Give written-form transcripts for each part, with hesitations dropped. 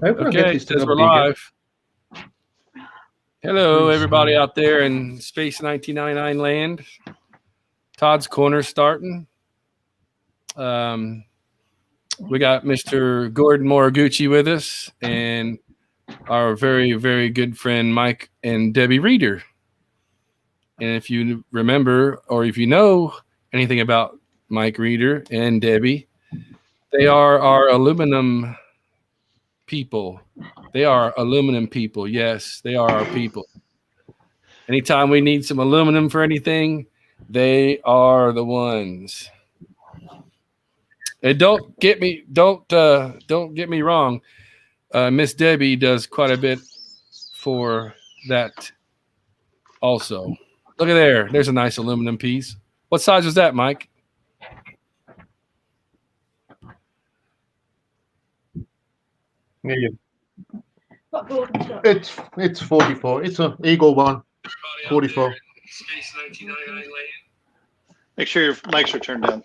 How can I get Okay, this it to says go we're bigger? live. Hello, Pretty everybody small. out there in Space 1999 land. Todd's Corner starting. We got Mr. Gordon Moriguchi with us and our very, very good friend Mike and Debbie Reeder. And if you remember or if you know anything about Mike Reeder and Debbie, they are our aluminum people. They are aluminum people. Yes, they are our people. Anytime we need some aluminum for anything, they are the ones. And don't get me wrong. Miss Debbie does quite a bit for that also. Look at there. There's a nice aluminum piece. What size was that, Mike? Yeah. It's 44. It's a Eagle one. 44. Make sure your mics are turned down,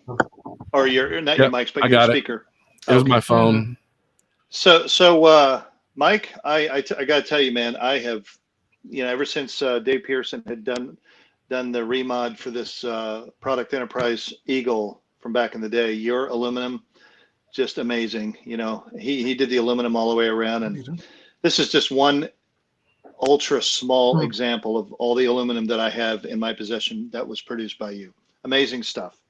or your not Yep, your mics, but I your got it. speaker. It was Okay. my phone. So, Mike, I got to tell you, man, I have, ever since Dave Pearson had done the remod for this Product Enterprise Eagle from back in the day, your aluminum, just amazing. He did the aluminum all the way around, and this is just one ultra small example of all the aluminum that I have in my possession that was produced by you. Amazing stuff.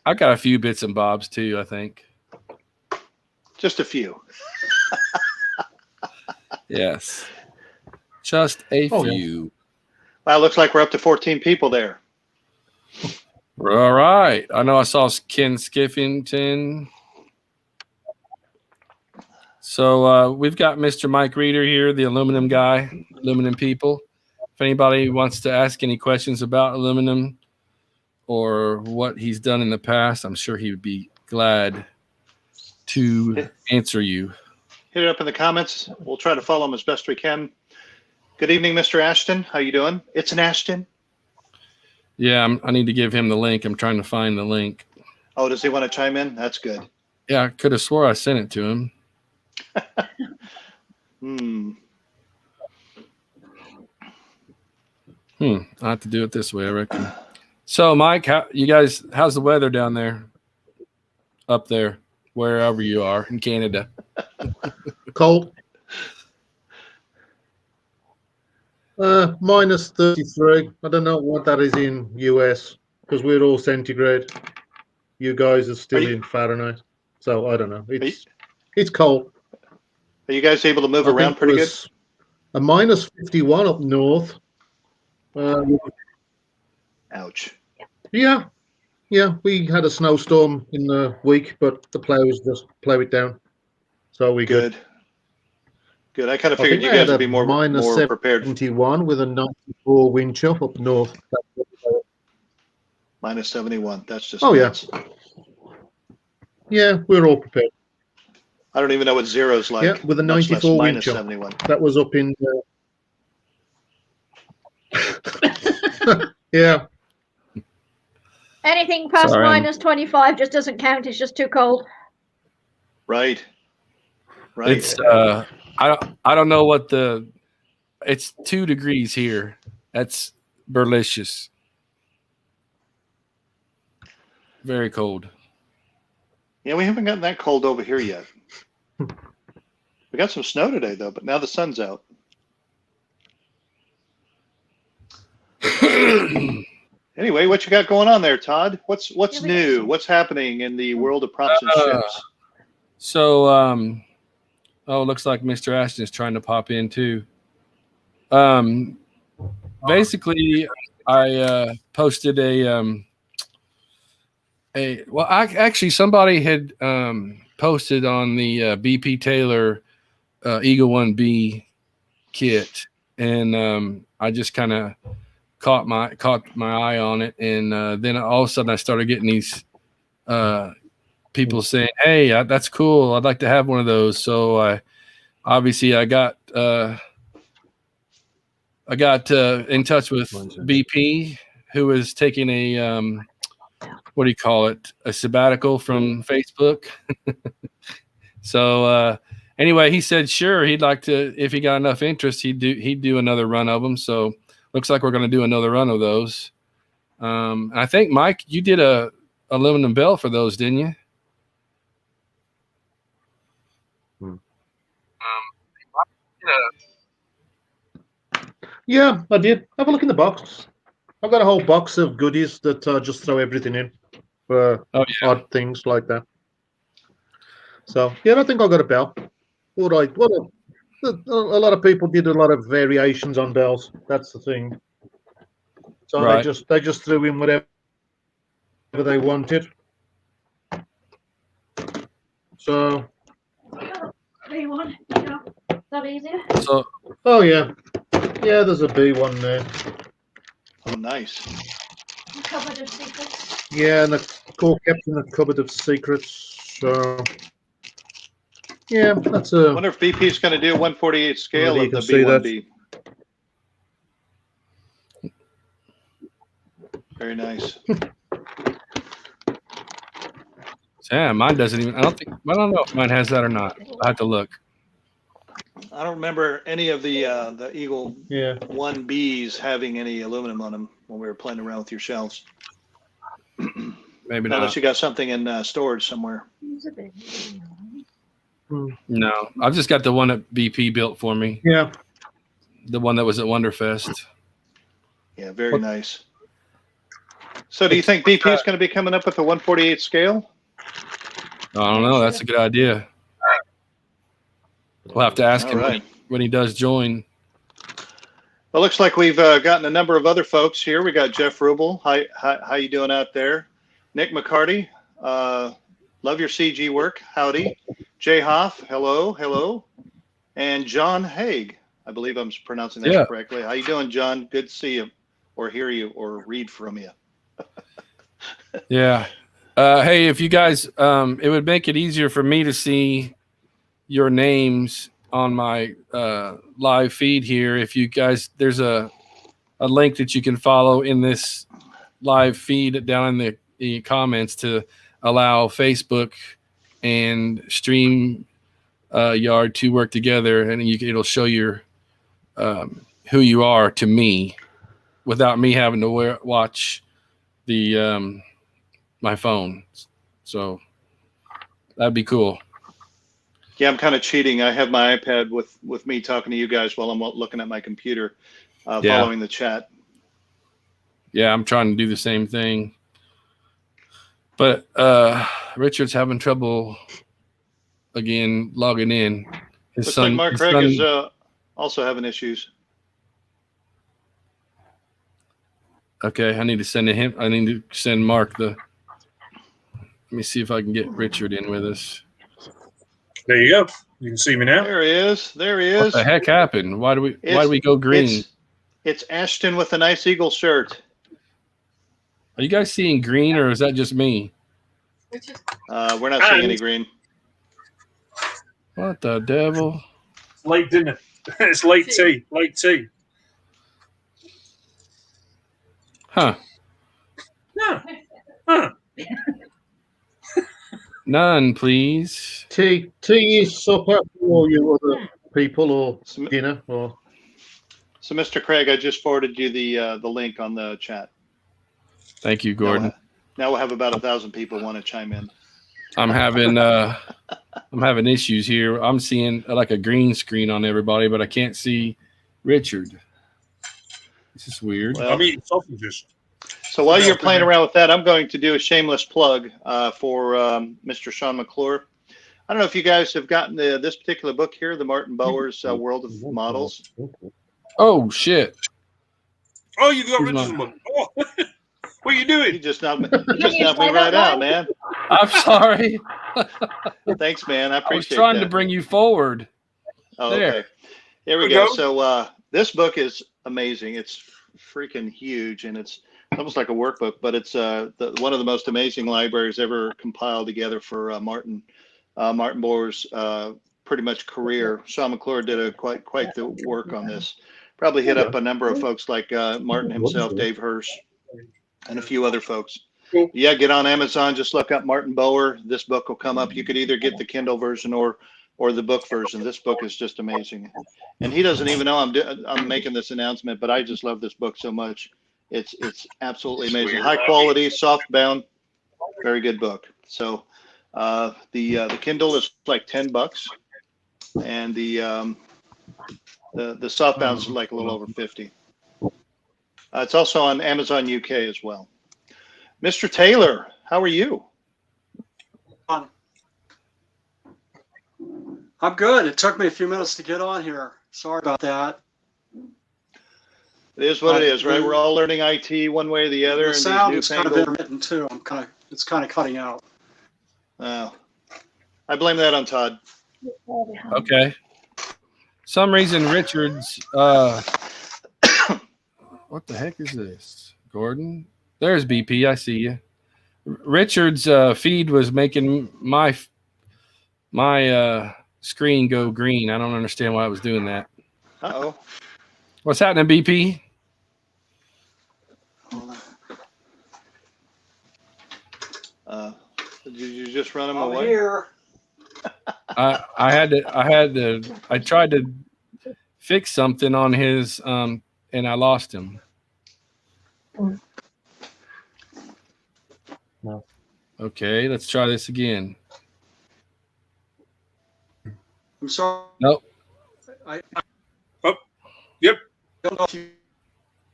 I got a few bits and bobs too, I think. Just a few. Yes. Just a few. Wow, looks like we're up to 14 people there. All right. I know I saw Ken Skiffington. So we've got Mr. Mike Reeder here, the aluminum guy, aluminum people. If anybody wants to ask any questions about aluminum or what he's done in the past, I'm sure he would be glad to answer you. Hit it up in the comments. We'll try to follow him as best we can. Good evening, Mr. Ashton. How you doing? It's an Ashton. Yeah, I need to give him the link. I'm trying to find the link. Oh, does he want to chime in? That's good. Yeah, I could have swore I sent it to him. I'll have to do it this way, I reckon. So, Mike, how's the weather down there? Up there, wherever you are in Canada. Cold. Minus 33. I don't know what that is in US because we're all centigrade. You guys are still in Fahrenheit. So I don't know. It's cold. Are you guys able to move around pretty good? A minus 51 up north. Ouch. Yeah. We had a snowstorm in the week, but the plows just plow it down. So we good. Good. I kind of figured you guys would be more prepared. 71 with a 94 wind chill up north. Minus 71. That's just nuts. Yeah, we're all prepared. I don't even know what zero's like. Yeah, with a 94 wind chill. 71. That was up in. Yeah. Anything past minus 25 just doesn't count. It's just too cold. Right. It's I don't know what it's 2 degrees here. That's Berlicious. Very cold. Yeah, we haven't gotten that cold over here yet. We got some snow today though, but now the sun's out. Anyway, what you got going on there, Todd? What's new? What's happening in the world of props and ships? So, looks like Mr. Ashton is trying to pop in too. Basically, I posted actually somebody had posted on the BP Taylor Eagle 1B kit, and I just kind of caught my eye on it, and then all of a sudden I started getting these people saying, "Hey, that's cool. I'd like to have one of those." So I got in touch with BP, who is taking a what do you call it? A sabbatical from Facebook. So anyway, he said sure he'd like to, if he got enough interest, he'd do another run of them. So looks like we're going to do another run of those. I think Mike, you did a aluminum bell for those, didn't you? Yeah, I did. Have a look in the box. I've got a whole box of goodies that just throw everything in for odd things like that. So yeah, I think I got a bell. A lot of people did a lot of variations on bells. That's the thing. So Right. they just threw in whatever they wanted. So B1, yeah. Is that easier? So oh yeah, there's a B1 there. Oh, nice. Cupboard of secrets. Yeah, and the core kept in the cupboard of secrets. So yeah, that's I a. wonder if BP is going to do a 1/48 scale You of the can see that. B1B. Very nice. yeah, mine doesn't even. I don't know if mine has that or not. I have to look. I don't remember any of the Eagle Yeah. 1Bs having any aluminum on them when we were playing around with your shells. Maybe not. Unless you got something in storage somewhere. No, I've just got the one that BP built for me. Yeah. The one that was at Wonderfest. Yeah, very nice. So do you think BP is going to be coming up with a 1/48 scale? I don't know. That's a good idea. We'll have to ask him when he does join. Well, looks like we've gotten a number of other folks here. We got Jeff Rubel. How you doing out there? Nick McCarty. Love your CG work. Howdy. Jay Hoff. Hello. And John Haig. I believe I'm pronouncing that correctly. How you doing, John? Good to see you or hear you or read from you. Yeah. Hey, if you guys, it would make it easier for me to see your names on my live feed here. If you guys, there's a link that you can follow in this live feed down in the comments to allow Facebook and Stream Yard to work together, and it'll show your who you are to me without me having to watch the my phone. So that'd be cool. Yeah, I'm kind of cheating. I have my iPad with me talking to you guys while I'm looking at my computer, following the chat. Yeah, I'm trying to do the same thing. But Richard's having trouble again logging in. Looks like Mark Craig is also having issues. Okay, I need to send Mark the. Let me see if I can get Richard in with us. There you go. You can see me now. There he is. What the heck happened? Why do we go green? It's Ashton with a nice Eagle shirt. Are you guys seeing green, or is that just me? We're not seeing any green. What the devil? It's late dinner. It's late tea. Late tea. Huh. No. Huh. None, please. Tea is supper for you other people, or dinner, or. So, Mr. Craig, I just forwarded you the link on the chat. Thank you, Gordon. Now we'll have about 1,000 people want to chime in. I'm having issues here. I'm seeing like a green screen on everybody, but I can't see Richard. This is weird. Well, I'm eating sausages. So while you're playing around with that, I'm going to do a shameless plug for Mr. Sean McClure. I don't know if you guys have gotten this particular book here, the Martin Bowers World of Models. Oh, shit. Oh, you got Richard's book. Oh. What are you doing? You just knocked me right out, man. I'm sorry. Thanks, man. I appreciate it. I was trying to bring you forward. Oh, there. Okay. Here we go. So this book is amazing. It's freaking huge, and it's almost like a workbook, but it's one of the most amazing libraries ever compiled together for Martin Bowers' pretty much career. Sean McClure did quite the work on this. Probably hit up a number of folks like Martin himself, Dave Hirsch, and a few other folks. Yeah, get on Amazon. Just look up Martin Bower. This book will come up. You could either get the Kindle version or the book version. This book is just amazing, and he doesn't even know I'm making this announcement. But I just love this book so much. It's absolutely amazing. High quality, soft bound, very good book. So the Kindle is like $10, and the soft bound is like a little over 50. It's also on Amazon UK as well. Mr. Taylor, how are you? I'm good. It took me a few minutes to get on here. Sorry about that. It is what it is, right? We're all learning IT one way or the other. The sound is kind of intermittent too. It's kind of cutting out. I blame that on Todd. Okay. Some reason Richard's what the heck is this? Gordon? There's BP. I see you. Richard's feed was making my screen go green. I don't understand why it was doing that. Uh-oh. What's happening, BP? Did you just run him I'm away? here. I tried to fix something on his and I lost him. No. Okay, let's try this again. I'm sorry. Nope. Yep. Don't know if you.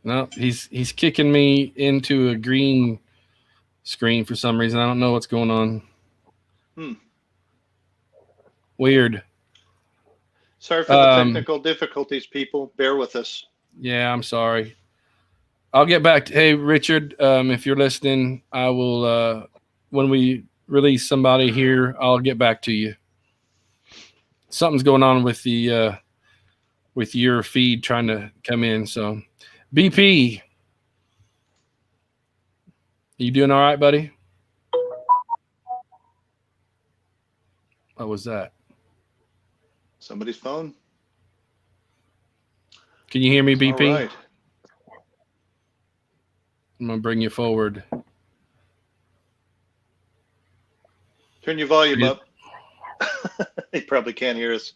No, he's kicking me into a green screen for some reason. I don't know what's going on. Weird. Sorry for the technical difficulties, people. Bear with us. Yeah, I'm sorry. I'll get back to, hey, Richard, if you're listening, I will, when we release somebody here, I'll get back to you. Something's going on with the, with your feed trying to come in. So BP, you doing all right, buddy? What was that? Somebody's phone. Can you hear me, BP? All right. I'm going to bring you forward. Turn your volume up. He probably can't hear us.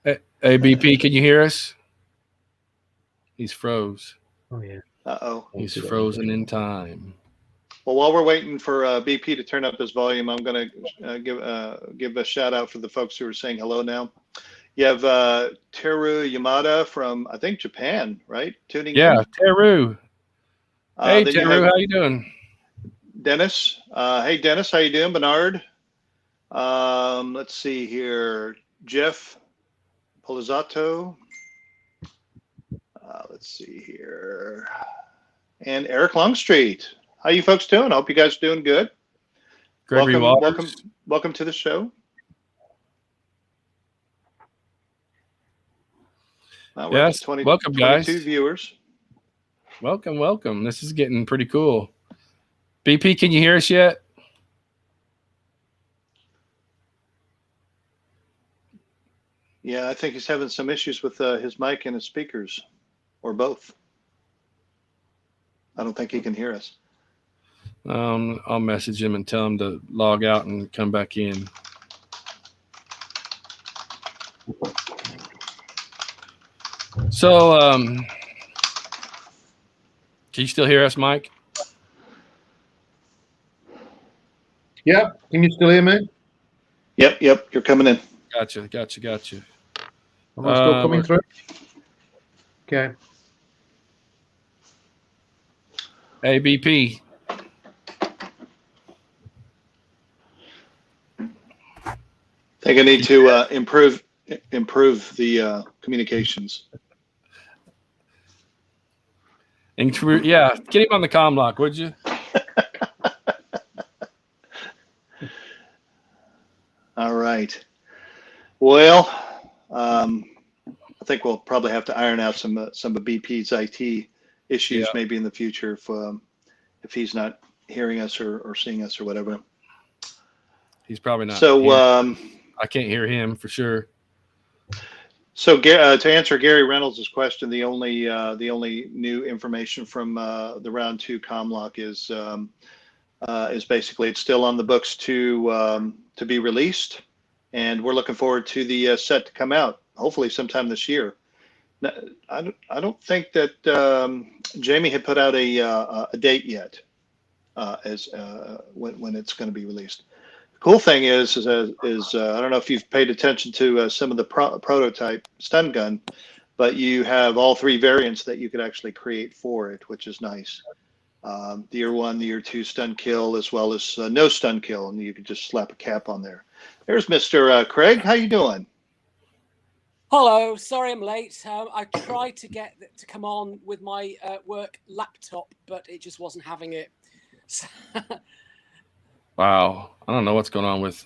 Hey, BP, can you hear us? He's froze. Oh yeah. Uh-oh. He's frozen in time. Well, while we're waiting for BP to turn up his volume, I'm going to give a shout out for the folks who are saying hello now. You have Teru Yamada from, I think, Japan, right? Tuning in. Yeah, Teru. Hey, then Teru, how you doing? Dennis. Hey, Dennis, how you doing? Bernard. Let's see here. Jeff Polizzato. Let's see here. And Eric Longstreet. How you folks doing? I hope you guys are doing good. Gregory Welcome to the show. Yes, welcome, guys. 22 viewers. Welcome. This is getting pretty cool. BP, can you hear us yet? Yeah, I think he's having some issues with his mic and his speakers, or both. I don't think he can hear us. I'll message him and tell him to log out and come back in. So, can you still hear us, Mike? Yeah. Can you still hear me? Yep. You're coming in. Gotcha. Am I still coming through? Okay. Hey, BP. I think I need to improve the communications. Yeah, get him on the comm lock, would you? All right. Well, I think we'll probably have to iron out some of BP's IT issues maybe in the future if he's not hearing us or seeing us or whatever. He's probably not. So I can't hear him for sure. So to answer Gary Reynolds' question, the only new information from the round 2 Comlock is basically it's still on the books to be released, and we're looking forward to the set to come out hopefully sometime this year. Now, I don't think that Jamie had put out a date yet as when it's going to be released. Cool thing is I don't know if you've paid attention to some of the prototype stun gun, but you have all 3 variants that you could actually create for it, which is nice. The year 1, the year 2 stun kill, as well as no stun kill, and you could just slap a cap on there. There's Mr. Craig. How you doing? Hello. Sorry I'm late. I tried to get to come on with my work laptop, but it just wasn't having it. Wow, I don't know what's going on with.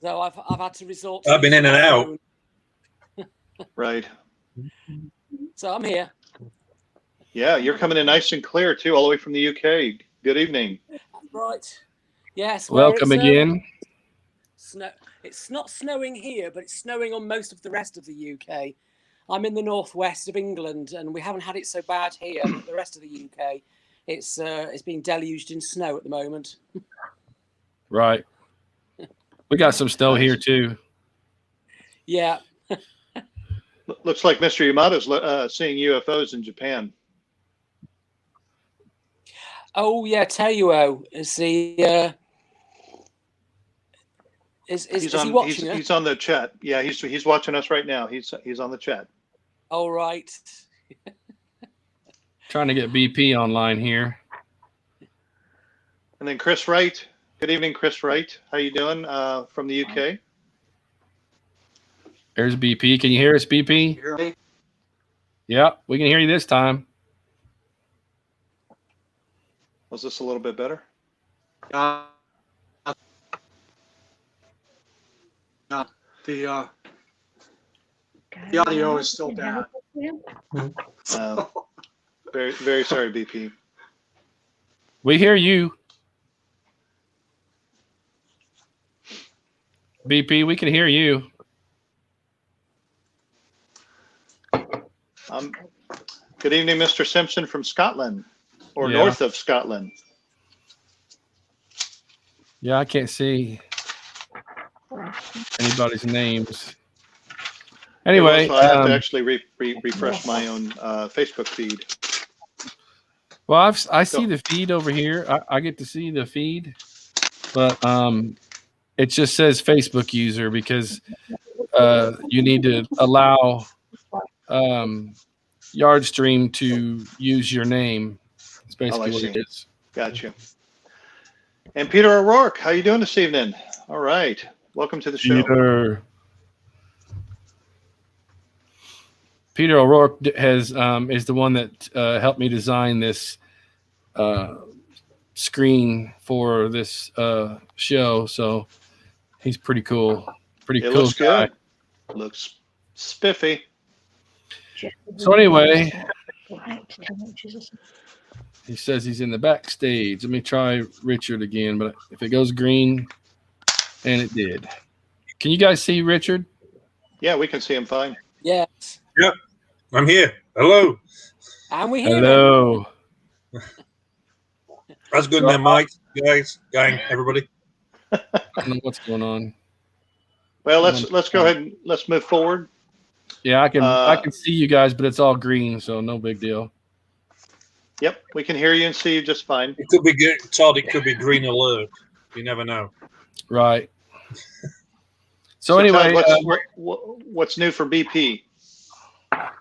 So I've had to resort. I've been in and out. Right. So I'm here. Yeah, you're coming in nice and clear too, all the way from the UK. Good evening. Right. Yes. Welcome again. It's not snowing here, but it's snowing on most of the rest of the UK. I'm in the northwest of England, and we haven't had it so bad here. But the rest of the UK, it's being deluged in snow at the moment. Right. We got some snow here too. Yeah. Looks like Mr. Yamato's seeing UFOs in Japan. Oh yeah, Teuo is he? Is he watching us? He's on the chat. Yeah, he's watching us right now. He's on the chat. All right. Trying to get BP online here. And then Chris Wright. Good evening, Chris Wright. How you doing from the UK? There's BP. Can you hear us, BP? You hear me? Yeah, we can hear you this time. Was this a little bit better? No, the audio is still bad. Very, very sorry, BP. We hear you. BP, we can hear you. Good evening, Mr. Simpson from Scotland, or Yeah. north of Scotland. Yeah, I can't see anybody's names. Anyway, So I have to actually refresh my own Facebook feed. well, I see the feed over here. I get to see the feed, but it just says Facebook user because you need to allow Yardstream to use your name. It's basically what it is. Gotcha. And Peter O'Rourke, how you doing this evening? All right. Welcome to the show. Peter O'Rourke has is the one that helped me design this screen for this show. So he's pretty cool. Pretty cool Looks guy. good. Looks spiffy. So anyway, he says he's in the backstage. Let me try Richard again, but if it goes green, and it did. Can you guys see Richard? Yeah, we can see him fine. Yes. Yep, I'm here. Hello. And we hear him. Hello. That's good, man, Mike. Guys, gang, everybody. I don't know what's going on. Well, let's go ahead and let's move forward. Yeah, I can see you guys, but it's all green, so no big deal. Yep, we can hear you and see you just fine. It could be good, Todd. It could be green alert. You never know. Right. So anyway, Todd, what's new for BP?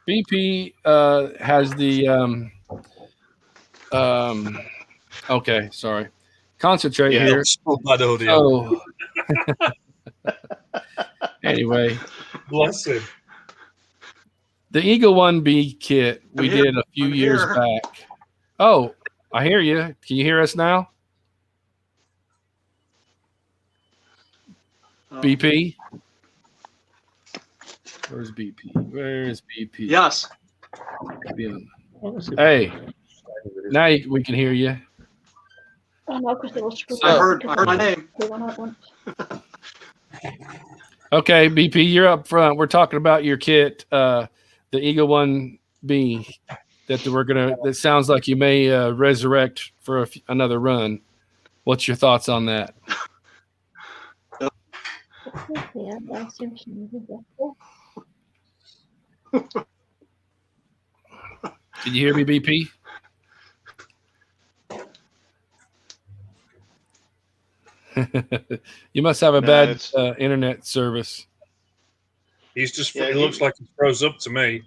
BP has the okay, sorry. Concentrate here. So anyway, bless him. The Eagle 1B kit we did a few years back. Oh, I hear you. Can you hear us now? BP? Where's BP? Where's BP? Yes. Hey, now we can hear you. Oh no, because they will screw I heard my name. Okay, BP, you're up front. We're talking about your kit, the Eagle 1B that sounds like you may resurrect for another run. What's your thoughts on that? Can you hear me, BP? You must have a bad internet service. He's just. It looks like he froze up to me.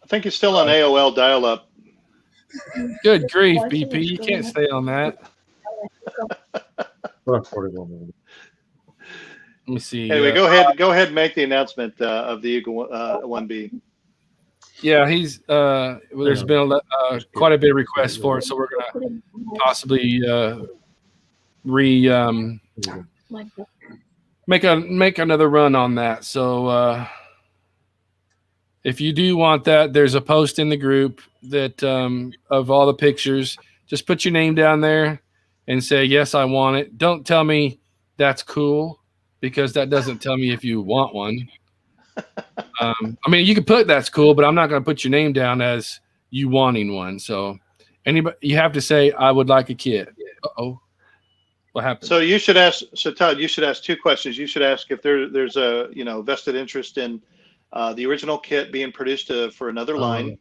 I think he's still on AOL dial-up. Good grief, BP! You can't stay on that. Let me see. Anyway, go ahead and make the announcement of the Eagle 1B. Yeah, he's there's been quite a bit of requests for it, so we're gonna possibly make another run on that. So if you do want that, there's a post in the group that of all the pictures. Just put your name down there and say, yes, I want it. Don't tell me that's cool, because that doesn't tell me if you want one. I mean, you can put that's cool, but I'm not going to put your name down as you wanting one. So anybody, you have to say, I would like a kit. Uh-oh. What happened? So you should ask. So Todd, you should ask two questions. You should ask if there's a vested interest in the original kit being produced for another line,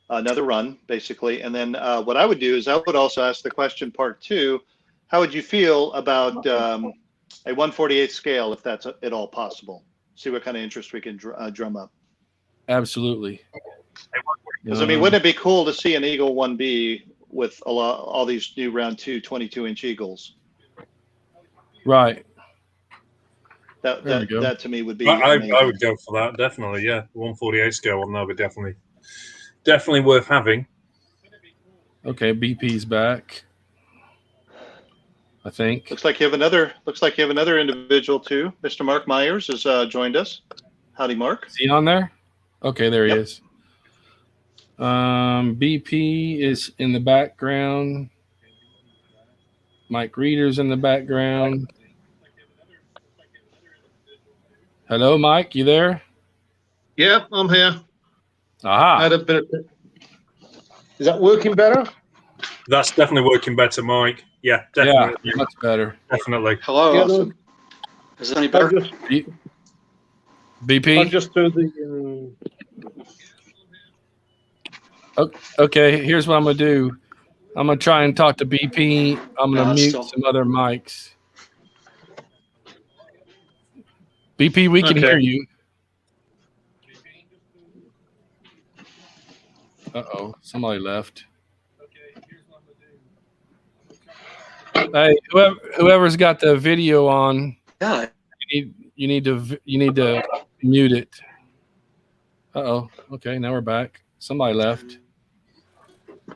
another run, basically. And then what I would do is I would also ask the question part two: how would you feel about a 1/48 scale, if that's at all possible? See what kind of interest we can drum up. Absolutely. Because I mean, wouldn't it be cool to see an Eagle 1B with all these new round 2 22-inch Eagles? Right. That to me would be. I would go for that, definitely. Yeah, 1/48 scale one, that would definitely worth having. Okay, BP's back. I think. Looks like you have another individual too. Mr. Mark Myers has joined us. Howdy, Mark. Is he on there? Okay, there he is. BP is in the background. Mike Reeder's in the background. Hello, Mike. You there? Yep, I'm here. Aha. Is that working better? That's definitely working better, Mike. Yeah, definitely. Yeah, much better. Definitely. Hello. Yeah, Awesome. Is it any better? BP? I just do the. Okay, here's what I'm going to do. I'm going to try and talk to BP. I'm going to mute some other mics. BP, we can hear you. Uh-oh, somebody left. Hey, whoever's got the video on, you need to mute it. Uh-oh. Okay, now we're back. Somebody left.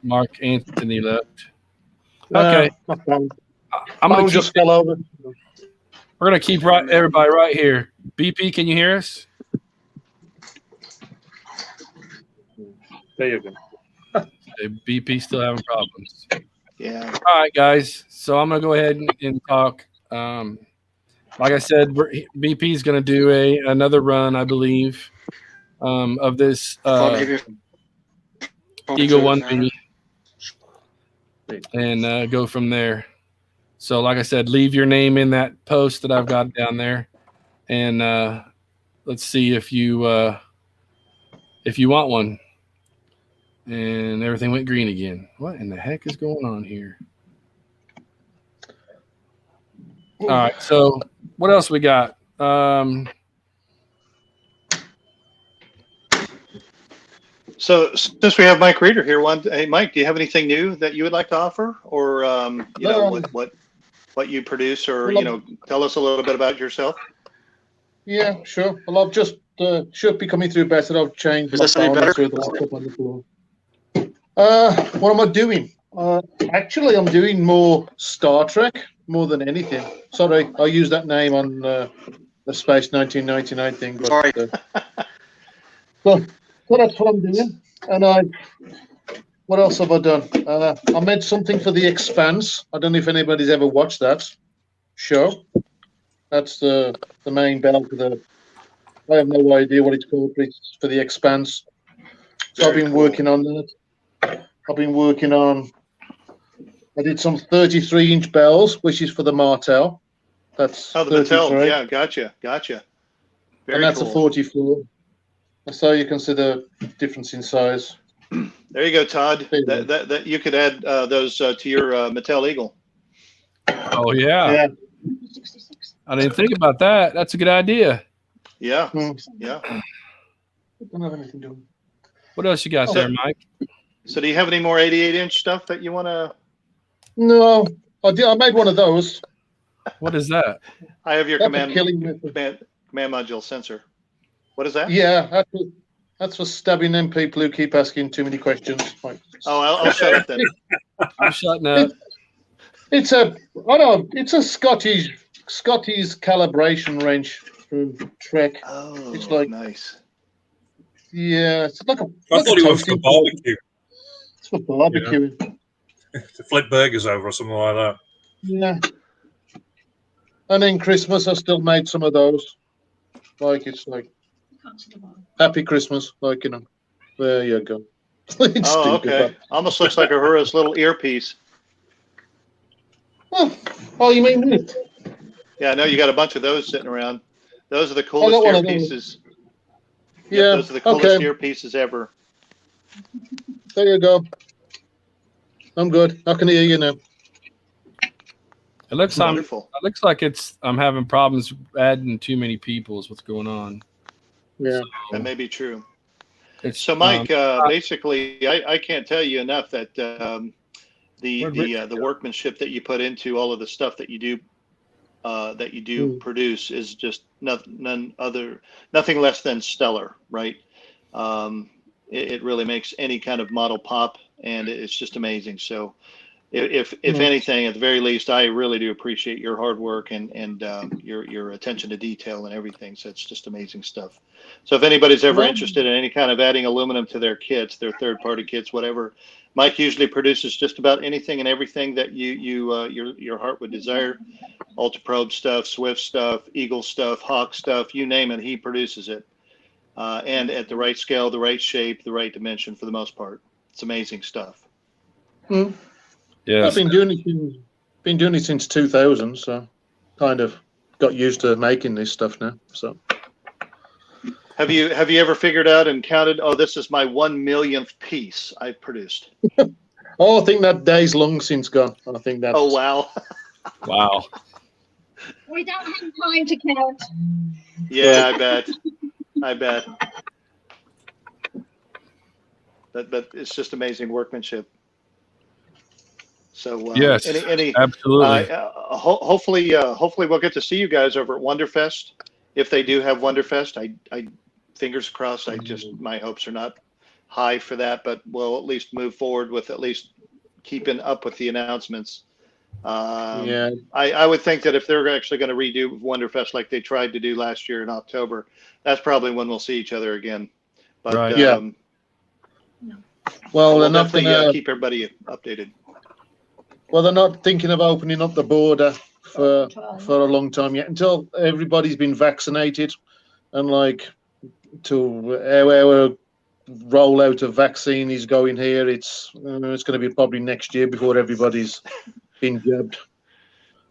Mark Anthony left. Okay. I'm gonna just fell over. We're gonna keep everybody right here. BP, can you hear us? There you go. BP still having problems. Yeah. All right, guys. So I'm gonna go ahead and talk. Like I said, BP is gonna do another run, I believe, of this Eagle 1B, and go from there. So, like I said, leave your name in that post that I've got down there, and let's see if you want one. And everything went green again. What in the heck is going on here? All right. So, what else we got? So since we have Mike Reeder here, hey Mike, do you have anything new that you would like to offer, or what you produce, or tell us a little bit about yourself? Yeah, sure. Well, I've just should be coming through better. I've changed my phone to the laptop on the floor. What am I doing? Actually, I'm doing more Star Trek more than anything. Sorry, I used that name on the Space 1999 thing. But, Sorry. So that's what I'm doing. And what else have I done? I made something for The Expanse. I don't know if anybody's ever watched that show. That's the main bell for the I have no idea what it's called, but it's for the Expanse. So I've been working on that. I've been working on. I did some 33-inch bells, which is for the Martel. That's Oh, the 33. Mattel. Yeah, gotcha. Very and that's cool. a 44. So you consider difference in size. There you go, Todd. That you could add those to your Mattel Eagle. Oh yeah. I didn't think about that. That's a good idea. Yeah. Yeah. I don't have anything doing. What else you got there, Mike? So do you have any more 88-inch stuff that you want to? No, I made one of those. What is that? I have your That's command module sensor. What is that? Yeah, that's for stabbing them people who keep asking too many questions. Oh, I'll shut up then. I'm shutting up. It's a Scottish calibration wrench from Trek. Oh, it's like nice. Yeah, it's like a. I thought it was for barbecue. It's for barbecue. To flip burgers over or something like that. Yeah. And then Christmas, I still made some of those. Like it's like Happy Christmas, like There you go. Oh, okay. Almost looks like a Uhura's little earpiece. Oh, you mean it? Yeah, I know you got a bunch of those sitting around. Those are the coolest earpieces. Yeah, those are the coolest earpieces ever. There you go. I'm good. I can hear you now. It looks wonderful. It looks like I'm having problems adding too many people. Is what's going on? Yeah, that may be true. So, Mike, basically, I can't tell you enough that the workmanship that you put into all of the stuff that you do produce is just nothing less than stellar, right? It really makes any kind of model pop, and it's just amazing. So, if anything, at the very least, I really do appreciate your hard work and your attention to detail and everything. So it's just amazing stuff. So if anybody's ever interested in any kind of adding aluminum to their kits, their third-party kits, whatever, Mike usually produces just about anything and everything that your heart would desire. Ultra Probe stuff, Swift stuff, Eagle stuff, Hawk stuff, you name it, he produces it. And at the right scale, the right shape, the right dimension for the most part. It's amazing stuff. Mm. Yeah, I've been doing it since 2000, so kind of got used to making this stuff now. So, have you ever figured out and counted? Oh, this is my 1 millionth piece I've produced. I think that day's long since gone. I think that. Oh wow! Wow. We don't have time to count. Yeah, I bet. But it's just amazing workmanship. So yes, absolutely. Hopefully we'll get to see you guys over at Wonderfest if they do have Wonderfest. I fingers crossed. My hopes are not high for that, but we'll at least move forward with at least keeping up with the announcements. I would think that if they're actually going to redo Wonderfest like they tried to do last year in October, that's probably when we'll see each other again. But right. Well, we'll they're not definitely going to keep everybody updated. Well, they're not thinking of opening up the border for a long time yet until everybody's been vaccinated, and to our rollout of vaccine is going here. It's going to be probably next year before everybody's been jabbed.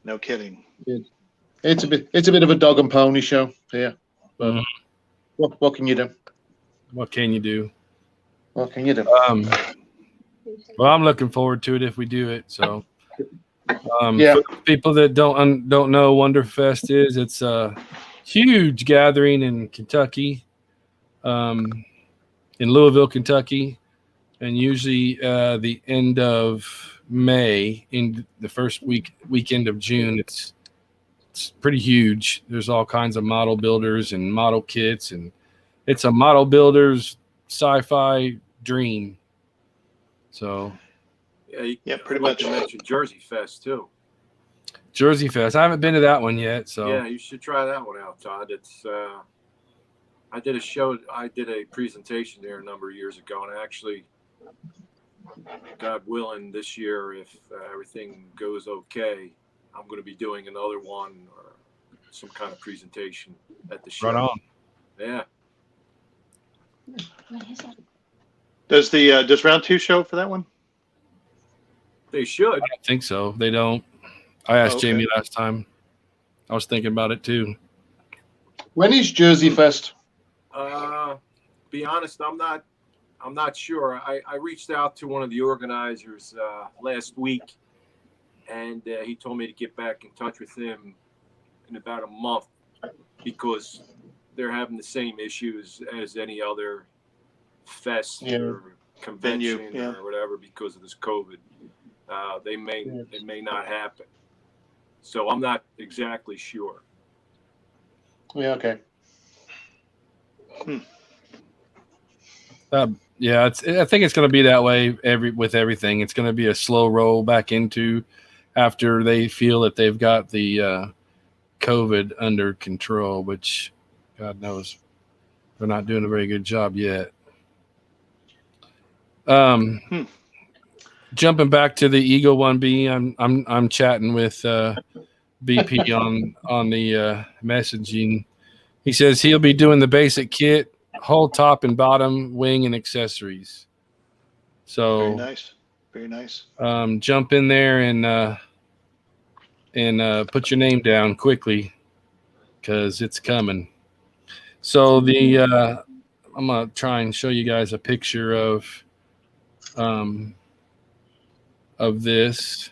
No kidding. It's a bit of a dog and pony show here. But what can you do? What can you do? What can you do? Well, I'm looking forward to it if we do it. So, for people that don't know, Wonderfest it's a huge gathering in Kentucky, in Louisville, Kentucky, and usually the end of May, in the first weekend of June. It's pretty huge. There's all kinds of model builders and model kits, and it's a model builder's sci-fi dream. So, yeah, pretty much. You mentioned Jersey Fest too. Jersey Fest. I haven't been to that one yet. So yeah, you should try that one out, Todd. It's I did a presentation there a number of years ago, and actually, God willing, this year, if everything goes okay, I'm going to be doing another one or some kind of presentation at the show. Right on. Yeah. Does round 2 show for that one? They should. I don't think so. They don't. I asked Okay. Jamie last time. I was thinking about it too. When is Jersey Fest? Be honest, I'm not sure. I reached out to one of the organizers last week, and he told me to get back in touch with him in about a month because they're having the same issues as any other fest or convention or whatever because of this COVID. It may not happen. So I'm not exactly sure. Yeah, okay. Yeah, I think it's going to be that way with everything. It's going to be a slow roll back into after they feel that they've got the COVID under control, which God knows they're not doing a very good job yet. Jumping back to the Eagle 1B, I'm chatting with BP on the messaging. He says he'll be doing the basic kit, whole top and bottom, wing, and accessories. So very nice. Jump in there and put your name down quickly because it's coming. So I'm gonna try and show you guys a picture of this.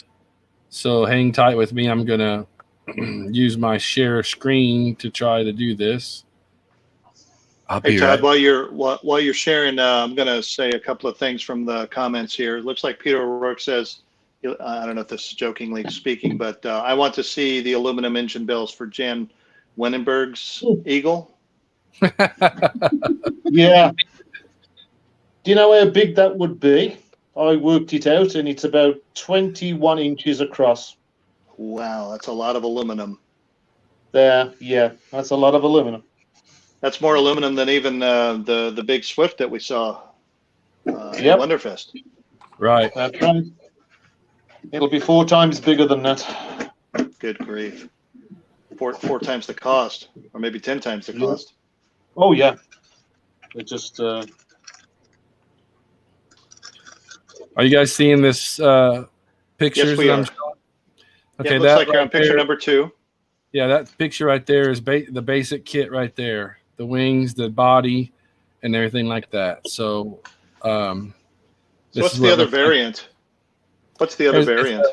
So hang tight with me. I'm gonna use my share screen to try to do this. Hey Todd, while you're sharing, I'm going to say a couple of things from the comments here. It looks like Peter O'Rourke says, I don't know if this is jokingly speaking, but I want to see the aluminum engine bells for Jan Wenenberg's Eagle. Yeah. Do you know how big that would be? I worked it out, and it's about 21 inches across. Wow, that's a lot of aluminum. There, yeah, that's a lot of aluminum. That's more aluminum than even the big Swift that we saw at Wonderfest. Right. That's right. It'll be 4 times bigger than that. Good grief. Four times the cost, or maybe 10 times the cost. Oh, yeah. It just... Are you guys seeing this pictures? Yes, we are. Okay, it looks like you're on picture number 2. Yeah, that picture right there is the basic kit right there. The wings, the body, and everything like that. So, so what's the other variant? What's the other variant?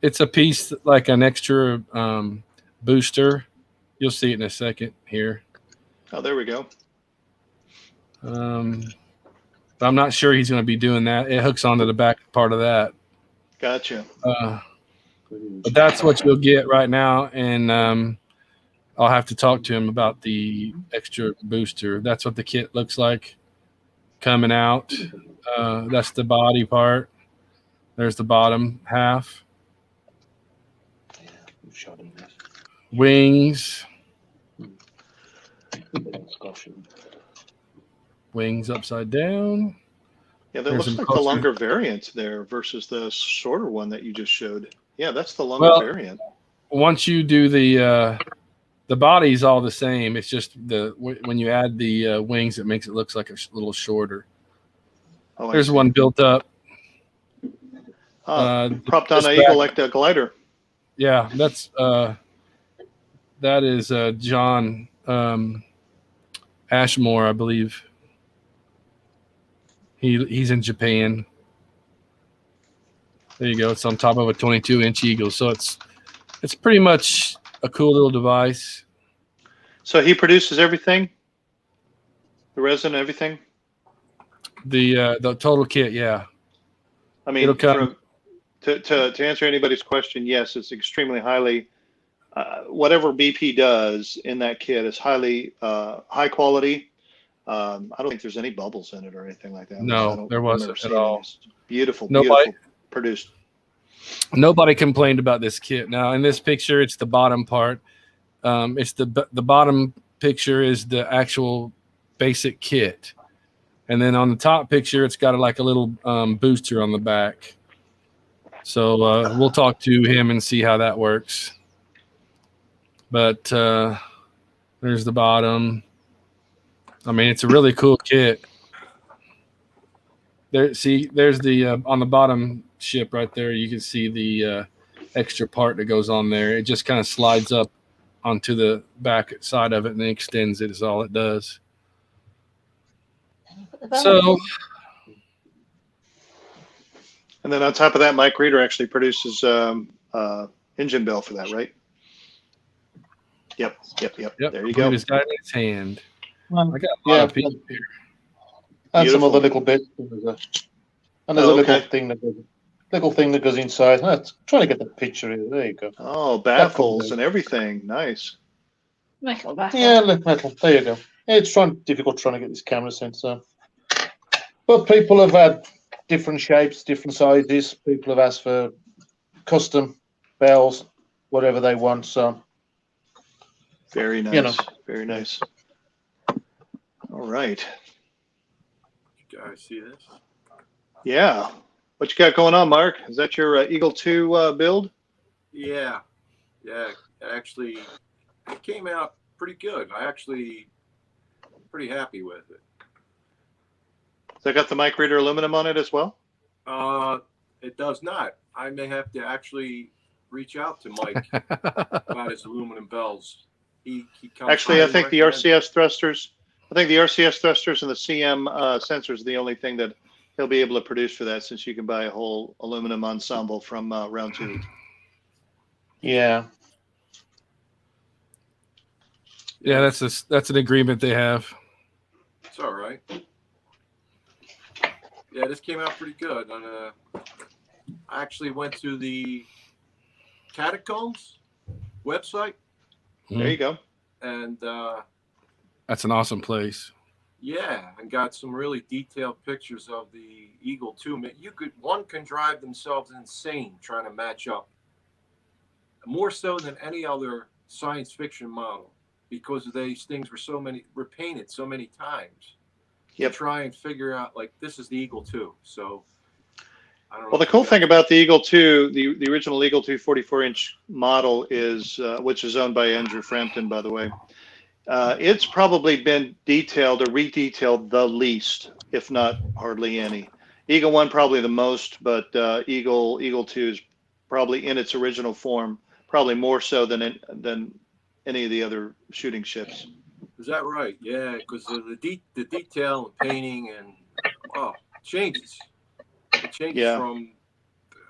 It's a piece like an extra booster. You'll see it in a second here. Oh, there we go. But I'm not sure he's going to be doing that. It hooks onto the back part of that. Gotcha. But that's what you'll get right now, and I'll have to talk to him about the extra booster. That's what the kit looks like coming out. That's the body part. There's the bottom half. Wings. Wings upside down. Yeah, that looks like the longer variant there versus the shorter one that you just showed. Yeah, that's the longer variant. Once you do the body's all the same. It's just when you add the wings, it makes it look like a little shorter. Oh, there's one built up. Propped on an Eagle like the glider. Yeah, that is John Ashmore, I believe. He's in Japan. There you go. It's on top of a 22-inch Eagle, so it's pretty much a cool little device. So he produces everything, the resin, everything. The total kit, yeah. I mean, to answer anybody's question, yes, it's extremely highly. Whatever BP does in that kit is highly high quality. I don't think there's any bubbles in it or anything like that. No, there wasn't at all. Beautiful, beautiful produced. Nobody complained about this kit. Now, in this picture, it's the bottom part. It's the bottom picture is the actual basic kit, and then on the top picture, it's got like a little booster on the back. So we'll talk to him and see how that works. But there's the bottom. I mean, it's a really cool kit. There's the on the bottom ship right there. You can see the extra part that goes on there. It just kind of slides up onto the back side of it and then extends it. Is all it does. So, and then on top of that, Mike Reeder actually produces engine bell for that, right? Yep. There you go. He's got it in his hand. Well, I got a lot of people here. And some Beautiful. other little bits. And there's a little thing that goes inside. Trying to get the picture here. There you go. Oh, baffles and everything. Nice. Metal baffle. Yeah, metal. There you go. It's difficult trying to get this camera sensor. But people have had different shapes, different sizes. People have asked for custom bells, whatever they want. So very nice. Very nice. All right. You guys see this? Yeah. What you got going on, Mark? Is that your Eagle 2 build? Yeah. Actually, it came out pretty good. I actually pretty happy with it. Has that got the Mike Reeder aluminum on it as well? It does not. I may have to actually reach out to Mike about his aluminum bells. He comes actually, I think the RCS thrusters. I think the RCS thrusters and the CM sensors are the only thing that he'll be able to produce for that, since you can buy a whole aluminum ensemble from Round 2. Yeah. Yeah, that's an agreement they have. It's all right. Yeah, this came out pretty good. I actually went to the Catacombs website. There you go. And that's an awesome place. Yeah, and got some really detailed pictures of the Eagle 2. One can drive themselves insane trying to match up, more so than any other science fiction model, because these things were painted so many times. Yep. To try and figure out, like, this is the Eagle 2. So I don't know. Well, the cool thing about the Eagle 2, the original Eagle 2 44-inch model is, which is owned by Andrew Frampton, by the way. It's probably been detailed or redetailed the least, if not hardly any. Eagle 1 probably the most, but Eagle 2 is probably in its original form, probably more so than any of the other shooting ships. Is that right? Yeah, because the detail and painting and changes. It changes from,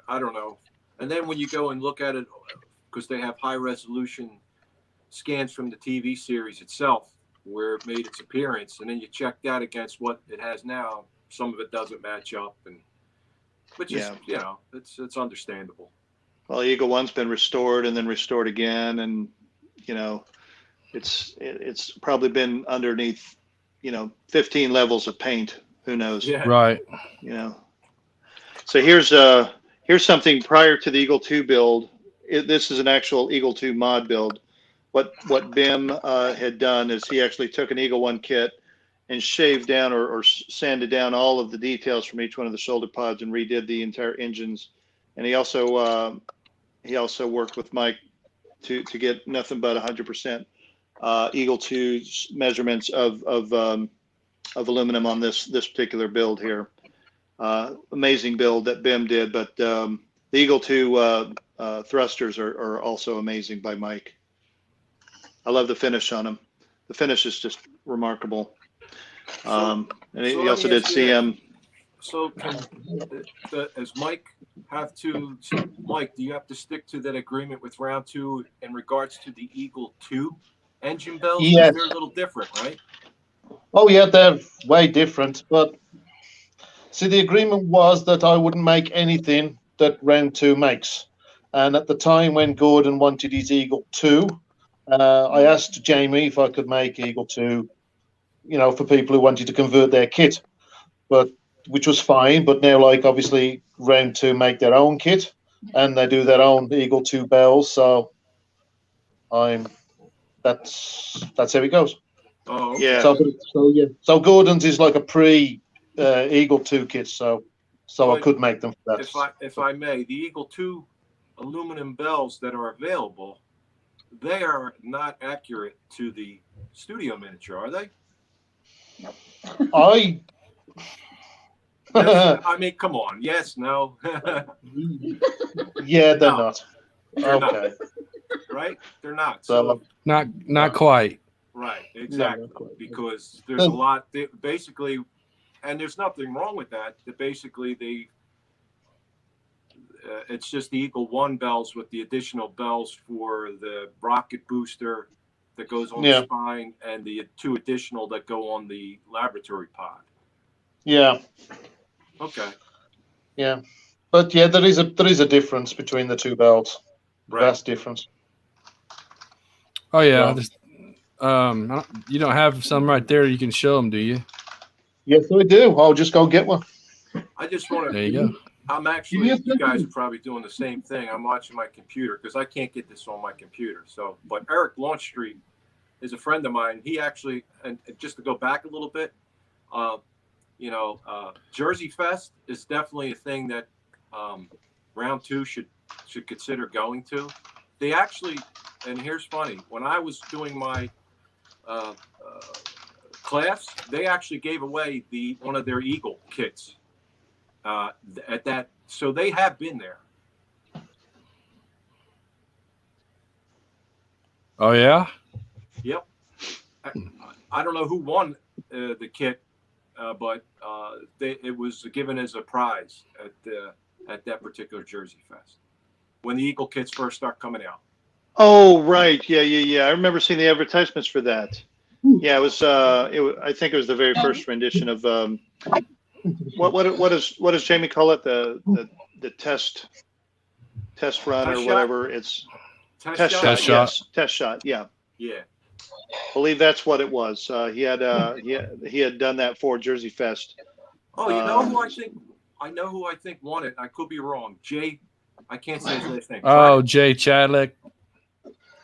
I don't know. And then when you go and look at it, because they have high resolution scans from the TV series itself, where it made its appearance, and then you check that against what it has now, some of it doesn't match up, which is it's understandable. Well, Eagle 1's been restored and then restored again, and it's probably been underneath 15 levels of paint. Who knows? Yeah. Right. So here's something prior to the Eagle 2 build. This is an actual Eagle 2 mod build. What BIM had done is he actually took an Eagle 1 kit and shaved down or sanded down all of the details from each one of the shoulder pods and redid the entire engines. And he also worked with Mike to get nothing but 100% Eagle 2 measurements of aluminum on this particular build here. Amazing build that BIM did, but the Eagle 2 thrusters are also amazing by Mike. I love the finish on them. The finish is just remarkable. And he also did CM. So does Mike have to? Mike, do you have to stick to that agreement with Round 2 in regards to the Eagle 2 engine bells? Yes. They're a little different, right? Oh yeah, they're way different. But see, the agreement was that I wouldn't make anything that Round 2 makes. And at the time when Gordon wanted his Eagle 2, I asked Jamie if I could make Eagle 2, for people who wanted to convert their kit, which was fine. But now, obviously, Round 2 make their own kit, and they do their own Eagle 2 bells. So that's how it goes. Oh, okay. Yeah. So Gordon's is like a pre Eagle 2 kit. So I could make them for that. If I may, the Eagle 2 aluminum bells that are available, they are not accurate to the studio miniature, are they? I. Yes, I mean, come on. Yes, no. Yeah, they're No, not. they're not. Okay. Right? They're not. So, Not quite. Right, no, exactly. not quite. Because there's a lot, basically, and there's nothing wrong with that. That basically, it's just the Eagle One bells with the additional bells for the rocket booster that goes on the spine, and the 2 additional that go on the laboratory pod. Yeah. Okay. Yeah. But yeah, there is a difference between the 2 belts. Right. Vast difference. Oh yeah. So, You don't have some right there. You can show them, do you? yes, I do. I'll just go get one. I just want to. There you go. I'm actually. You guys are probably doing the same thing. I'm watching my computer because I can't get this on my computer. So, but Eric Launchstreet is a friend of mine. He actually, and just to go back a little bit, Jersey Fest is definitely a thing that round 2 should consider going to. They actually, and here's funny, when I was doing my class, they actually gave away one of their Eagle kits at that. So they have been there. Oh yeah. Yep. I don't know who won the kit, but it was given as a prize at that particular Jersey Fest when the Eagle kits first start coming out. Oh, right. Yeah. I remember seeing the advertisements for that. Yeah, it was. I think it was the very first rendition of what does Jamie call it? The test run or whatever. It's test shot. Yes, test shot. Yeah. Yeah. I believe that's what it was. He had done that for Jersey Fest. Oh, you know who I think? I know who I think won it. I could be wrong. Jay, I can't say his last name. Oh, Jay Chadlick.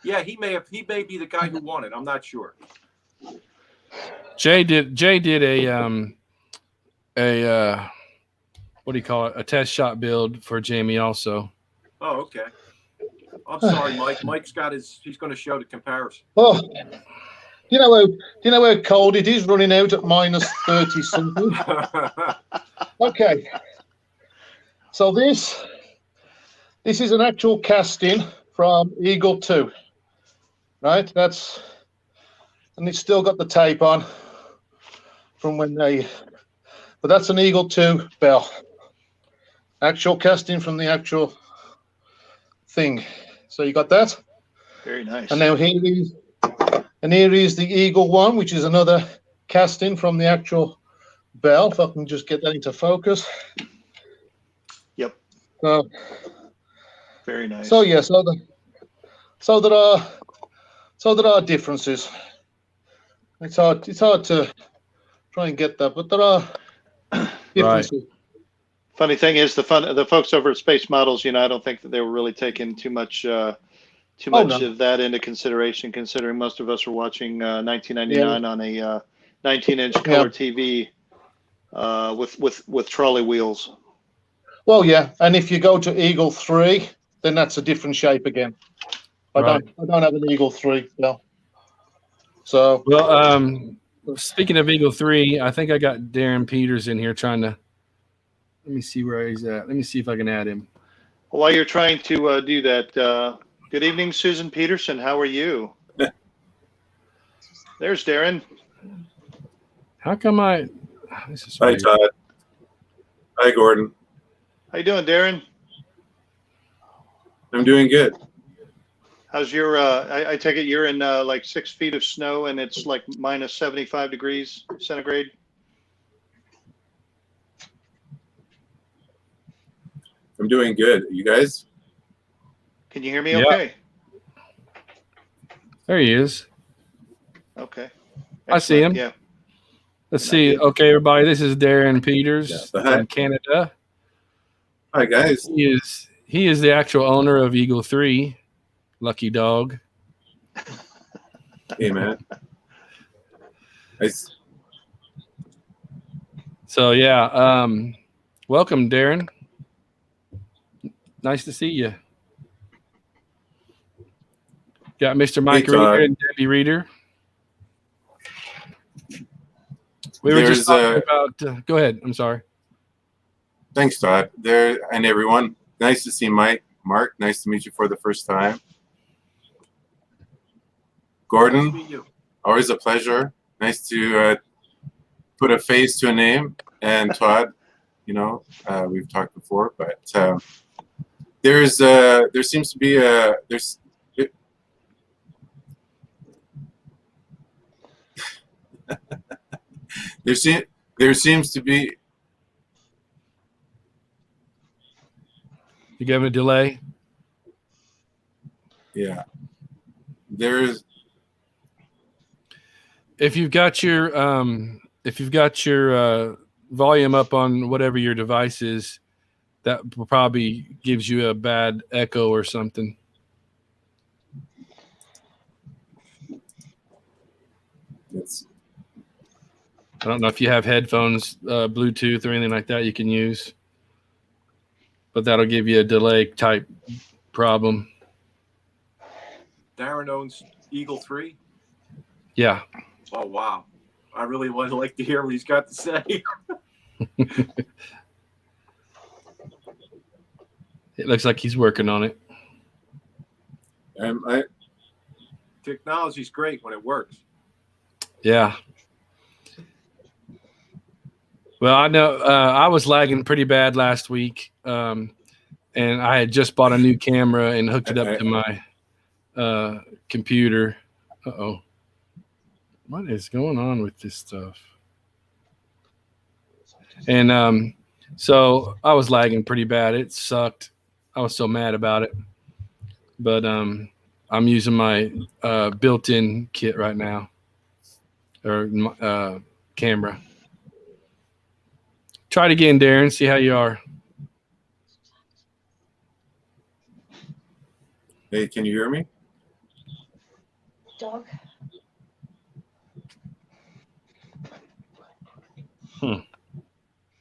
Yeah, he may be the guy who won it. I'm not sure. Jay did a what do you call it? A test shot build for Jamie also. Oh, okay. I'm sorry, Mike. Mike's got he's going to show the comparison. Oh, do you know how cold it is running out at minus 30 something? Okay. So this is an actual casting from Eagle 2. Right? And it's still got the tape on from when but that's an Eagle 2 bell. Actual casting from the actual thing. So you got that? Very nice. And now here is the Eagle 1, which is another casting from the actual bell. If I can just get that into focus. Yep. So, very nice. So yeah, so there are differences. It's hard to try and get that, but there are differences. Right. Funny thing is, the folks over at Space Models, I don't think that they were really taking too much of that into consideration, considering most of us were watching 1999 on a 19-inch color TV with trolley wheels. Well, yeah, and if you go to Eagle 3, then that's a different shape again. I don't have an Eagle 3 bell. So speaking of Eagle 3, I think I got Darren Peters in here trying to. Let me see where he's at. Let me see if I can add him. While you're trying to do that, good evening, Susan Peterson. How are you? There's Darren. How come Hi, Todd. Hi, Gordon. How you doing, Darren? I'm doing good. How's your? I take it you're in like 6 feet of snow, and it's like minus 75 degrees centigrade. I'm doing good. You guys? Can you hear me? Okay. There he is. Okay. Excellent. I see him. Yeah. Let's see. Okay, everybody. This is Darren Peters from Canada. Hi, guys. He is the actual owner of Eagle 3. Lucky dog. Hey, man. Nice. So welcome, Darren. Nice to see you. Got Mr. Mike Reader and Debbie Reader. We were just There's, talking about. Go ahead. I'm sorry. Thanks, Todd. There and everyone. Nice to see Mike. Mark, nice to meet you for the first time. Gordon, Nice to meet you. always a pleasure. Nice to put a face to a name. And Todd, you know, we've talked before, but there seems to be there seems to be. You gave a delay. Yeah, there's. If you've got your volume up on whatever your device is, that probably gives you a bad echo or something. I don't know if you have headphones, Bluetooth, or anything like that you can use, but that'll give you a delay type problem. Darren owns Eagle 3. Yeah. Oh, wow. I really would like to hear what he's got to say. It looks like he's working on it. Technology's great when it works. Yeah. Well, I know I was lagging pretty bad last week, and I had just bought a new camera and hooked it up to my computer. Uh-oh. What is going on with this stuff? And so I was lagging pretty bad. It sucked. I was so mad about it. But I'm using my built-in kit right now, or camera. Try it again, Darren. See how you are. Hey, can you hear me? Dog.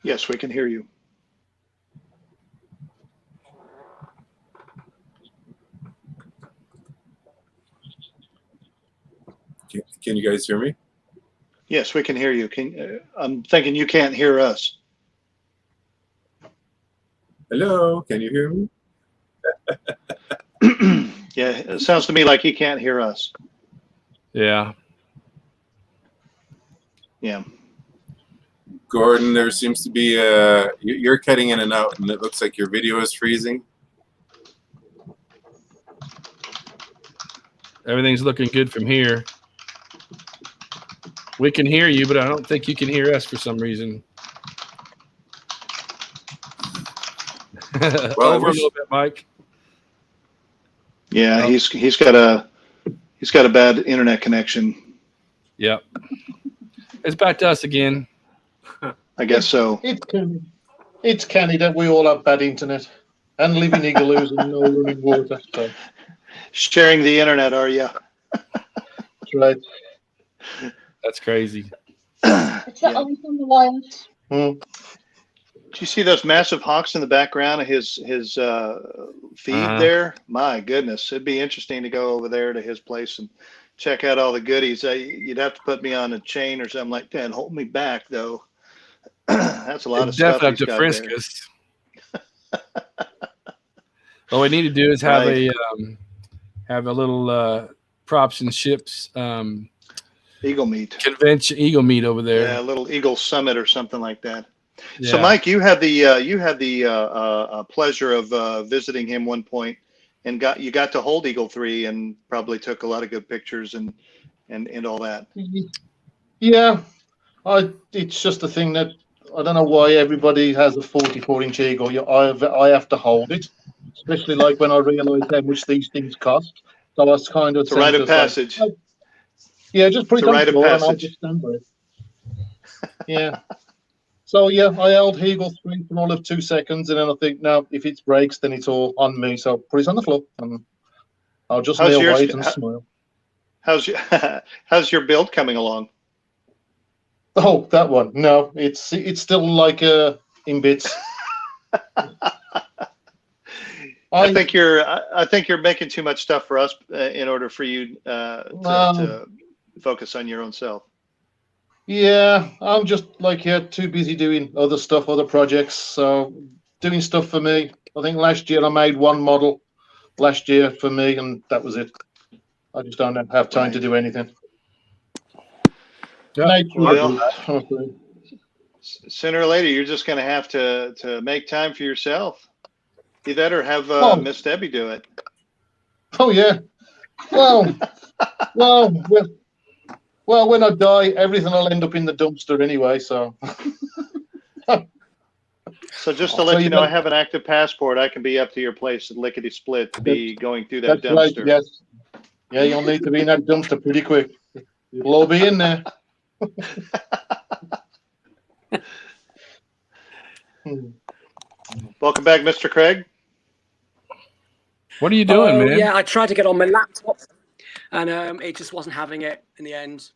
Yes, we can hear you. Can you guys hear me? Yes, we can hear you. I'm thinking you can't hear us. Hello, can you hear me? Yeah, it sounds to me like he can't hear us. Yeah. Yeah. Gordon, there seems to be you're cutting in and out, and it looks like your video is freezing. Everything's looking good from here. We can hear you, but I don't think you can hear us for some reason. Well, Over a little bit, Mike. Yeah, he's got a bad internet connection. Yep. It's back to us again. I guess so. It's Canada. We all have bad internet and live in igloos and no running water. So. Sharing the internet, are you? That's right. That's crazy. It's the ice on the wires. Do you see those massive hawks in the background of his feed there? My goodness, it'd be interesting to go over there to his place and check out all the goodies. You'd have to put me on a chain or something like that. Hold me back, though. That's a lot of stuff he's got frisk there. us. All we need to do is have a little props and ships Eagle meet convention, Eagle meet over there. Yeah, a little Eagle Summit or something like that. Yeah. So, Mike, you had the pleasure of visiting him one point, and got to hold Eagle 3 and probably took a lot of good pictures and all that. Yeah, it's just a thing that I don't know why everybody has a 44-inch Eagle. I have to hold it, especially like when I realise how much these things cost. So I was kind of it's a rite of passage. Like, yeah, just put it on the floor and I'll just stand by it. Yeah. So yeah, I held Eagle 3 for all of 2 seconds, and then I think, no, if it breaks, then it's all on me. So put it on the floor, and I'll just wait and smile. How's your build coming along? Oh, that one. No, it's still like in bits. I think you're making too much stuff for us in order for you to focus on your own self. Yeah, I'm just like too busy doing other stuff, other projects. So doing stuff for me. I think last year I made one model last year for me, and that was it. I just don't have time to do anything. Yeah. Nature Well, honestly. sooner or later, you're just going to have to make time for yourself. You better have Well, Miss Debbie do it. oh yeah. Well, well, when I die, everything will end up in the dumpster anyway. So. So just to So let you you know, I got have an active passport. I can be up to your place at Lickety Split to be going through that that's right. dumpster. Yes. Yeah, you'll need to be in that dumpster pretty quick. You'll all be in there. Welcome back, Mr. Craig. What are you doing, man? Yeah, I tried to get on my laptop, and it just wasn't having it in the end.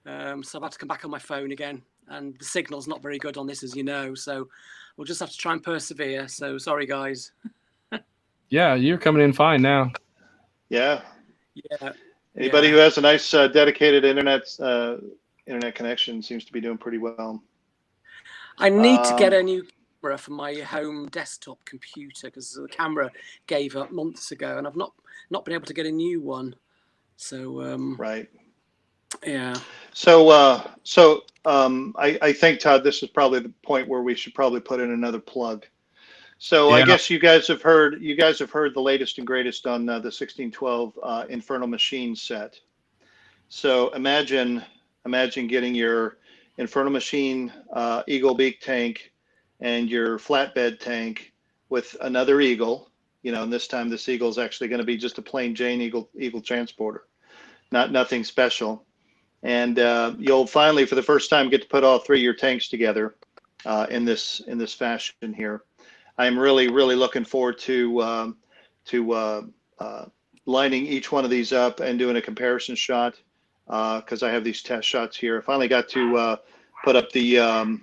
So I've had to come back on my phone again, and the signal's not very good on this, as you know. So we'll just have to try and persevere. So sorry, guys. Yeah, you're coming in fine now. Yeah. Yeah. Anybody who has a nice dedicated internet connection seems to be doing pretty well. I need to get a new camera for my home desktop computer because the camera gave up months ago, and I've not been able to get a new one. So right. Yeah. So I think, Todd, this is probably the point where we should probably put in another plug. So I guess you guys have heard the latest and greatest on the 1612 Infernal Machine set. So imagine getting your Infernal Machine Eagle Beak tank and your flatbed tank with another Eagle. And this time this Eagle is actually going to be just a plain Jane Eagle transporter, nothing special. And you'll finally, for the first time, get to put all three of your tanks together in this fashion here. I'm really looking forward to lining each one of these up and doing a comparison shot because I have these test shots here. I finally got to put up the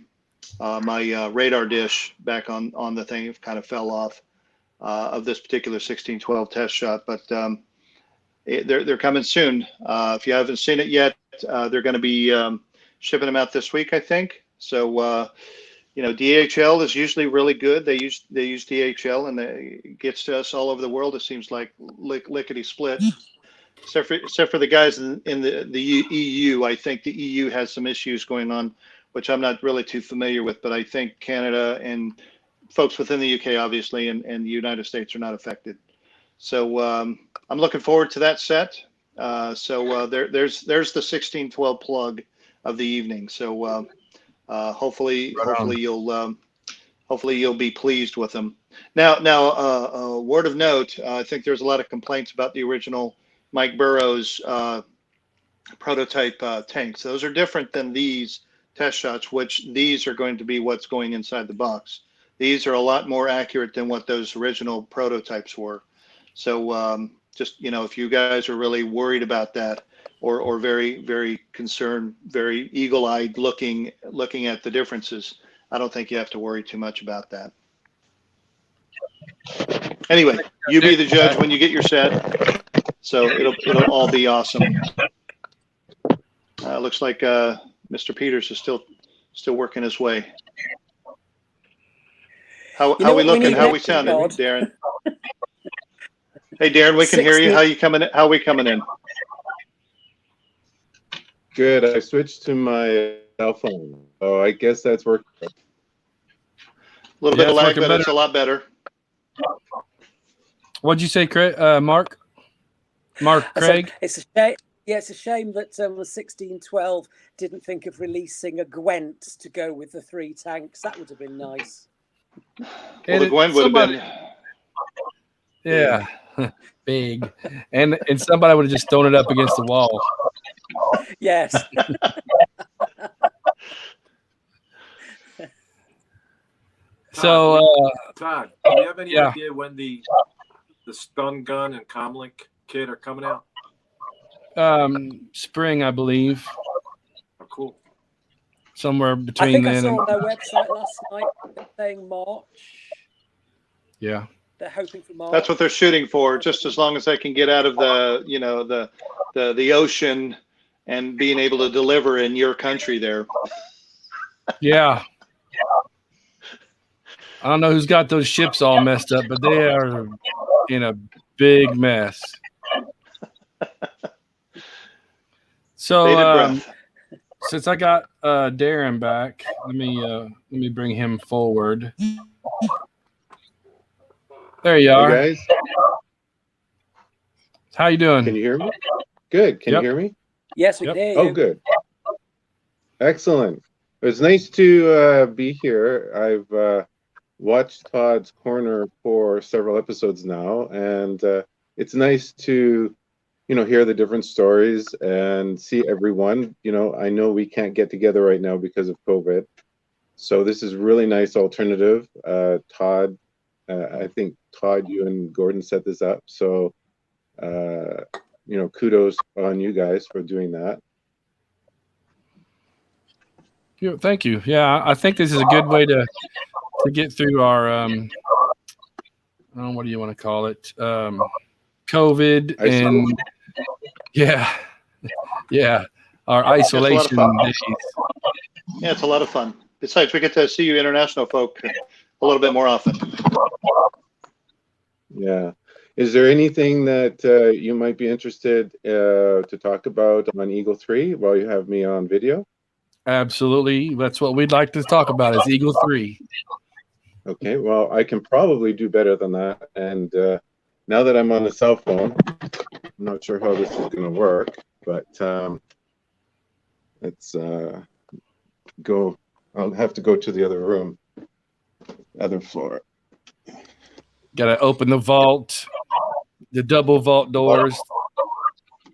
my radar dish back on the thing. It kind of fell off of this particular 1612 test shot, but they're coming soon. If you haven't seen it yet, they're going to be shipping them out this week, I think. So DHL is usually really good. They use DHL, and it gets to us all over the world. It seems like lickety split, except for the guys in the EU. I think the EU has some issues going on, which I'm not really too familiar with. But I think Canada and folks within the UK, obviously, and the United States are not affected. So I'm looking forward to that set. There's the 1612 plug of the evening. So hopefully you'll be pleased with them. Now, a word of note. I think there's a lot of complaints about the original Mike Burrows prototype tanks. Those are different than these test shots, which these are going to be what's going inside the box. These are a lot more accurate than what those original prototypes were. So just, if you guys are really worried about that or very, very concerned, very eagle-eyed looking at the differences, I don't think you have to worry too much about that. Anyway, you be the judge when you get your set. So it'll all be awesome. Looks like Mr. Peters is still working his way. How we looking? How we sounding, Darren? Hey, Darren, we can hear you. How are we coming in? Good. I switched to my cell phone. Oh, I guess that's working. A little bit of lag, but it's a lot better. What'd you say, Craig? Mark? Craig? It's a shame. Yeah, it's a shame that the 1612 didn't think of releasing a Gwent to go with the 3 tanks. That would have been nice. Well, the Gwent would have been. Yeah, big, and somebody would have just thrown it up against the wall. Yes. So, Todd, do you have any idea when the stun gun and comlink kit are coming out? Spring, I believe. Oh, cool. Somewhere between then. I saw on their website last night they're saying March. Yeah. They're hoping for March. That's what they're shooting for. Just as long as they can get out of the the ocean and being able to deliver in your country there. Yeah. I don't know who's got those ships all messed up, but they are in a big mess. So since I got Darren back, let me bring him forward. There you are. Hey guys, How you doing? can you hear me? Good. Can Yep. you hear me? Yes, we Yep. do. Oh, good. Excellent. It's nice to be here. I've watched Todd's Corner for several episodes now, and it's nice to, hear the different stories and see everyone. I know we can't get together right now because of COVID, so this is really nice alternative. Todd, I think Todd, you and Gordon set this up, so kudos on you guys for doing that. Thank you. Yeah, I think this is a good way to get through our I don't know, what do you want to call it? COVID and our isolation days. Yeah, it's a lot of fun. Besides, we get to see you international folk a little bit more often. Yeah. Is there anything that you might be interested to talk about on Eagle 3 while you have me on video? Absolutely. That's what we'd like to talk about is Eagle 3. Okay, well, I can probably do better than that. And now that I'm on the cell phone, I'm not sure how this is going to work, but let's go. I'll have to go to the other room, other floor. Got to open the vault, the double vault doors.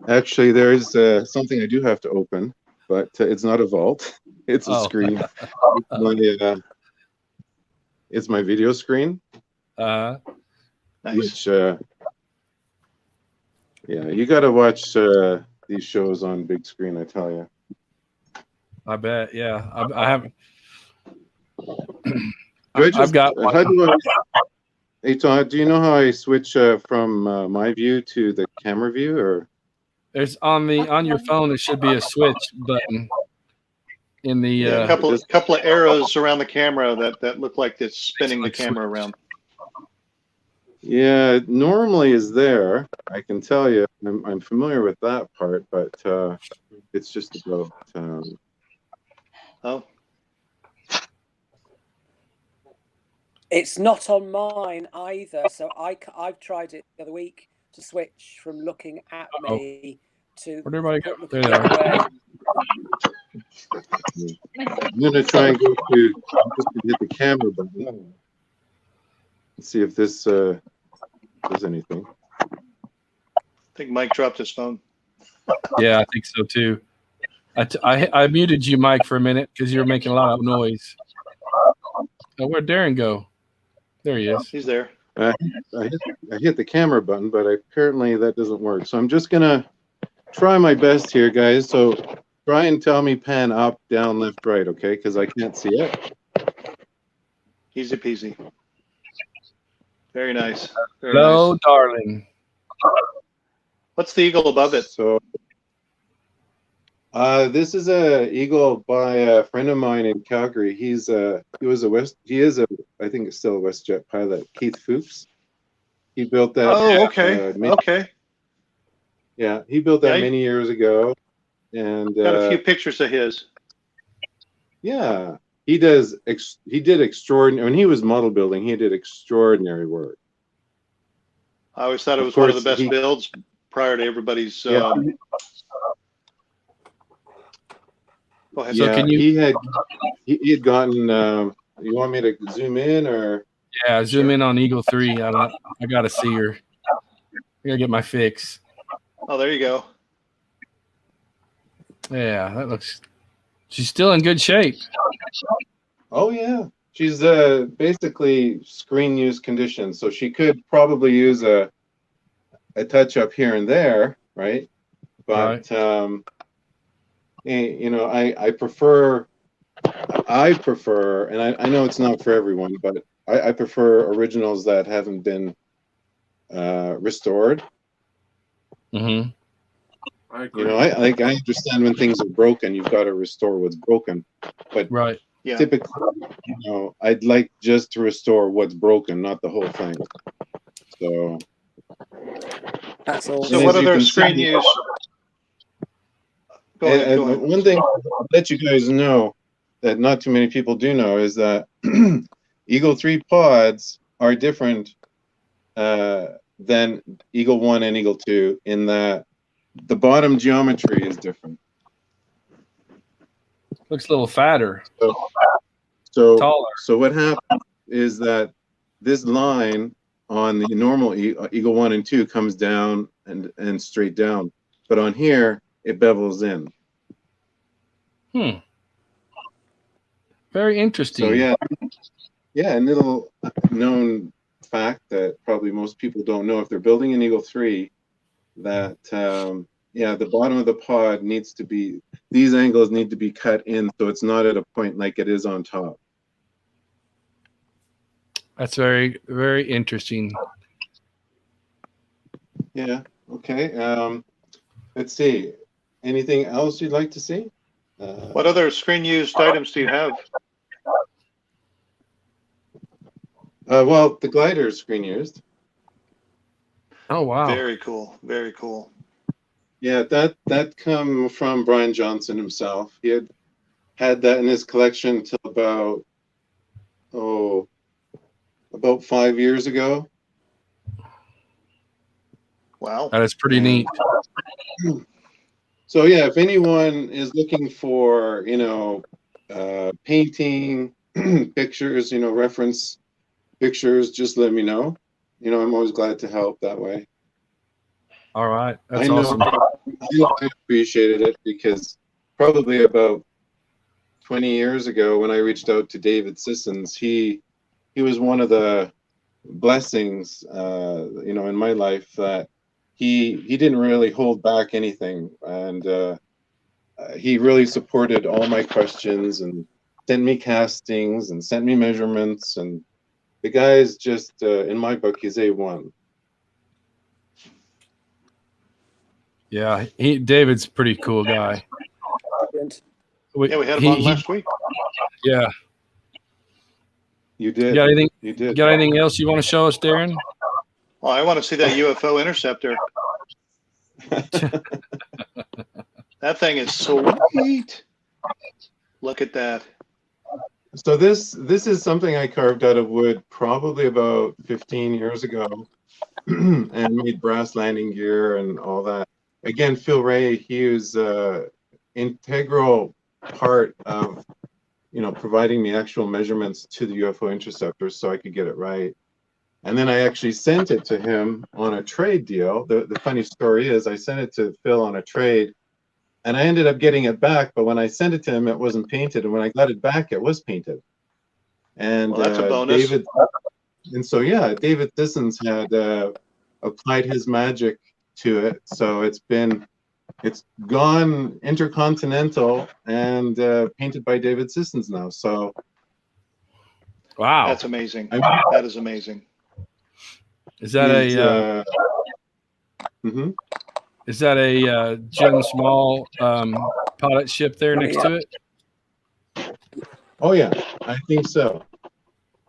Actually, there is something I do have to open, but it's not a vault. It's a screen. It's my video screen. Nice. Which, you got to watch these shows on big screen, I tell you. I bet. Yeah, I haven't. I've got. Hey Todd, do you know how I switch from my view to the camera view, or? There's on your phone. There should be a switch button in the. A couple of arrows around the camera that look like it's spinning the camera around. Yeah, it normally is there. I can tell you, I'm familiar with that part, but it's just about. Oh. It's not on mine either. So I've tried it the other week to switch from looking at me to Where'd everybody go? looking the other way. I'm gonna try and go to just to hit the camera button. Let's see if this does anything. I think Mike dropped his phone. Yeah, I think so too. I muted you, Mike, for a minute because you were making a lot of noise. Oh, where'd Darren go? There he is. He's there. I hit the camera button, but apparently that doesn't work. So I'm just gonna try my best here, guys. So try and tell me pan up, down, left, right, okay? Because I can't see it. Easy peasy. Very nice. Very Hello, nice. darling. What's the eagle above it? So this is a eagle by a friend of mine in Calgary. I think it's still a WestJet pilot, Keith Fuchs. He built that. Oh, okay. Okay. Yeah, he built that many years ago, and got a few pictures of his. Yeah, he did extraordinary. When he was model building, he did extraordinary work. I always thought it was one of the best builds prior to everybody's. Yeah. Go ahead. Yeah, he had gotten. You want me to zoom in or? Yeah, zoom in on Eagle 3. I gotta see her. I gotta get my fix. Oh, there you go. Yeah, that looks. She's still in good shape. Oh yeah, she's basically screen use conditions, so she could probably use a touch up here and there, right? But right. I prefer, and I know it's not for everyone, but I prefer originals that haven't been restored. Mm-hmm. I agree. You know, I understand when things are broken, you've got to restore what's broken. But Right. Yeah. typically, you know, I'd like just to restore what's broken, not the whole thing. So, That's all. So and what as you other can screen see, use? Go ahead. Go ahead. one thing I'll let you guys know that not too many people do know is that Eagle 3 pods are different than Eagle 1 and Eagle 2 in that the bottom geometry is different. Looks a little fatter, So taller. what happens is that this line on the normal Eagle 1 and 2 comes down and straight down, but on here it bevels in. Very interesting. So yeah, a little known fact that probably most people don't know if they're building an Eagle 3, that the bottom of the pod needs to be, these angles need to be cut in so it's not at a point like it is on top. That's very, very interesting. Yeah. Okay. Let's see. Anything else you'd like to see? What other screen used items do you have? Well, the glider is screen used. Oh wow! Very cool. Very cool. Yeah, that come from Brian Johnson himself. He had that in his collection till about 5 years ago. Wow. That is pretty neat. So yeah, if anyone is looking for, painting pictures, reference pictures, just let me know. I'm always glad to help that way. All right, that's I know, awesome. I appreciated it because probably about 20 years ago when I reached out to David Sissons, he was one of the blessings, in my life that he didn't really hold back anything, and he really supported all my questions and sent me castings and sent me measurements, and the guy is just in my book, he's A1. Yeah, David's a pretty cool guy. We had him on last week. Yeah. You did. Got anything? You did. Got anything else you want to show us, Darren? Oh, I want to see that UFO interceptor. That thing is sweet. Look at that. So this is something I carved out of wood probably about 15 years ago, and made brass landing gear and all that. Again, Phil Ray, he was integral part of providing me actual measurements to the UFO interceptor so I could get it right. And then I actually sent it to him on a trade deal. The funny story is I sent it to Phil on a trade, and I ended up getting it back, but when I sent it to him, it wasn't painted, and when I got it back, it was painted. And well, that's a bonus. David Sissons had applied his magic to it, so it's gone intercontinental and painted by David Sissons now. So, wow, that's amazing. That is amazing. Is that Is that a Jim Small pilot ship there next to it? Oh yeah, I think so.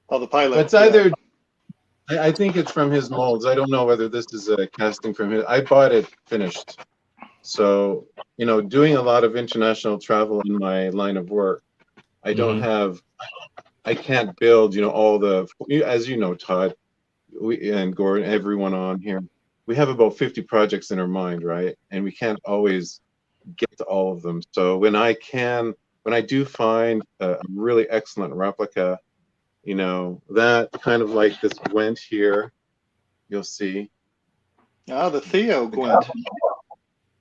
Oh, the pilot. It's either. I think it's from his molds. I don't know whether this is a casting from his. I bought it finished. So, doing a lot of international travel in my line of work, I don't have, I can't build, all the, as you know, Todd, and Gordon, everyone on here, we have about 50 projects in our mind, right? And we can't always get to all of them. So when I do find a really excellent replica, that kind of like this Gwent here, you'll see. Ah, the Theo Gwent.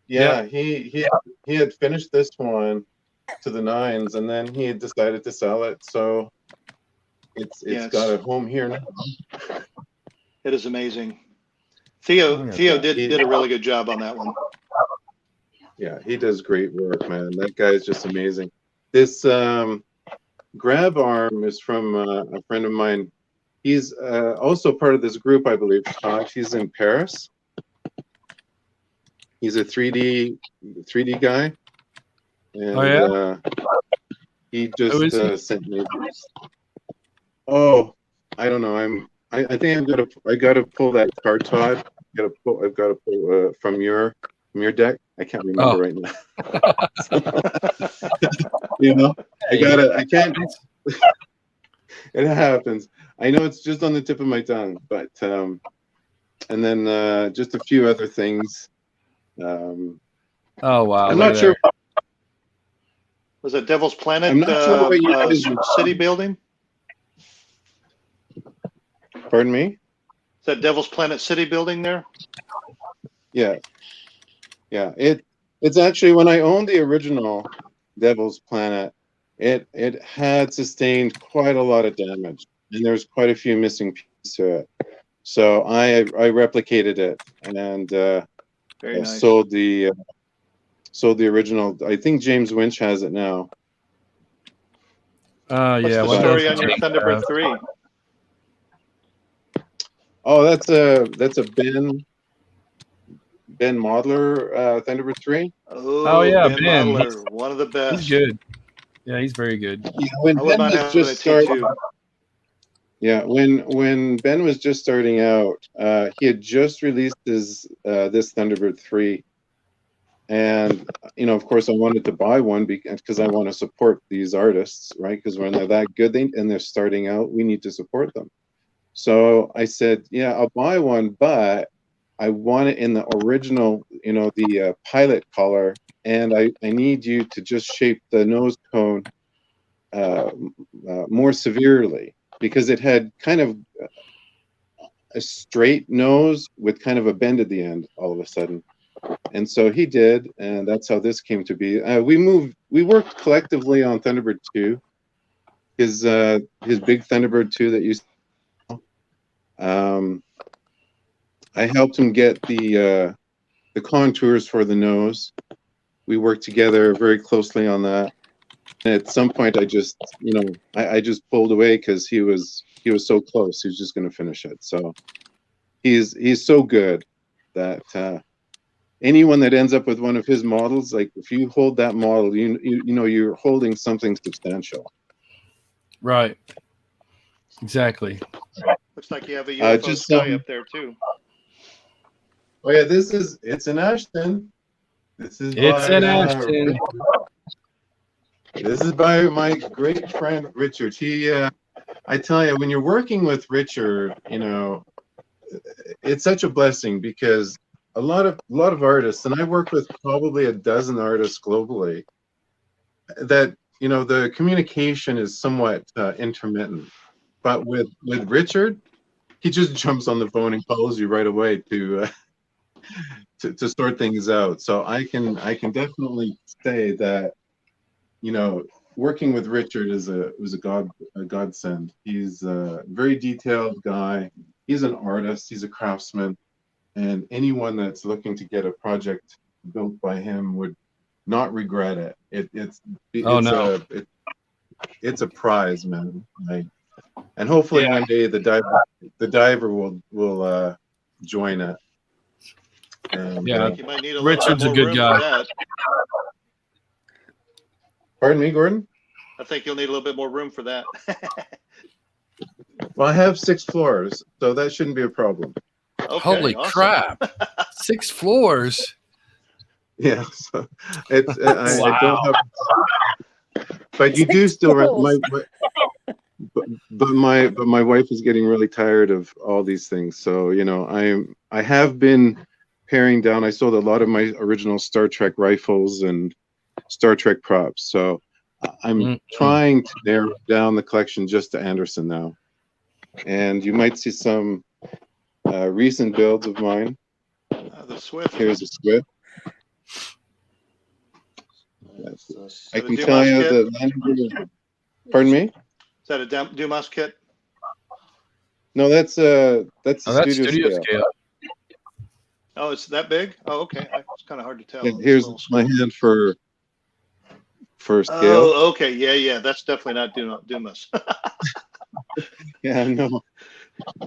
Yeah, he had finished this one to the nines, and then he had decided to sell it. So it's got a home here now. It is amazing. Theo did a really good job on that one. Yeah, he does great work, man. That guy is just amazing. This grab arm is from a friend of mine. He's also part of this group, I believe, Todd. He's in Paris. He's a 3D guy, and Oh, yeah? he Who is he? just sent me this. Oh, I don't know. I think I gotta pull that card, Todd. I've got to pull from your deck. I can't remember right now. You know, I can't. It happens. I know it's just on the tip of my tongue, but and then just a few other things. Oh wow! I'm not sure. Was it Devil's Planet I'm not sure what you guys city building? Pardon me? Is that Devil's Planet city building there? Yeah. Yeah. It's actually, when I owned the original Devil's Planet, it had sustained quite a lot of damage, and there's quite a few missing pieces to it. So I replicated it and Very nice. sold the original. I think James Winch has it now. What's Yeah. the story on your Thunderbird 3? Oh, that's a Ben Modler Thunderbird 3. Oh yeah, Ben. Modler, one of the best. He's good. Yeah, he's very good. Yeah, when Ben was just starting. Yeah, when Ben was just starting out, he had just released his this Thunderbird 3, and of course, I wanted to buy one because I want to support these artists, right? Because when they're that good and they're starting out, we need to support them. So I said, yeah, I'll buy one, but I want it in the original, the pilot color, and I need you to just shape the nose cone more severely, because it had kind of a straight nose with kind of a bend at the end all of a sudden. And so he did, and that's how this came to be. We worked collectively on Thunderbird 2, his big Thunderbird 2 that you I helped him get the contours for the nose. We worked together very closely on that. And at some point, I just pulled away because he was so close. He was just going to finish it. So he's so good that anyone that ends up with one of his models, like if you hold that model, you're holding something substantial. Right. Exactly. Looks like you have a UFO sky up there too. Oh yeah, it's in Ashton. It's in Ashton. This is by my great friend Richard. I tell you, when you're working with Richard, it's such a blessing, because a lot of artists, and I work with probably a dozen artists globally, that the communication is somewhat intermittent. But with Richard, he just jumps on the phone and calls you right away to sort things out. So I can definitely say that working with Richard was a godsend. He's a very detailed guy. He's an artist. He's a craftsman, and anyone that's looking to get a project built by him would not regret it. It's a prize, man. And hopefully one day the diver will join it. And, you might need Richard's a good guy. Pardon me, Gordon? I think you'll need a little bit more room for that. Well, I have 6 floors, so that shouldn't be a problem. Okay, holy crap! 6 floors. Yeah, so it's I don't have, but you do still rent but my wife is getting really tired of all these things. So I have been paring down. I sold a lot of my original Star Trek rifles and Star Trek props. So I'm trying to narrow down the collection just to Anderson now. And you might see some recent builds of mine. The Swift. Here's a Swift. I can tell you that. Pardon me? Is that a Dumas kit? No, that's studio scale. Oh, it's that big? Oh, okay. It's kind of hard to tell. Yeah, here's my hand for scale. Oh, okay. Yeah. That's definitely not Dumas. Yeah,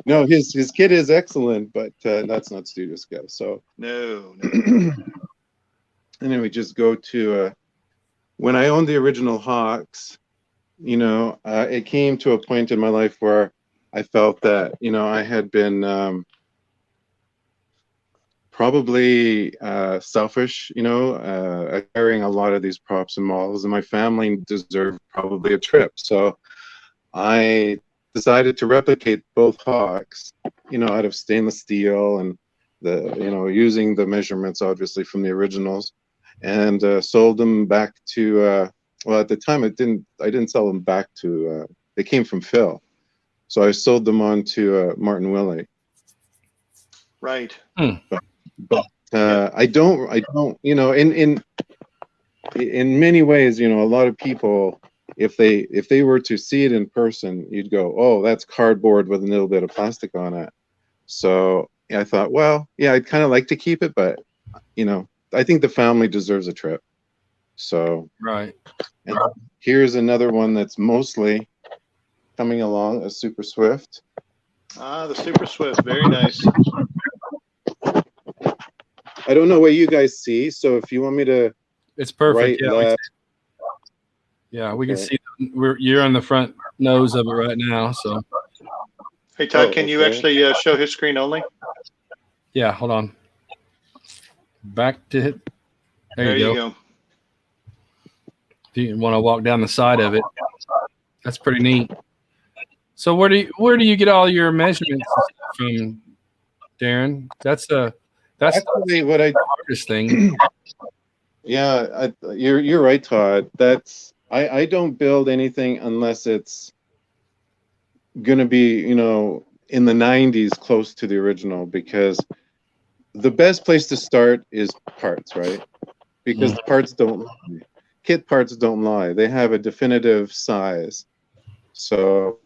no, his kit is excellent, but that's not studio scale. So no. and then we just go to when I owned the original Hawks. It came to a point in my life where I felt that I had been probably selfish, acquiring a lot of these props and models, and my family deserved probably a trip. So I decided to replicate both Hawks, out of stainless steel and using the measurements obviously from the originals, and sold them back to. Well, at the time, I didn't sell them back to. They came from Phil, so I sold them on to Martin Willie. Right. But I don't. In many ways, a lot of people, if they were to see it in person, you'd go, oh, that's cardboard with a little bit of plastic on it. So I thought, well, yeah, I'd kind of like to keep it, but I think the family deserves a trip. So right. And here's another one that's mostly coming along, a Super Swift. Ah, the Super Swift, very nice. I don't know what you guys see, so if you want me to, it's perfect. Right, left. We can see. You're on the front nose of it right now. So, hey Todd, can you actually show his screen only? Yeah, hold on. Back to it. There you go. If you want to walk down the side of it, that's pretty neat. So where do you get all your measurements from, Darren? That's actually what the hardest thing. Yeah, you're right, Todd. I don't build anything unless it's gonna be in the 90s, close to the original, because the best place to start is parts, right? Because parts don't lie. Kit parts don't lie. They have a definitive size. So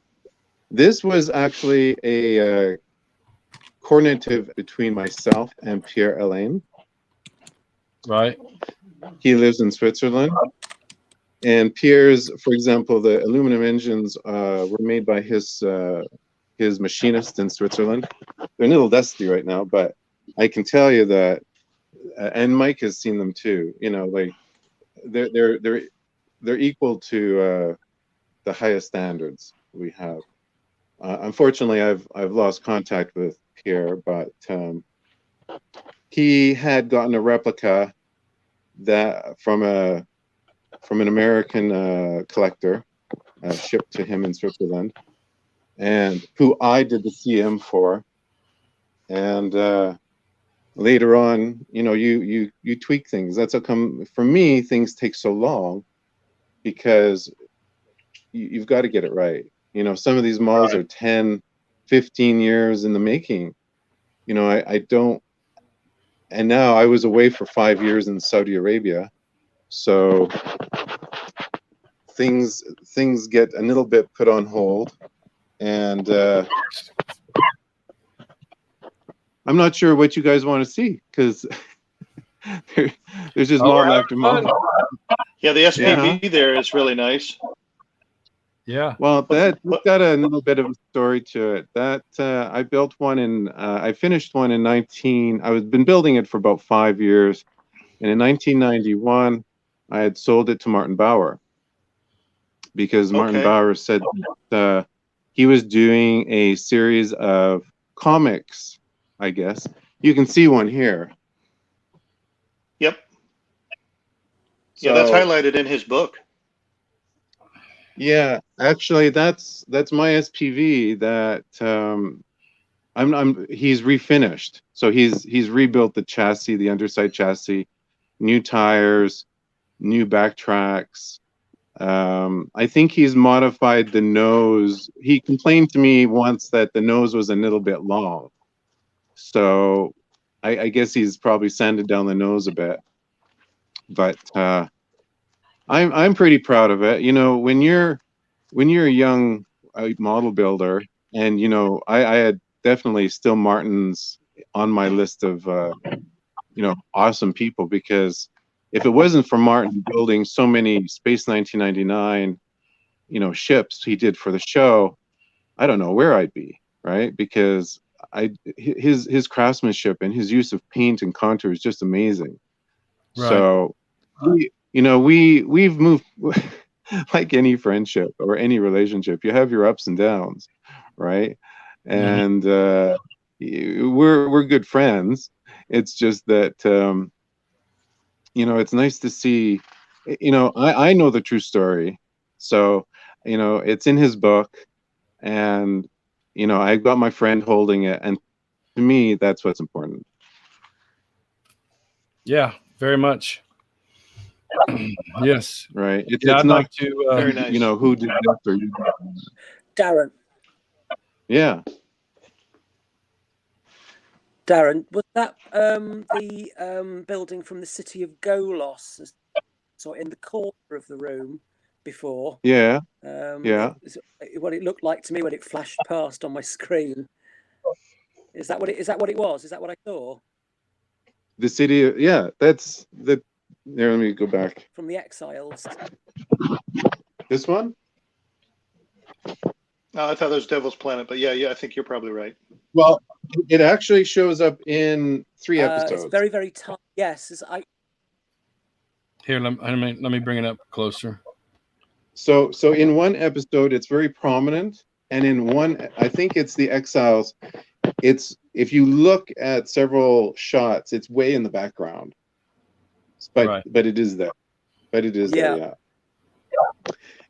this was actually a coordinative between myself and Pierre Alain. Right. He lives in Switzerland. And Pierre's, for example, the aluminum engines were made by his machinist in Switzerland. They're a little dusty right now, but I can tell you that, and Mike has seen them too. Like they're equal to the highest standards we have. Unfortunately, I've lost contact with Pierre, but he had gotten a replica that from an American collector shipped to him in Switzerland, and who I did the CM for. And later on, you tweak things. That's how come for me things take so long, because you've got to get it right. Some of these models are 10, 15 years in the making. I don't. And now I was away for 5 years in Saudi Arabia, so things get a little bit put on hold, and I'm not sure what you guys want to see, because there's just model after model. Yeah, the SPV there is really nice. Yeah. Well, that's got a little bit of a story to it. That I built one I finished one in I was been building it for about 5 years, and in 1991, I had sold it to Martin Bauer, because Martin Bauer said that he was doing a series of comics, I guess. You can see one here. Yep. Yeah, that's highlighted in his book. Yeah, actually, that's my SPV that he's refinished. So he's rebuilt the chassis, the underside chassis, new tires, new backtracks. I think he's modified the nose. He complained to me once that the nose was a little bit long. So I guess he's probably sanded down the nose a bit. But I'm pretty proud of it. When you're a young model builder, and I had definitely still Martin's on my list of awesome people, because if it wasn't for Martin building so many Space 1999 ships he did for the show, I don't know where I'd be, right? Because his craftsmanship and his use of paint and contour is just amazing. Right. So we've moved like any friendship or any relationship. You have your ups and downs, right? And we're good friends. It's just that it's nice to see. I know the true story, so it's in his book, and I've got my friend holding it, and to me, that's what's important. Yeah, very much. Yes. Right. It's I'd not like to. Very nice. who did this or you. Darren. Yeah. Darren, was that the building from the city of Golos? So in the corner of the room before. Yeah. Yeah. What it looked like to me when it flashed past on my screen. Is that what it was? Is that what I saw? The city. Yeah. That's the. There. Let me go back. From the Exiles. This one. No, I thought it was Devil's Planet, but yeah, I think you're probably right. Well, it actually shows up in 3 episodes. It's very, very tight. Yes, Here, let me bring it up closer. So in one episode, it's very prominent, and in one, I think it's the Exiles. It's if you look at several shots, it's way in the background, but it is there. But it is there, yeah.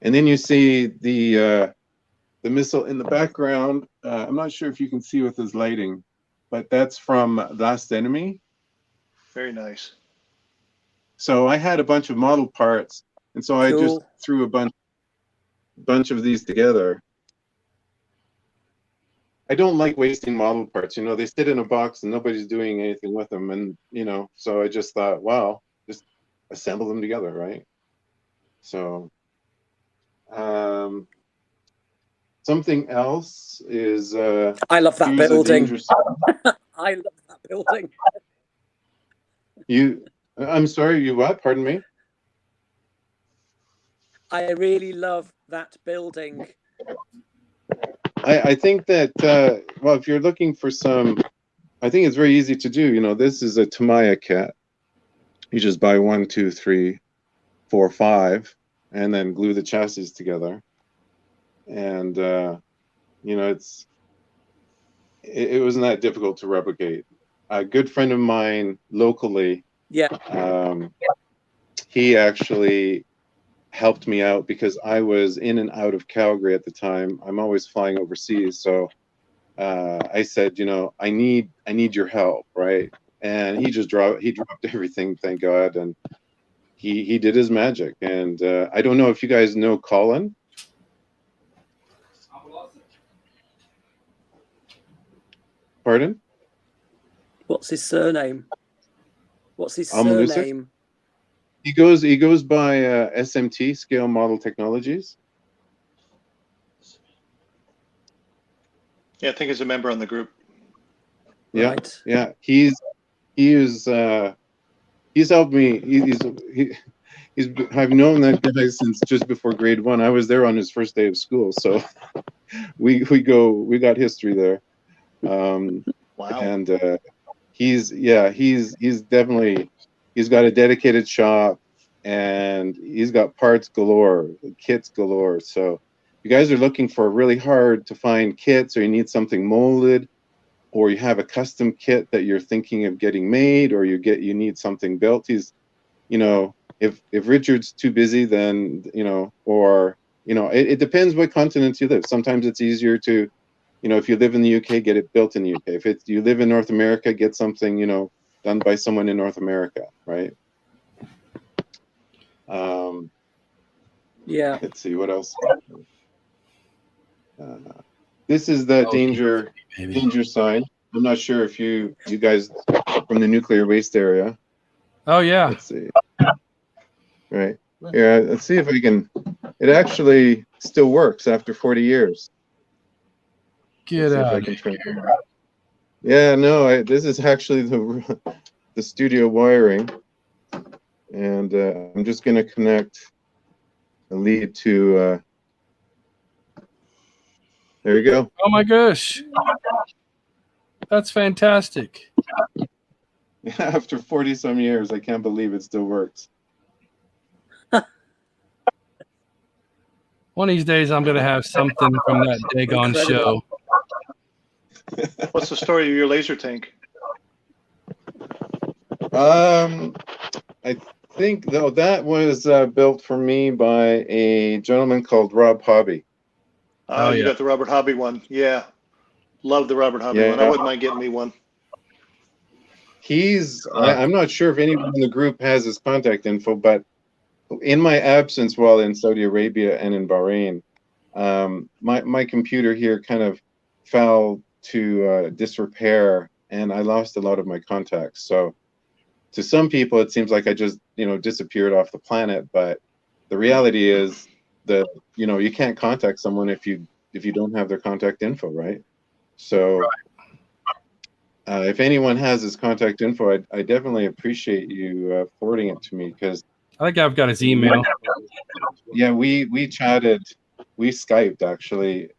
And then you see the missile in the background. I'm not sure if you can see with this lighting, but that's from Last Enemy. Very nice. So I had a bunch of model parts, and so I just threw a bunch of these together. I don't like wasting model parts. They sit in a box and nobody's doing anything with them, and so I just thought, wow, just assemble them together, right? So something else is I love that building. I love that building. I'm sorry, you what? Pardon me? I really love that building. I think that well, if you're looking for some, I think it's very easy to do. This is a Tamiya kit. You just buy 1, 2, 3, 4, 5, and then glue the chassis together. And it wasn't that difficult to replicate. A good friend of mine locally, he actually helped me out because I was in and out of Calgary at the time. I'm always flying overseas, so I said, I need your help, right? And he dropped everything, thank God, and he did his magic. And I don't know if you guys know Colin. Pardon? What's his surname? What's his Malusic? surname? He goes by SMT, Scale Model Technologies. Yeah, I think he's a member on the group. Yeah, right. Yeah. He's helped me. I've known that guy since just before grade 1. I was there on his first day of school, so we got history there. Wow. And he's definitely, he's got a dedicated shop, and he's got parts galore, kits galore. So if you guys are looking for really hard to find kits, or you need something molded, or you have a custom kit that you're thinking of getting made, or you need something built, if Richard's too busy, then it depends what continent you live. Sometimes it's easier to, if you live in the UK, get it built in the UK. If you live in North America, get something done by someone in North America, right? Let's see what else. This is the danger sign. I'm not sure if you guys from the nuclear waste area. Oh yeah. Let's see. Right. Yeah. Let's see if I can. It actually still works after 40 years. Get out. Yeah. No. This is actually the studio wiring, and I'm just going to connect a lead to. There you go. Oh my gosh. That's fantastic. After 40 some years, I can't believe it still works. One of these days, I'm going to have something from that daggone show. What's the story of your laser tank? I think though that was built for me by a gentleman called Rob Hobby. Oh, you got the Robert Hobby one. Yeah. Love the Robert Hobby one. I wouldn't mind getting me one. I'm not sure if anyone in the group has his contact info, but in my absence while in Saudi Arabia and in Bahrain, my computer here kind of fell to disrepair, and I lost a lot of my contacts. So to some people, it seems like I just disappeared off the planet, but the reality is that you can't contact someone if you don't have their contact info, right? So if anyone has his contact info, I definitely appreciate you forwarding it to me, because I think I've got his email. Yeah, we chatted, we Skyped actually,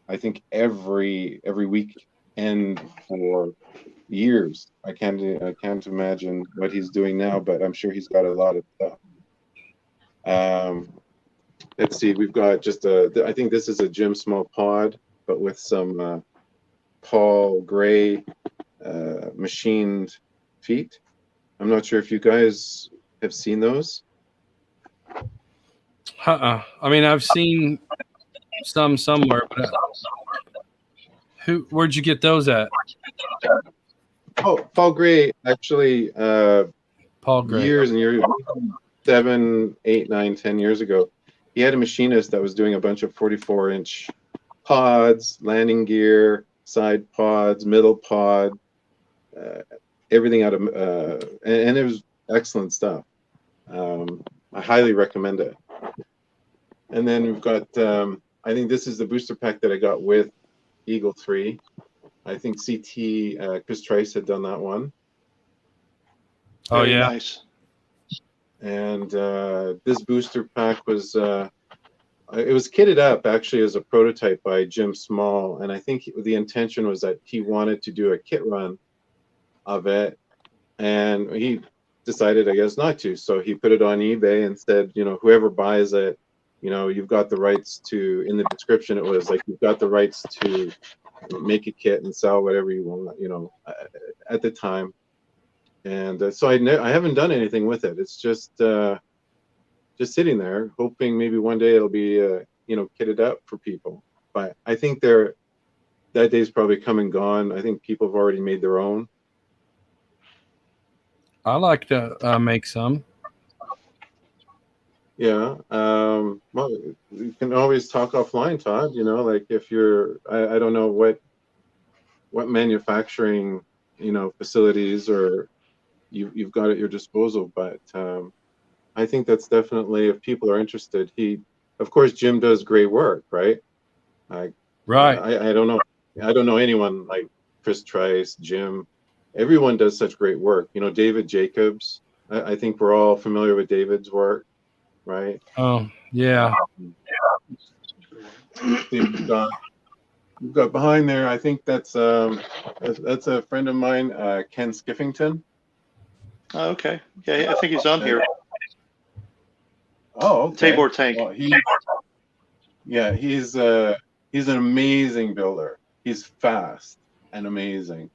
I think every weekend for years. I can't imagine what he's doing now, but I'm sure he's got a lot of stuff. Let's see, we've got just I think this is a Jim Small pod, but with some Paul Gray machined feet. I'm not sure if you guys have seen those. I mean, I've seen some somewhere, but where'd you get those at? Oh, Paul Gray, actually, Paul Gray. years and years, 7, 8, 9, 10 years ago, he had a machinist that was doing a bunch of 44-inch pods, landing gear, side pods, middle pod, everything out of, and it was excellent stuff. I highly recommend it. And then we've got, I think this is the booster pack that I got with Eagle 3. I think CT, Chris Trice had done that one. Oh, Very yeah. Nice. And this booster pack was, it was kitted up actually as a prototype by Jim Small. And I think the intention was that he wanted to do a kit run of it. And he decided, I guess, not to. So he put it on eBay and said, whoever buys it, you've got the rights to, in the description, it was like, you've got the rights to make a kit and sell whatever you want, at the time. And so I haven't done anything with it. It's just sitting there, hoping maybe one day it'll be, kitted up for people. But I think that day's probably come and gone. I think people have already made their own. I like to make some. Yeah. Well, you can always talk offline, Todd. Like if you're, I don't know what manufacturing, facilities or you've got at your disposal, but I think that's definitely, if people are interested. Of course, Jim does great work, right? Right. I don't know anyone like Chris Trice, Jim. Everyone does such great work. David Jacobs. I think we're all familiar with David's work, right? Oh, yeah. We've got behind there, I think that's a friend of mine, Ken Skiffington. Oh, okay. Yeah, I think he's on here. Oh, okay. Tabor tank. Well, he's an amazing builder. He's fast and amazing,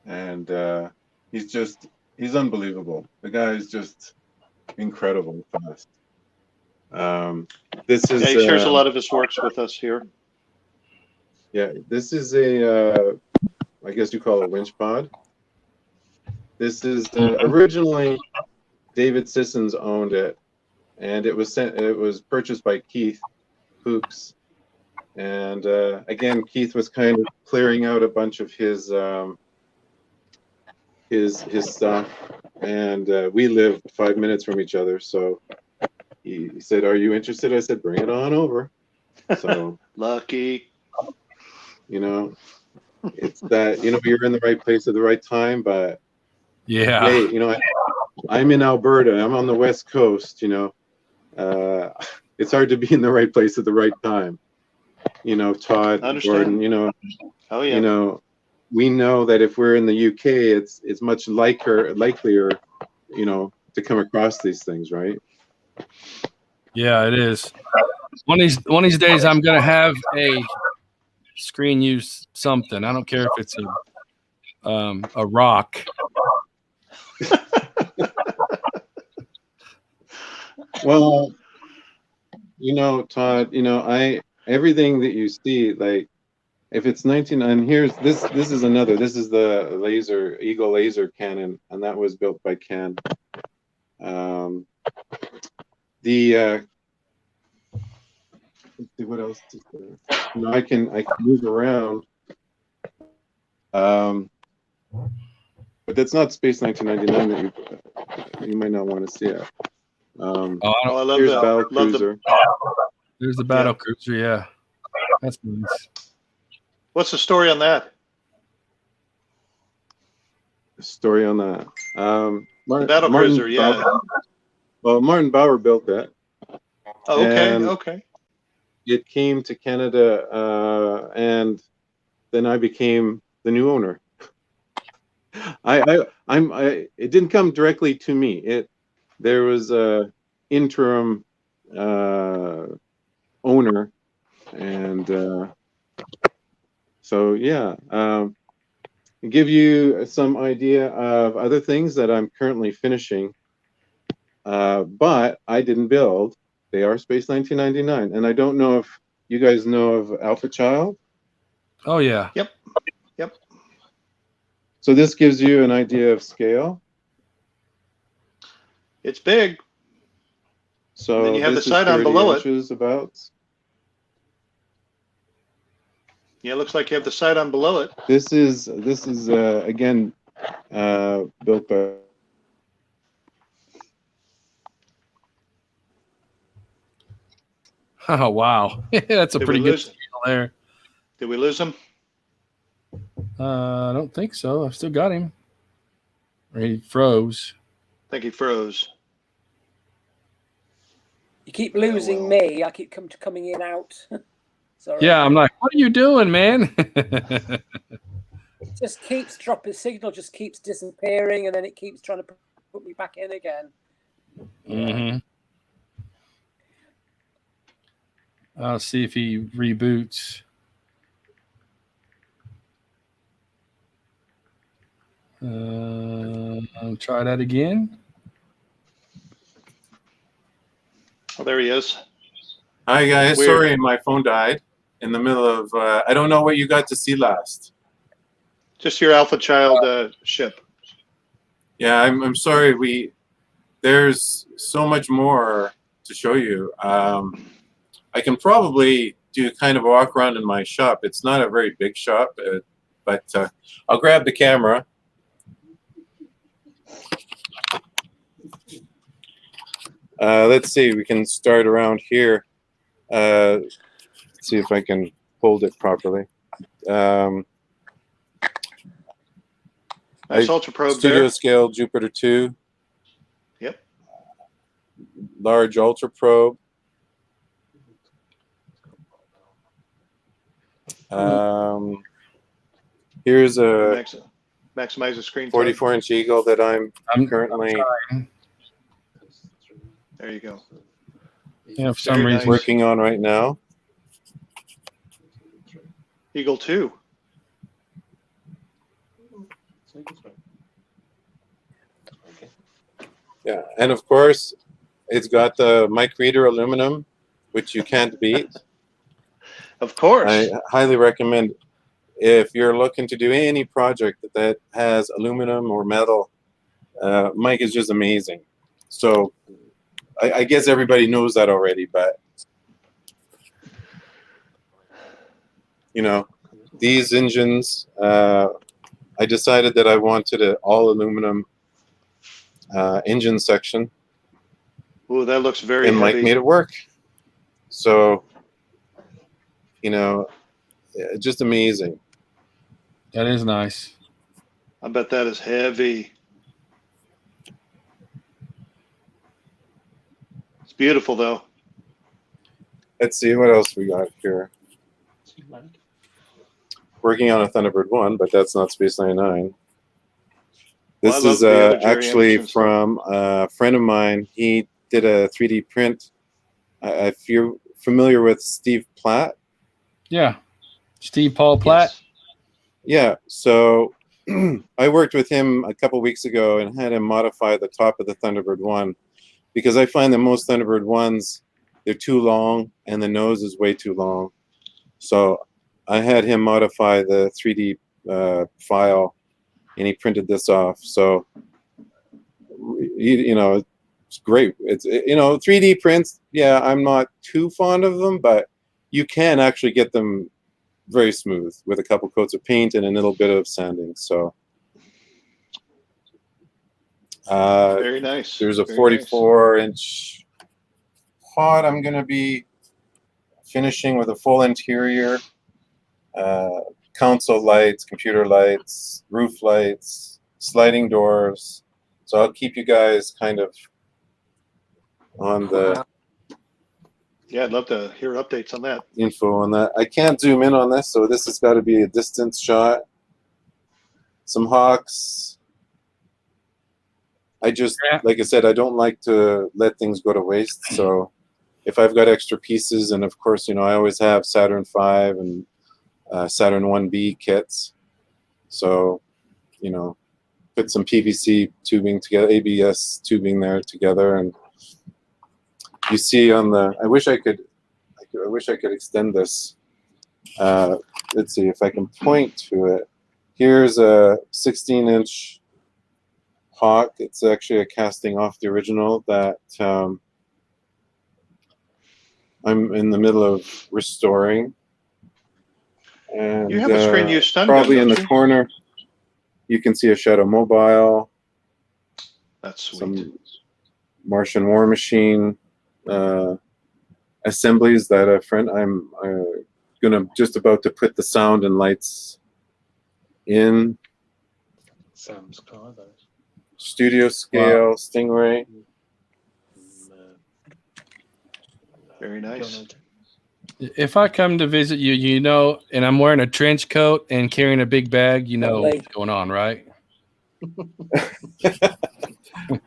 and he's unbelievable. The guy is just incredible fast. This is. Yeah, he shares a lot of his works with us here. Yeah, this is a, I guess you call it winch pod. This is originally David Sissons owned it, and it was purchased by Keith Hooks. And again, Keith was kind of clearing out a bunch of his stuff, and we lived 5 minutes from each other. So he said, "Are you interested?" I said, "Bring it on over." So lucky. It's that you're in the right place at the right time, but yeah, hey, I'm in Alberta. I'm on the West Coast. It's hard to be in the right place at the right time. Todd, Gordon. Oh yeah. we know that if we're in the UK, it's much likelier, you know, to come across these things, right? Yeah, it is. One of these days, I'm gonna have a screen use something. I don't care if it's a rock. Well, you know, Todd, you know, everything that you see, like if it's 19, and here's this is another. This is the Eagle laser cannon, and that was built by Ken. Let's see what else is there. You know, I can move around. But that's not Space 1999 that you might not want to see it. I love here's that. Battle Love Cruiser. There's the battle cruiser. Yeah, that's nice. What's the story on that? Story on that. Battle Cruiser, yeah. Bauer, well, Martin Bauer built that. Oh, okay, and okay. It came to Canada, and then I became the new owner. It didn't come directly to me. There was a interim owner, and so yeah. Give you some idea of other things that I'm currently finishing, but I didn't build. They are Space 1999, and I don't know if you guys know of Alpha Child. Oh yeah. Yep. So this gives you an idea of scale. It's big. So and then you have the this is sight on 30 below inches about. Yeah, it looks like you have the sight on below it. This is again built by. Oh wow, that's a pretty good scale there. Did we lose him? I don't think so. I've still got him. Or he froze. I think he froze. You keep losing me. I keep coming in out. Sorry. Yeah, I'm like, what are you doing, man? It just keeps dropping. Signal just keeps disappearing, and then it keeps trying to put me back in again. Mm-hmm. I'll see if he reboots. I'll try that again. Oh, there he is. Hi guys, Weird. sorry my phone died in the middle of. I don't know what you got to see last. Just your Alpha Child ship. Yeah, I'm sorry. There's so much more to show you. I can probably do kind of a walk around in my shop. It's not a very big shop, but I'll grab the camera. Let's see. We can start around here. Let's see if I can hold it properly. Nice ultra probe Studio there. scale Jupiter 2. Yep. Large ultra probe. Here's a maximize the screen. 44-inch Eagle that I'm currently. There you go. Yeah, for some reason working on right now. Eagle 2. Yeah, and of course, it's got the mic reader aluminum, which you can't beat. Of course. I highly recommend if you're looking to do any project that has aluminum or metal. Mic is just amazing. So I guess everybody knows that already, but you know, these engines, I decided that I wanted an all aluminum engine section. Oh, that looks very and heavy. Mike made it work. So, you know, just amazing. That is nice. I bet that is heavy. It's beautiful, though. Let's see what else we got here. working on a Thunderbird 1, but that's not Space 99. Well, This I love is the other Jerry actually Anderson stuff. from a friend of mine. He did a 3D print. If you're familiar with Steve Platt. Yeah. Steve Paul Platt. Yes. Yeah, so I worked with him a couple weeks ago and had him modify the top of the Thunderbird 1 because I find that most Thunderbird 1s, they're too long and the nose is way too long. So I had him modify the 3D file and he printed this off. So, you know, it's great. It's, you know, 3D prints, yeah, I'm not too fond of them, but you can actually get them very smooth with a couple coats of paint and a little bit of sanding. So Very nice. there's a Very 44-inch pod I'm going to be finishing with a full interior, console lights, computer lights, roof lights, sliding doors. So I'll keep you guys kind of on the Yeah, I'd love to hear updates on that. info on that. I can't zoom in on this, so this has got to be a distance shot. Some hawks. I just, like I said, I don't like to let things go to waste. So if I've got extra pieces, and of course, you know, I always have Saturn V and Saturn 1B kits. So, you know, put some PVC tubing together, ABS tubing there together, and you see on the. I wish I could extend this. Let's see if I can point to it. Here's a 16-inch hawk. It's actually a casting off the original that I'm in the middle of restoring. And You have a screen use stun probably gun, in the don't you? corner, you can see a Shadow Mobile. That's sweet. Some Martian War Machine assemblies that a friend I'm just about to put the sound and lights in. Sam's car, though. Studio scale Stingray. Very nice. If I come to visit you, you know, and I'm wearing a trench coat and carrying a big bag, you know what's going on, right?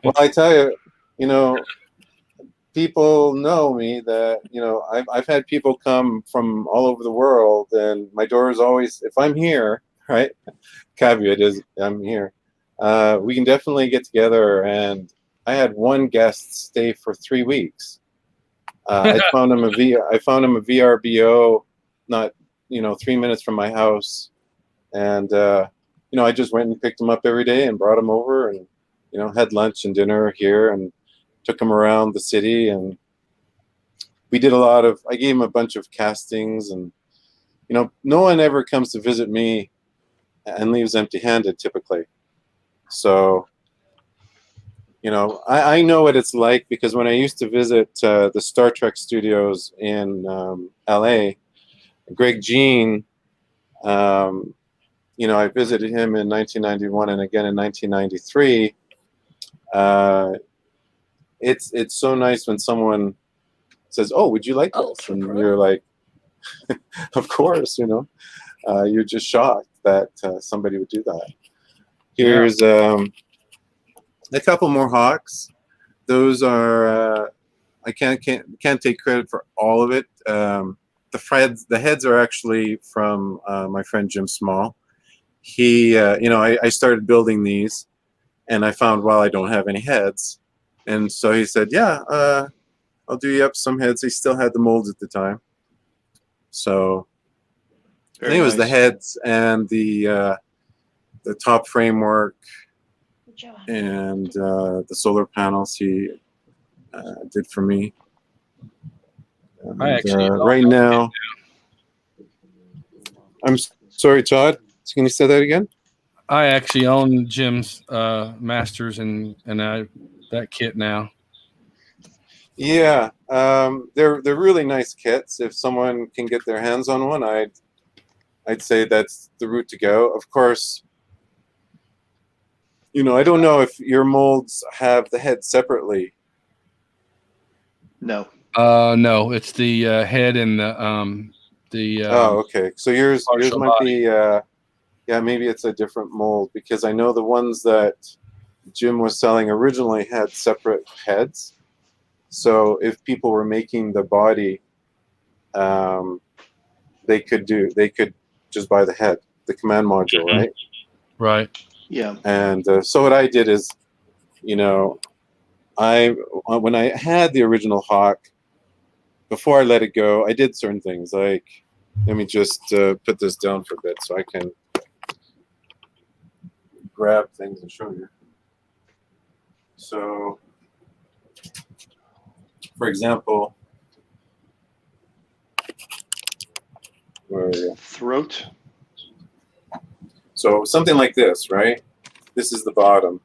Well, I tell you, you know, people know me that, you know, I've had people come from all over the world, and my door is always, if I'm here, right? Caveat is I'm here. We can definitely get together, and I had one guest stay for 3 weeks. I found him a VRBO, not 3 minutes from my house, and I just went and picked him up every day and brought him over, and had lunch and dinner here, and took him around the city, and we did I gave him a bunch of castings, and no one ever comes to visit me and leaves empty-handed typically. So I know what it's like, because when I used to visit the Star Trek studios in LA, Greg Jean, I visited him in 1991 and again in 1993. It's so nice when someone says, "Oh, would you like this?" And you're like, "Of course," you're just shocked that somebody would do that. Here's a couple more hawks. Those are I can't take credit for all of it. The heads are actually from my friend Jim Small. He, I started building these, and I found, well, I don't have any heads, and so he said, "Yeah, I'll do you up some heads." He still had the molds at the time, so I think it was the heads and the top framework and the solar panels he did for me. And, I actually right now, I'm sorry, Todd. Can you say that again? I actually own Jim's Masters and that kit now. Yeah, they're really nice kits. If someone can get their hands on one, I'd say that's the route to go. Of course, I don't know if your molds have the head separately. No. No, it's the head and the Oh, okay. So yours partial might body. be yeah, maybe it's a different mold, because I know the ones that Jim was selling originally had separate heads. So if people were making the body, they could just buy the head, the command module, right? Right. Yeah. And so what I did is, you know, when I had the original Hawk, before I let it go, I did certain things. Like, let me just put this down for a bit so I can grab things and show you. So, for example, where are you? Throat. So something like this, right? This is the bottom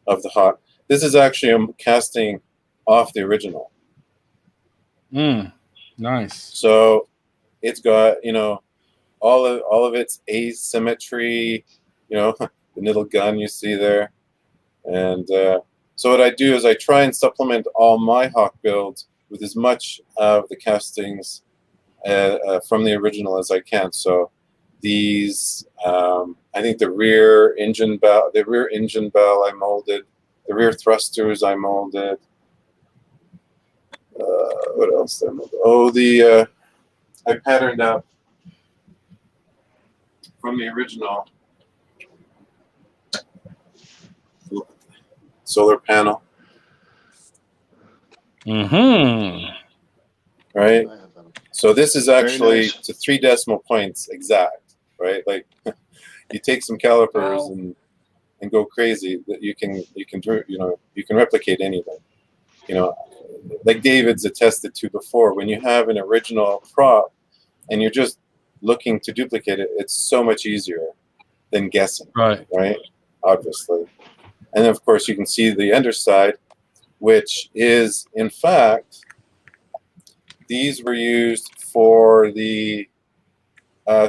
of the Hawk. This is actually a casting off the original. Nice. So it's got, you know, all of its asymmetry, you know, the little gun you see there. And so what I do is I try and supplement all my Hawk builds with as much of the castings from the original as I can. So these, I think the rear engine bell I molded, the rear thrusters I molded. What else did I mold? Oh, I patterned up from the original solar panel. Right? So this is actually nice. to 3 decimal points exact, right? Like you take some calipers and go crazy. That you can replicate anything. You know, like David's attested to before, when you have an original prop and you're just looking to duplicate it, it's so much easier than guessing. Right. Obviously. And then of course you can see the underside, which is in fact, these were used for the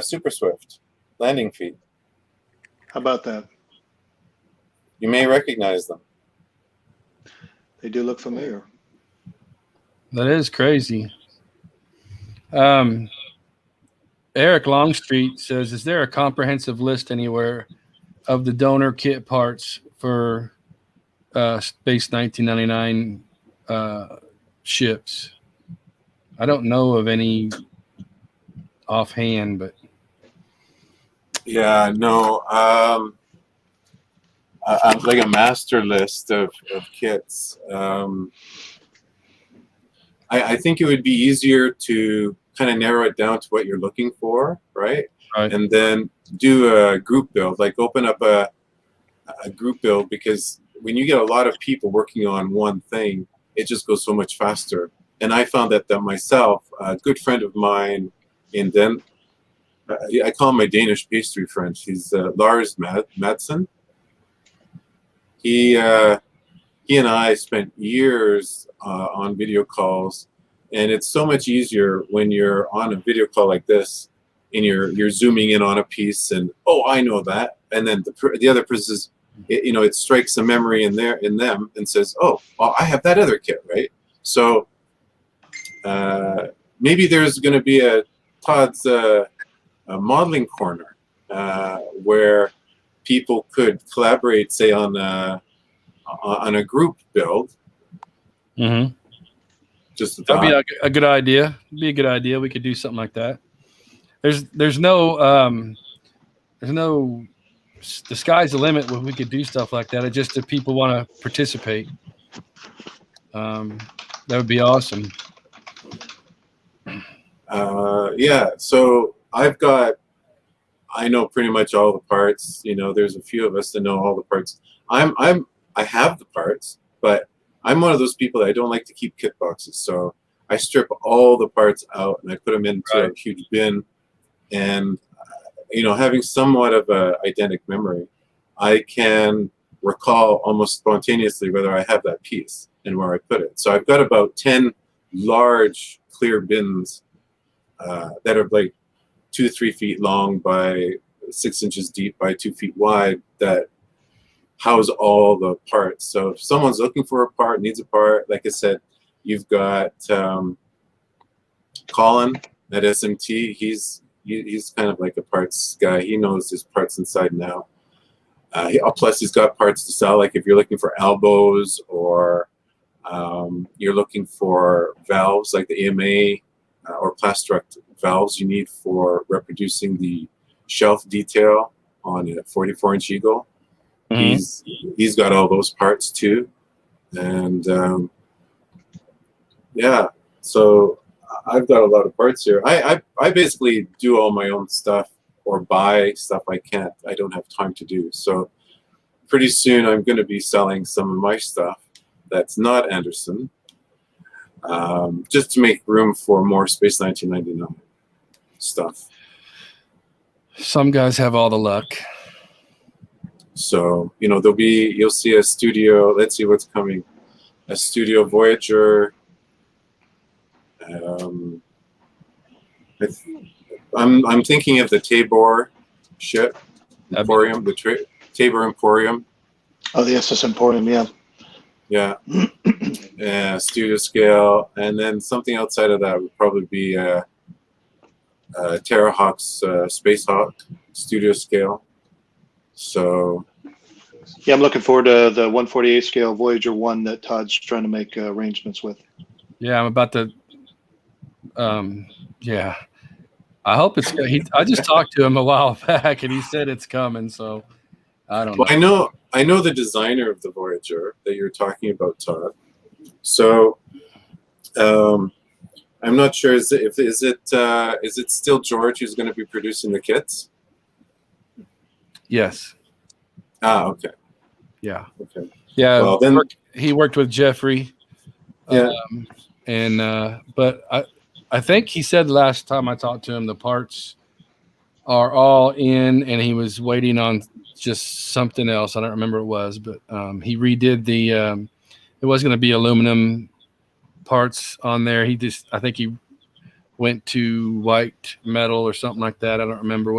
Super Swift landing feet. How about that? You may recognize them. They do look familiar. That is crazy. Eric Longstreet says, is there a comprehensive list anywhere of the donor kit parts for Space 1999 ships? I don't know of any offhand, but yeah, no. Like a master list of kits. I think it would be easier to kind of narrow it down to what you're looking for, right? And then do a group build, like open up a group build, because when you get a lot of people working on one thing, it just goes so much faster. And I found that myself. A good friend of mine in I call him my Danish pastry friend. He's Lars Madsen. He and I spent years on video calls, and it's so much easier when you're on a video call like this, and you're zooming in on a piece, and I know that, and then the other person says, it strikes a memory in them and says, I have that other kit, right? So maybe there's going to be a Todd's a modeling corner where people could collaborate, say on a group build. Just that'd be a good idea. It'd be a good idea. We could do something like that. There's no the sky's the limit when we could do stuff like that. It's just if people want to participate. That would be awesome. Yeah. So I know pretty much all the parts. There's a few of us that know all the parts. I have the parts, but I'm one of those people that I don't like to keep kit boxes. So I strip all the parts out and I put them into a huge bin. And, having somewhat of a eidetic memory, I can recall almost spontaneously whether I have that piece and where I put it. So I've got about 10 large clear bins that are like 2-3 feet long by 6 inches deep by 2 feet wide that house all the parts. So if someone's looking for a part, needs a part, like I said, you've got Colin at SMT, he's kind of like a parts guy. He knows his parts inside and out. Plus, he's got parts to sell. Like if you're looking for elbows or you're looking for valves like the EMA or Plastruct valves you need for reproducing the shelf detail on a 44-inch Eagle. Mm-hmm. He's got all those parts too, and yeah. So I've got a lot of parts here. I basically do all my own stuff or buy stuff I don't have time to do. So pretty soon I'm going to be selling some of my stuff that's not Anderson, just to make room for more Space 1999 stuff. Some guys have all the luck. So, you'll see a Studio, let's see what's coming. A Studio Voyager. I'm thinking of the Tabor ship, Emporium, the Tabor Emporium. Oh, the SS Emporium, yeah. Yeah. Studio scale. And then something outside of that would probably be Terrahawk's Space Hawk Studio scale. So. Yeah, I'm looking forward to the 148 scale Voyager 1 that Todd's trying to make arrangements with. Yeah, I'm about to. Yeah, I hope it's. I just talked to him a while back, and he said it's coming. So I don't know. I know the designer of the Voyager that you're talking about, Todd. So I'm not sure. Is it still George who's going to be producing the kits? Yes. Okay. Yeah. Okay. Yeah. Well, then he worked with Jeffrey. Yeah. But I think he said last time I talked to him, the parts are all in, and he was waiting on just something else. I don't remember what it was, but he redid the. It was going to be aluminum parts on there. I think he went to white metal or something like that. I don't remember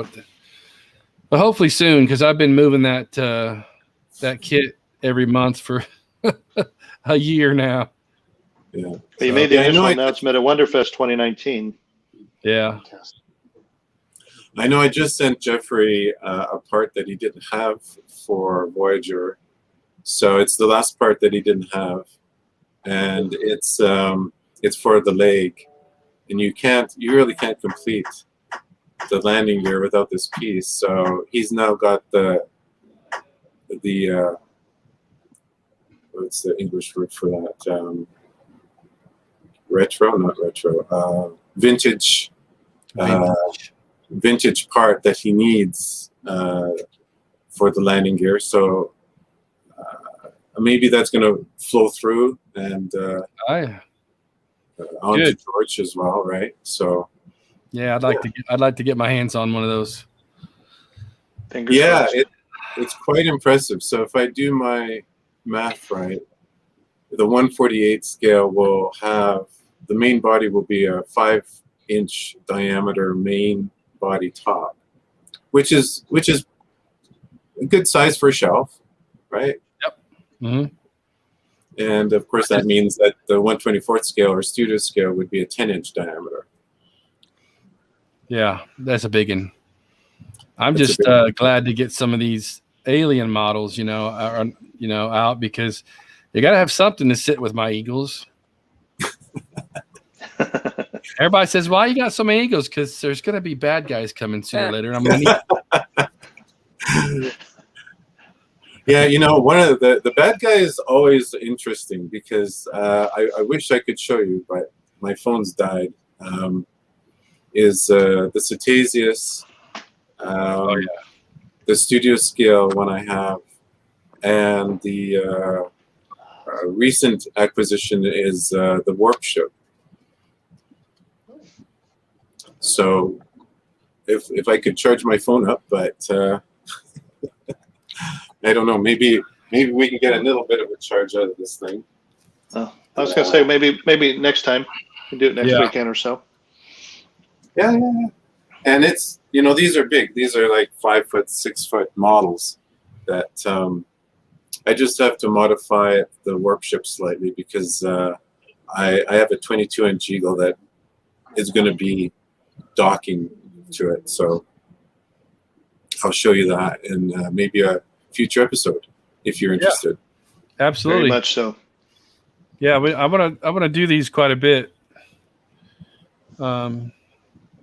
but hopefully soon, because I've been moving that kit every month for a year now. Yeah. But you made the initial announcement at Wonderfest 2019. Yeah. I know I just sent Jeffrey a part that he didn't have for Voyager. So it's the last part that he didn't have. And it's for the leg. And you really can't complete the landing gear without this piece. So he's now got the what's the English word for that? Vintage part that he needs for the landing gear. So maybe that's going to flow through and onto George as well, right? So yeah, I'd like to get my hands on one of those. It's quite impressive. So if I do my math right, the 148 scale will have the main body will be a 5-inch diameter main body top, which is a good size for a shelf, right? Yep. Mm-hmm. And of course that means that the 124th scale or studio scale would be a 10-inch diameter. Yeah, that's a big one. I'm just glad to get some of these alien models, out, because you got to have something to sit with my Eagles. Everybody says, "Why you got so many Eagles?" Because there's going to be bad guys coming sooner or later. And I'm going to need. Yeah, one of the bad guy is always interesting because I wish I could show you, but my phone's died. Is the Cetasius, the studio scale one I have, and the recent acquisition is the warp ship. So if I could charge my phone up, but I don't know, maybe we can get a little bit of a charge out of this thing. I was going to say maybe next time. We can do it next weekend or so. Yeah. And it's, these are big. These are like 5 foot, 6 foot models that I just have to modify the warp ship slightly because I have a 22-inch Eagle that is going to be docking to it. So I'll show you that in maybe a future episode if you're interested. Absolutely. Very much so. Yeah, I want to do these quite a bit. And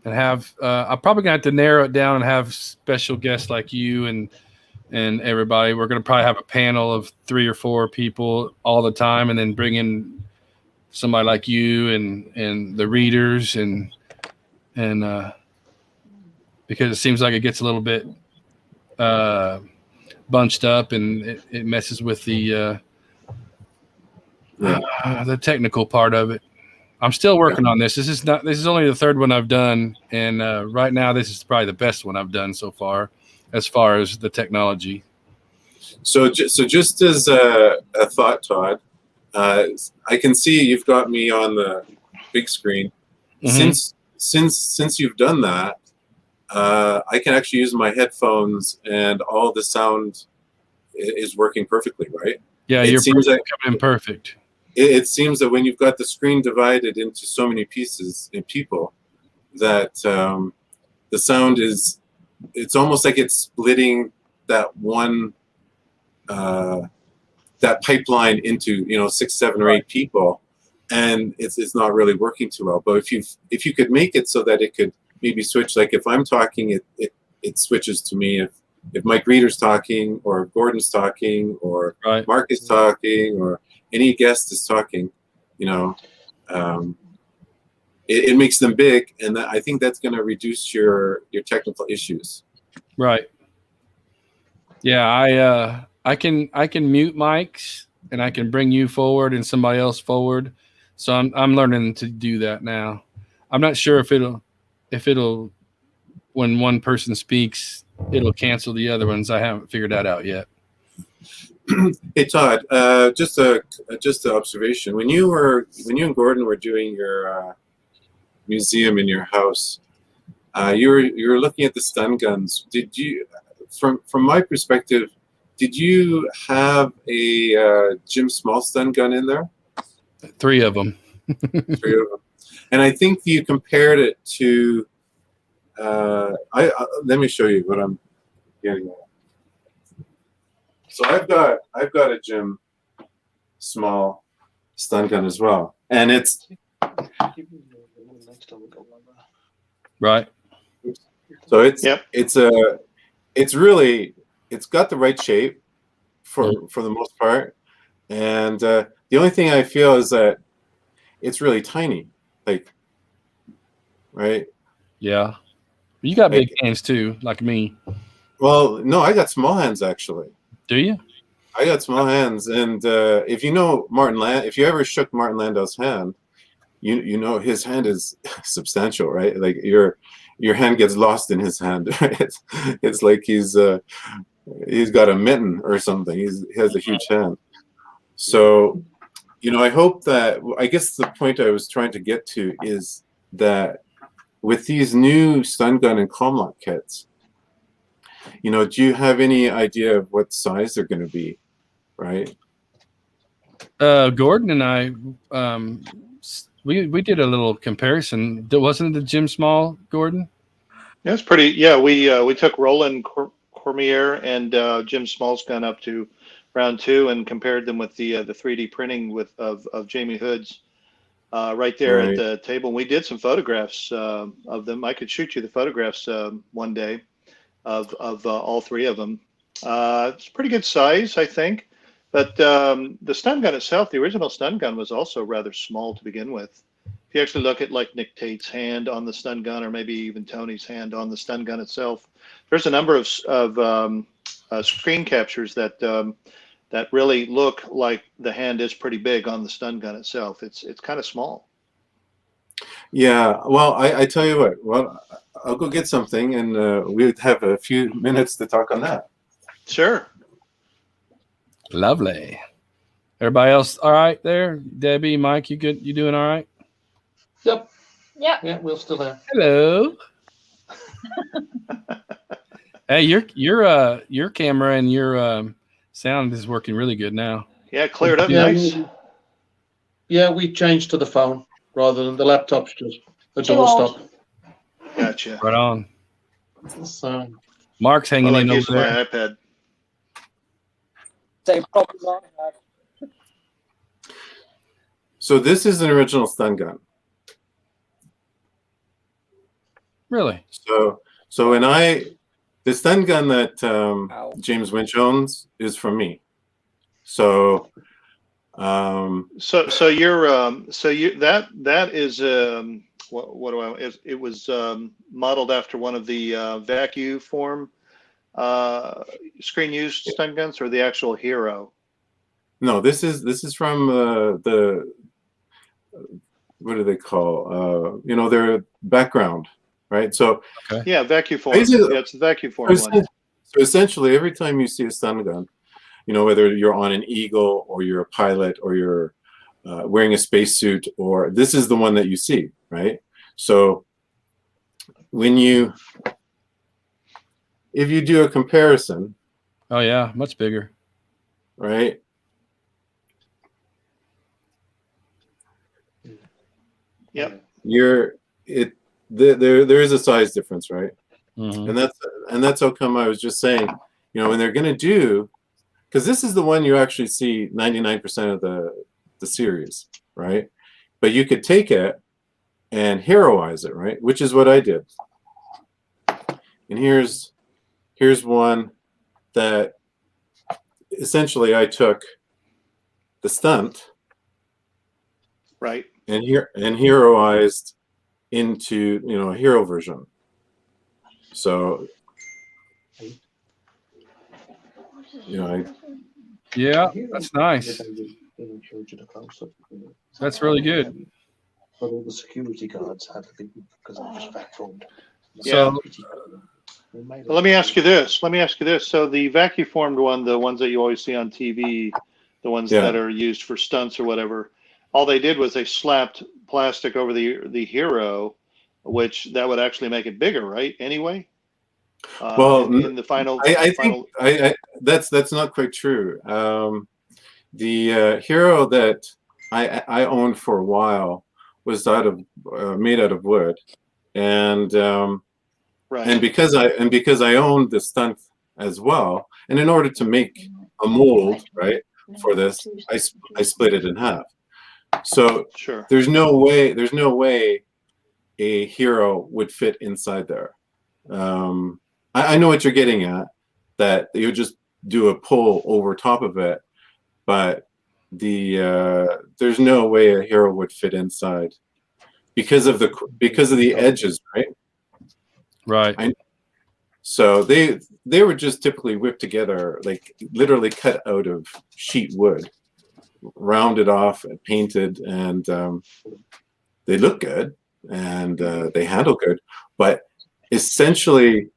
have I'm probably gonna have to narrow it down and have special guests like you and everybody. We're gonna probably have a panel of 3 or 4 people all the time, and then bring in somebody like you and the readers and because it seems like it gets a little bit bunched up and it messes with the technical part of it. I'm still working on this. This is only the 3rd one I've done, and right now this is probably the best one I've done so far as the technology. So just as a thought, Todd, I can see you've got me on the big screen. Mm-hmm. Since you've done that, I can actually use my headphones, and all the sound is working perfectly, right? Yeah, you're coming in perfect. It seems that when you've got the screen divided into so many pieces and people, that the sound it's almost like it's splitting that one that pipeline into 6, 7, or 8 people, and it's not really working too well. But if you could make it so that it could maybe switch, like if I'm talking, it switches to me. If Mike Reeder's talking, or Gordon's talking, or Mark is talking, or any guest is talking, it makes them big, and I think that's going to reduce your technical issues. Right. Yeah, I can mute mics, and I can bring you forward and somebody else forward. So I'm learning to do that now. I'm not sure if it'll when one person speaks, it'll cancel the other ones. I haven't figured that out yet. Hey Todd, just an observation. When you and Gordon were doing your museum in your house, you were looking at the stun guns. Did you, from my perspective, did you have a Jim Small stun gun in there? 3 of them. 3 of them. And I think you compared it to. Let me show you what I'm getting at. So I've got a Jim Small stun gun as well, and it's right. So it's really got the right shape for the most part, and the only thing I feel is that it's really tiny, right? Yeah, you got big hands too, like me. Well, no, I got small hands actually. Do you? I got small hands, and if you know if you ever shook Martin Landau's hand, you know his hand is substantial, right? Like your hand gets lost in his hand. It's like he's got a mitten or something. He has a huge hand. So, I hope that, I guess the point I was trying to get to is that with these new stun gun and comm lock kits, do you have any idea of what size they're going to be, right? Gordon and I, we did a little comparison. Wasn't it the Jim Small, Gordon? Yeah, it's pretty. Yeah, we took Roland Cormier and Jim Small's gun up to round 2 and compared them with the 3D printing of Jamie Hood's right there at the table. And we did some photographs of them. I could shoot you the photographs one day of all 3 of them. It's a pretty good size, I think. But the stun gun itself, the original stun gun, was also rather small to begin with. If you actually look at like Nick Tate's hand on the stun gun, or maybe even Tony's hand on the stun gun itself, there's a number of screen captures that really look like the hand is pretty big on the stun gun itself. It's kind of small. Yeah, well, I tell you what. Well, I'll go get something, and we'll have a few minutes to talk on that. Sure. Lovely. Everybody else all right there? Debbie, Mike, you good? You doing all right? Yep. Yep. Yeah, we're still there. Hello. Hey, your camera and your sound is working really good now. Yeah, cleared up nice. We changed to the phone rather than the laptop's just a Too doorstop. Gotcha. Right on. So Mark's I hanging like in over using there. my iPad. Same problem I have. So this is an original stun gun. Really? So when the stun gun that James Winch owns is from me. So So you're so you that is what do I it was modeled after one of the vacuum form screen used stun guns or the actual Hero? no, this is from the what do they call their background, right? So Yeah, vacuum form. basically- Yeah, it's the vacuum form one. so essentially every time you see a stun gun, whether you're on an Eagle or you're a pilot or you're wearing a spacesuit, or this is the one that you see, right? So if you do a comparison, Oh yeah, much bigger. right? Yep. There is a size difference, right? Mhm. And that's how come I was just saying, when they're going to do, because this is the one you actually see 99% of the series, right? But you could take it and heroize it, right? Which is what I did. And here's one that essentially I took the stunt, right, and heroized into a hero version. So Yeah, that's nice. That's really good. But all the security guards had to be because they just vacuumed. Yeah. So Well, let me ask you this. So the vacuum formed one, the ones that you always see on TV, the ones that are used for stunts or whatever, all they did was they slapped plastic over the Hero, which that would actually make it bigger, right? Anyway. Well, in the final, I think that's not quite true. The Hero that I owned for a while was made out of wood, and right. and because I owned the stunt as well, and in order to make a mold right for this, I split it in half. So Sure. there's no way a Hero would fit inside there. I know what you're getting at, that you just do a pull over top of it, but there's no way a Hero would fit inside because of the edges, right? right. So they were just typically whipped together, like literally cut out of sheet wood, rounded off and painted, and they look good and they handle good, but essentially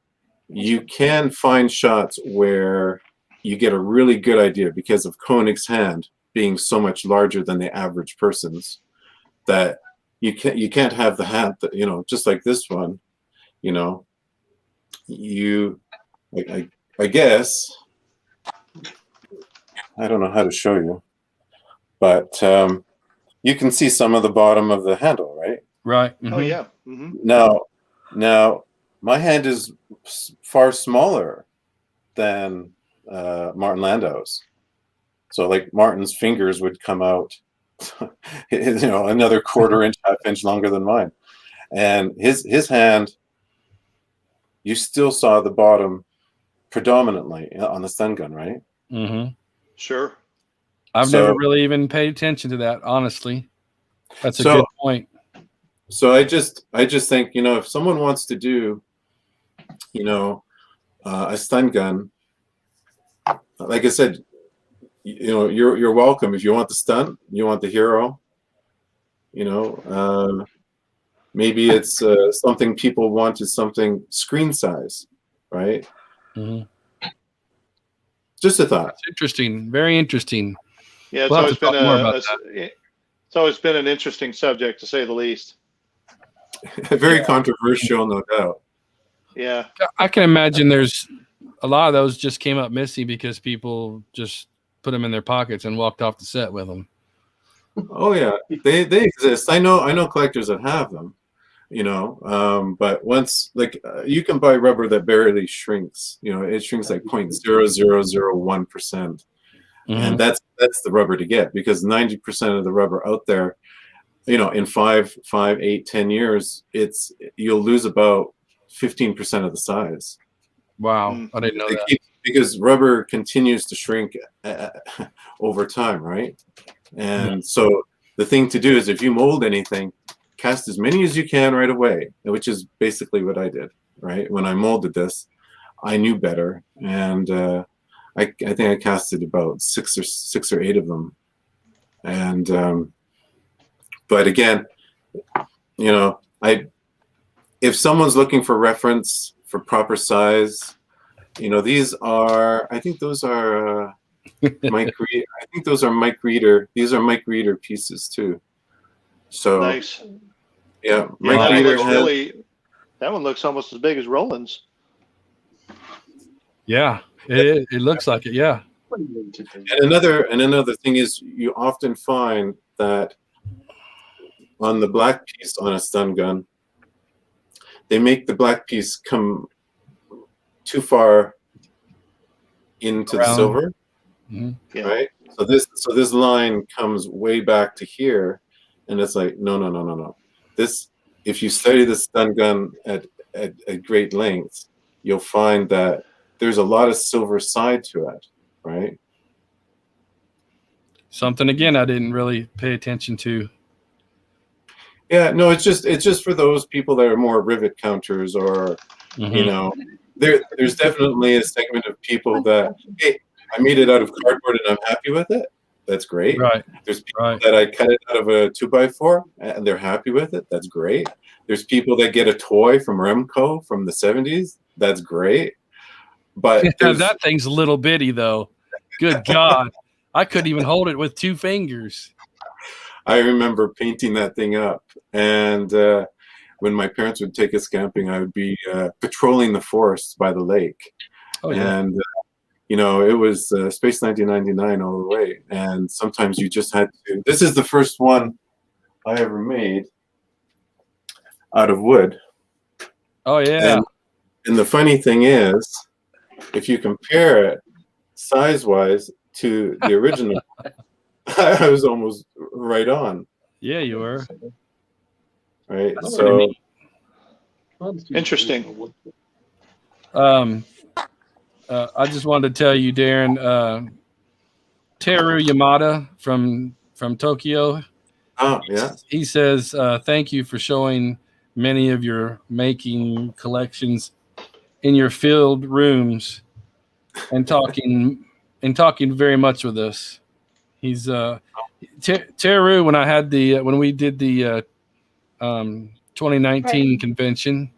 you can find shots where you get a really good idea because of Koenig's hand being so much larger than the average person's, that you can't have the hand that, just like this one, I guess, I don't know how to show you, but you can see some of the bottom of the handle, right? Right. Oh yeah. Mm-hmm. Now my hand is far smaller than Martin Landau's. So like Martin's fingers would come out, another quarter inch, half inch longer than mine. And his hand, you still saw the bottom predominantly on the stun gun, right? Mm-hmm. Sure. I've never really even paid attention to that, honestly. That's a good point. So I just think, if someone wants to do, a stun gun, like I said, you're welcome. If you want the stunt, you want the Hero, maybe it's something people want is something screen size, right? Mm-hmm. Just a thought. That's interesting. Very interesting. Yeah, We'll have to talk more about that. It's always been an interesting subject, to say the least. Very controversial, no doubt. Yeah. I can imagine there's a lot of those just came up missing because people just put them in their pockets and walked off the set with them. Oh yeah, they exist. I know collectors that have them, But once, like, you can buy rubber that barely shrinks. It shrinks like 0.0001%, and that's the rubber to get, because 90% of the rubber out there, in 5, 8, 10 years, you'll lose about 15% of the size. Wow, I didn't know that. Because rubber continues to shrink over time, right? And so the thing to do is, if you mold anything, cast as many as you can right away, which is basically what I did, right? When I molded this, I knew better, and I think I casted about six or eight of them. And but again, if someone's looking for reference for proper size, these are, I think those are Mike Reeder. I think those are Mike Reeder. These are Mike Reeder pieces too. So nice. Yeah, Mike Reeder that one looks almost as big as Roland's. Yeah, it looks like it. Yeah. And another thing is, you often find that on the black piece on a stun gun, they make the black piece come too far into the silver, right? So this line comes way back to here, and it's like, no. This, if you study the stun gun at great lengths, you'll find that there's a lot of silver side to it, right? Something, again, I didn't really pay attention to. Yeah, no, it's just for those people that are more rivet counters, or there's definitely a segment of people that, hey, I made it out of cardboard and I'm happy with it. That's great. Right. There's people that I cut it out of a 2x4 and they're happy with it. That's great. There's people that get a toy from Remco from the 70s. That's great. But that thing's a little bitty, though. Good God. I couldn't even hold it with 2 fingers. I remember painting that thing up. And when my parents would take us camping, I would be patrolling the forests by the lake. Oh, yeah. And, it was Space 1999 all the way. And sometimes you just had to. This is the first one I ever made out of wood. Oh, yeah. And the funny thing is, if you compare it size-wise to the original, I was almost right on. Yeah, you were. Right. So interesting. I just wanted to tell you, Darren, Teru Yamada from Tokyo. Oh, yeah. He says, thank you for showing many of your making collections in your field rooms and talking very much with us. He's Teru, when we did the 2019 convention,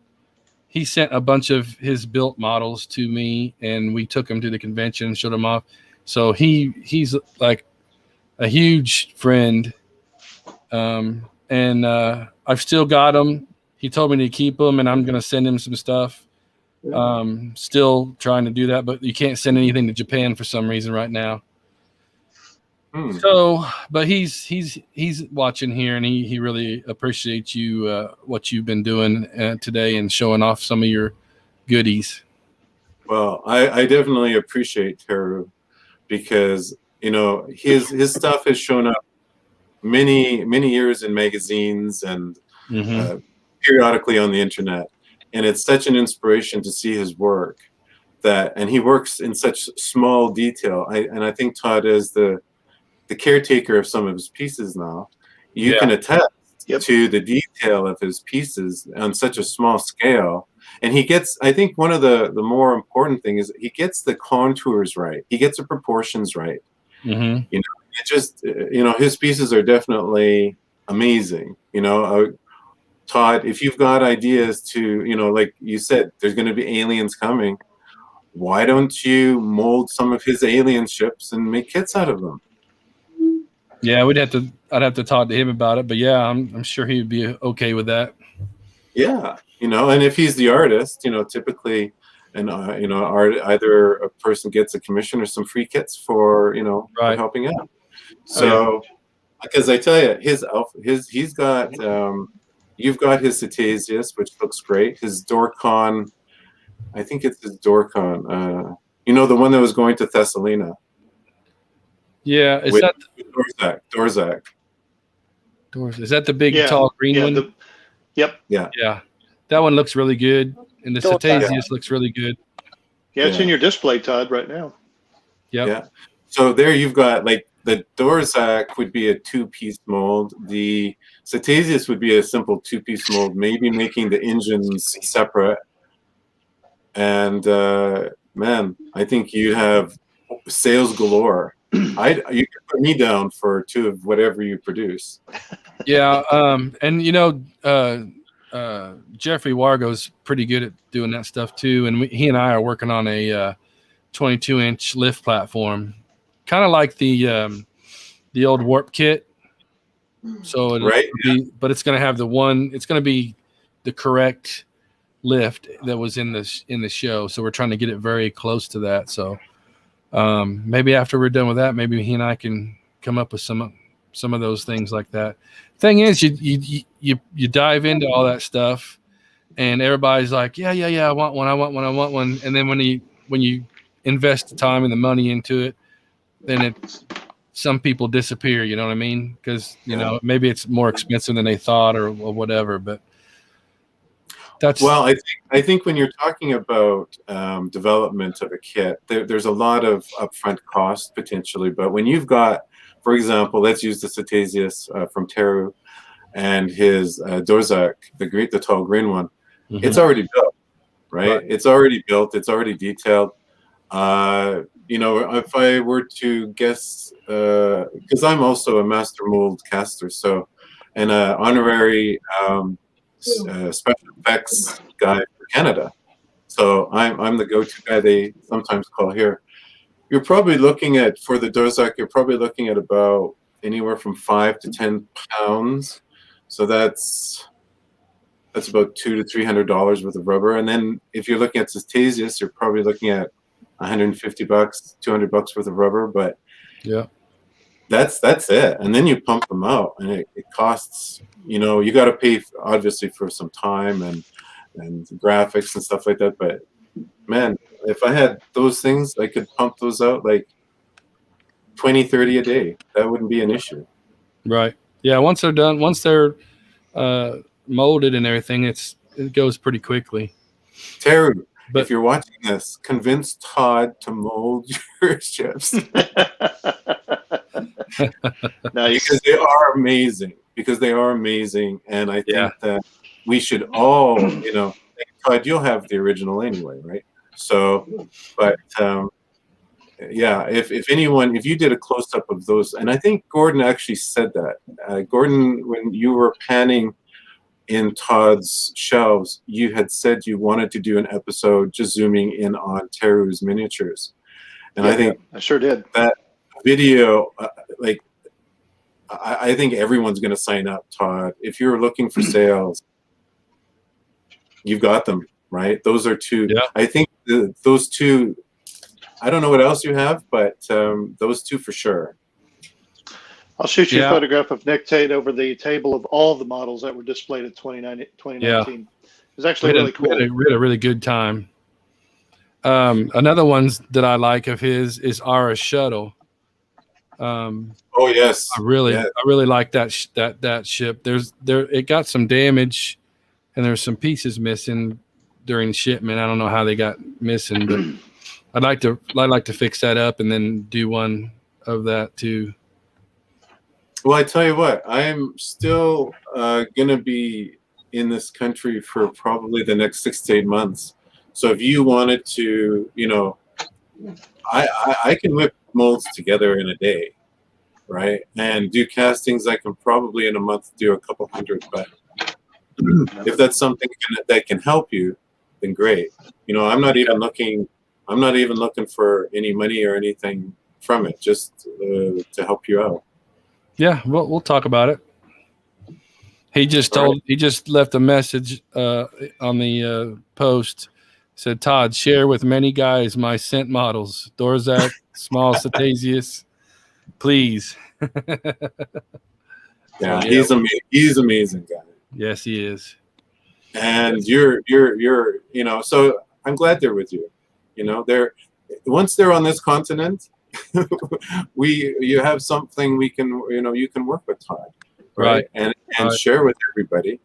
he sent a bunch of his built models to me, and we took them to the convention and showed them off. So he's like a huge friend, and I've still got them. He told me to keep them, and I'm going to send him some stuff. Still trying to do that, but you can't send anything to Japan for some reason right now. So, but he's watching here, and he really appreciates you, what you've been doing today and showing off some of your goodies. Well, I definitely appreciate Teru, because his stuff has shown up many years in magazines and periodically on the internet, and it's such an inspiration to see his work. And he works in such small detail. I think Todd is the caretaker of some of his pieces now. You can attest to the detail of his pieces on such a small scale. And he gets, I think one of the more important thing is he gets the contours right. He gets the proportions right. His pieces are definitely amazing. Todd, if you've got ideas to, like you said, there's going to be aliens coming. Why don't you mold some of his alien ships and make kits out of them? Yeah, I'd have to talk to him about it, but yeah, I'm sure he'd be okay with that. Yeah, and if he's the artist, typically, and either a person gets a commission or some free kits for for helping out. So, because I tell you, he's got you've got his Cetasius, which looks great. His Dorcon, I think it's his Dorcon. The one that was going to Thessalina. Yeah, is with that Dorzak? Is that the big tall green one? Yep. Yeah, that one looks really good, and the Cetasius looks really good. Yeah, it's in your display, Todd, right now. Yep. Yeah. So there you've got like the Dorzak would be a 2-piece mold. The Cetasius would be a simple 2-piece mold, maybe making the engines separate. And man, I think you have sales galore. You can put me down for 2 of whatever you produce. Yeah, and Jeffrey Wargo's pretty good at doing that stuff too, and he and I are working on a 22-inch lift platform, kind of like the old Warp kit. So but it's going to have it's going to be the correct lift that was in the show. So we're trying to get it very close to that. So maybe after we're done with that, maybe he and I can come up with some of those things like that. Thing is, you dive into all that stuff, and everybody's like, yeah, I want one. And then when you invest the time and the money into it, then some people disappear. You know what I mean? Because maybe it's more expensive than they thought or whatever. But I think when you're talking about development of a kit, there's a lot of upfront cost potentially. But when you've got, for example, let's use the Cetasius from Teru and his Dorzak, the tall green one. Mm-hmm. It's already built, right? It's already built. It's already detailed. If I were to guess, because I'm also a master mold caster, and an honorary special effects guy for Canada. So I'm the go-to guy they sometimes call here. You're probably looking at, for the Dorzak, you're probably looking at about anywhere from 5 to 10 pounds. So that's about $200 to $300 worth of rubber. And then if you're looking at Cetasius, you're probably looking at $150, $200 worth of rubber. But yeah, that's it. And then you pump them out, and it costs. You got to pay obviously for some time and graphics and stuff like that. But man, if I had those things, I could pump those out like 20, 30 a day. That wouldn't be an issue. Right. Yeah. Once they're done, once they're molded and everything, it goes pretty quickly. Teru, if you're watching this, convince Todd to mold your ships. Nice. Because they are amazing. And I think that we should all, Todd, you'll have the original anyway, right? So, but if you did a close-up of those, and I think Gordon actually said that. Gordon, when you were panning in Todd's shelves, you had said you wanted to do an episode just zooming in on Teru's miniatures. And I think I sure did. That video, I think everyone's going to sign up, Todd. If you're looking for sales, you've got them, right? Those are 2. Yeah. I think those 2, I don't know what else you have, but those 2 for sure. I'll shoot you a photograph of Nick Tate over the table of all the models that were displayed at 2019. Yeah. It was actually really cool. We had a really good time. Another ones that I like of his is Ara Shuttle. Oh yes, I really like that ship. It got some damage, and there's some pieces missing during shipment. I don't know how they got missing, but I'd like to fix that up and then do one of that too. Well, I tell you what, I'm still gonna be in this country for probably the next 6 to 8 months. So if you wanted to, I can whip molds together in a day, right? And do castings. I can probably in a month do a couple hundred. But if that's something that can help you, then great. I'm not even looking for any money or anything from it, just to help you out. Yeah, we'll talk about it. He just left a message on the post. Said, Todd, share with many guys my scent models. Dorzak, small Cetasius, please. Yeah, he's amazing guy. Yes, he is. And you're you know, so I'm glad they're with you. You know, they're once they're on this continent, you have something we can, you know, you can work with Todd, right? And share with everybody.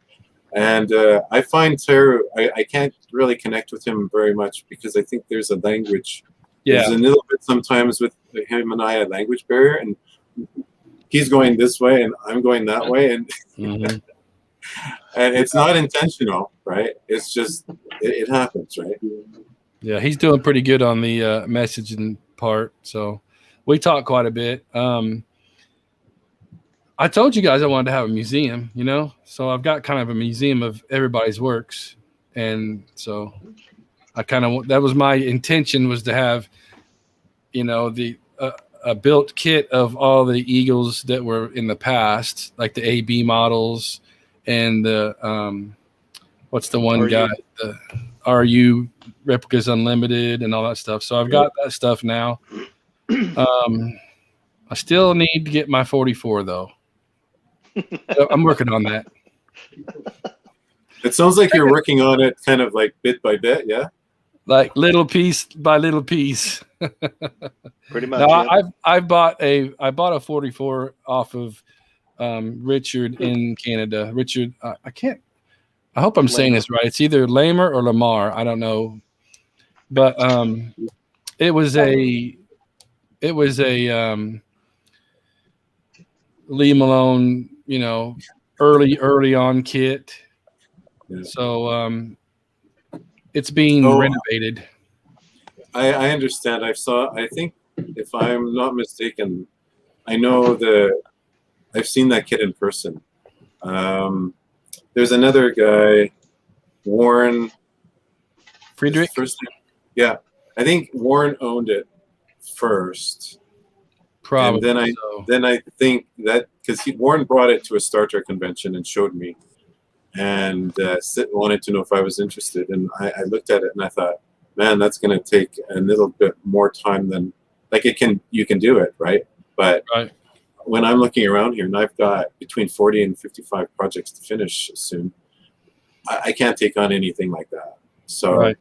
And I find Terry, I can't really connect with him very much because I think there's a language. There's a little bit sometimes with him and I a language barrier, and he's going this way and I'm going that way, and and it's not intentional, right? It's just it happens, right? Yeah, he's doing pretty good on the messaging part. So we talk quite a bit. I told you guys I wanted to have a museum, you know, so I've got kind of a museum of everybody's works. And so I kind of, that was my intention, was to have, you know, a built kit of all the Eagles that were in the past, like the AB models and the, what's the one guy, the RU Replicas Unlimited and all that stuff. So I've got that stuff now. I still need to get my 44 though. I'm working on that. It sounds like you're working on it kind of like bit by bit, yeah? Like little piece by little piece. Pretty much. No, yeah. I bought a 44 off of Richard in Canada. Richard, I hope I'm saying this right. It's either Lamer or Lamar. I don't know. But it was a Lee Malone, you know, early on kit. Yeah. So it's being renovated. I understand. I think if I'm not mistaken, I know I've seen that kit in person. There's another guy, Warren Friedrich. Yeah, I think Warren owned it first. Probably. And then I think that because Warren brought it to a Star Trek convention and showed me, and wanted to know if I was interested. And I looked at it and I thought, man, that's going to take a little bit more time than you can do it, right? But when I'm looking around here and I've got between 40 and 55 projects to finish soon, I can't take on anything like that. So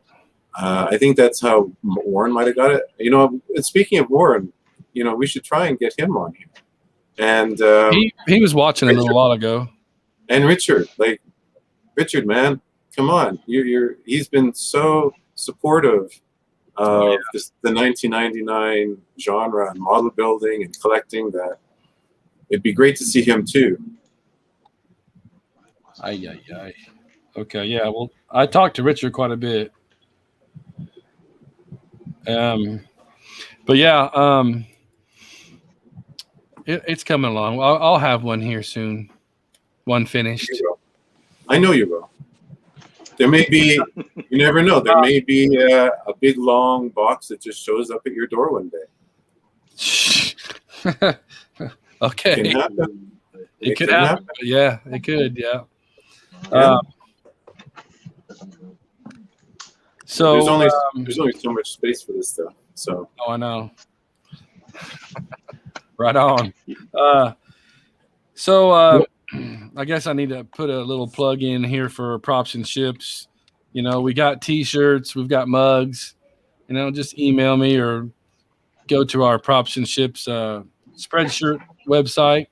I think that's how Warren might have got it. You know, and speaking of Warren, you know, we should try and get him on here. And he was watching Richard, a little while ago. And Richard, man, come on! He's been so supportive of the 1999 genre and model building and collecting that it'd be great to see him too. Aye. Okay, yeah. Well, I talked to Richard quite a bit. But yeah, it's coming along. I'll have one here soon. One finished. I know you will. There may be, you never know, there may be a big long box that just shows up at your door one day. Okay. It can happen. It could happen. Yeah, it could. Yeah. So there's only so much space for this stuff. So. Oh, I know. Right on. I guess I need to put a little plug in here for Props and Ships. You know, we got T-shirts, we've got mugs. You know, just email me or go to our Props and Ships Spreadshirt website.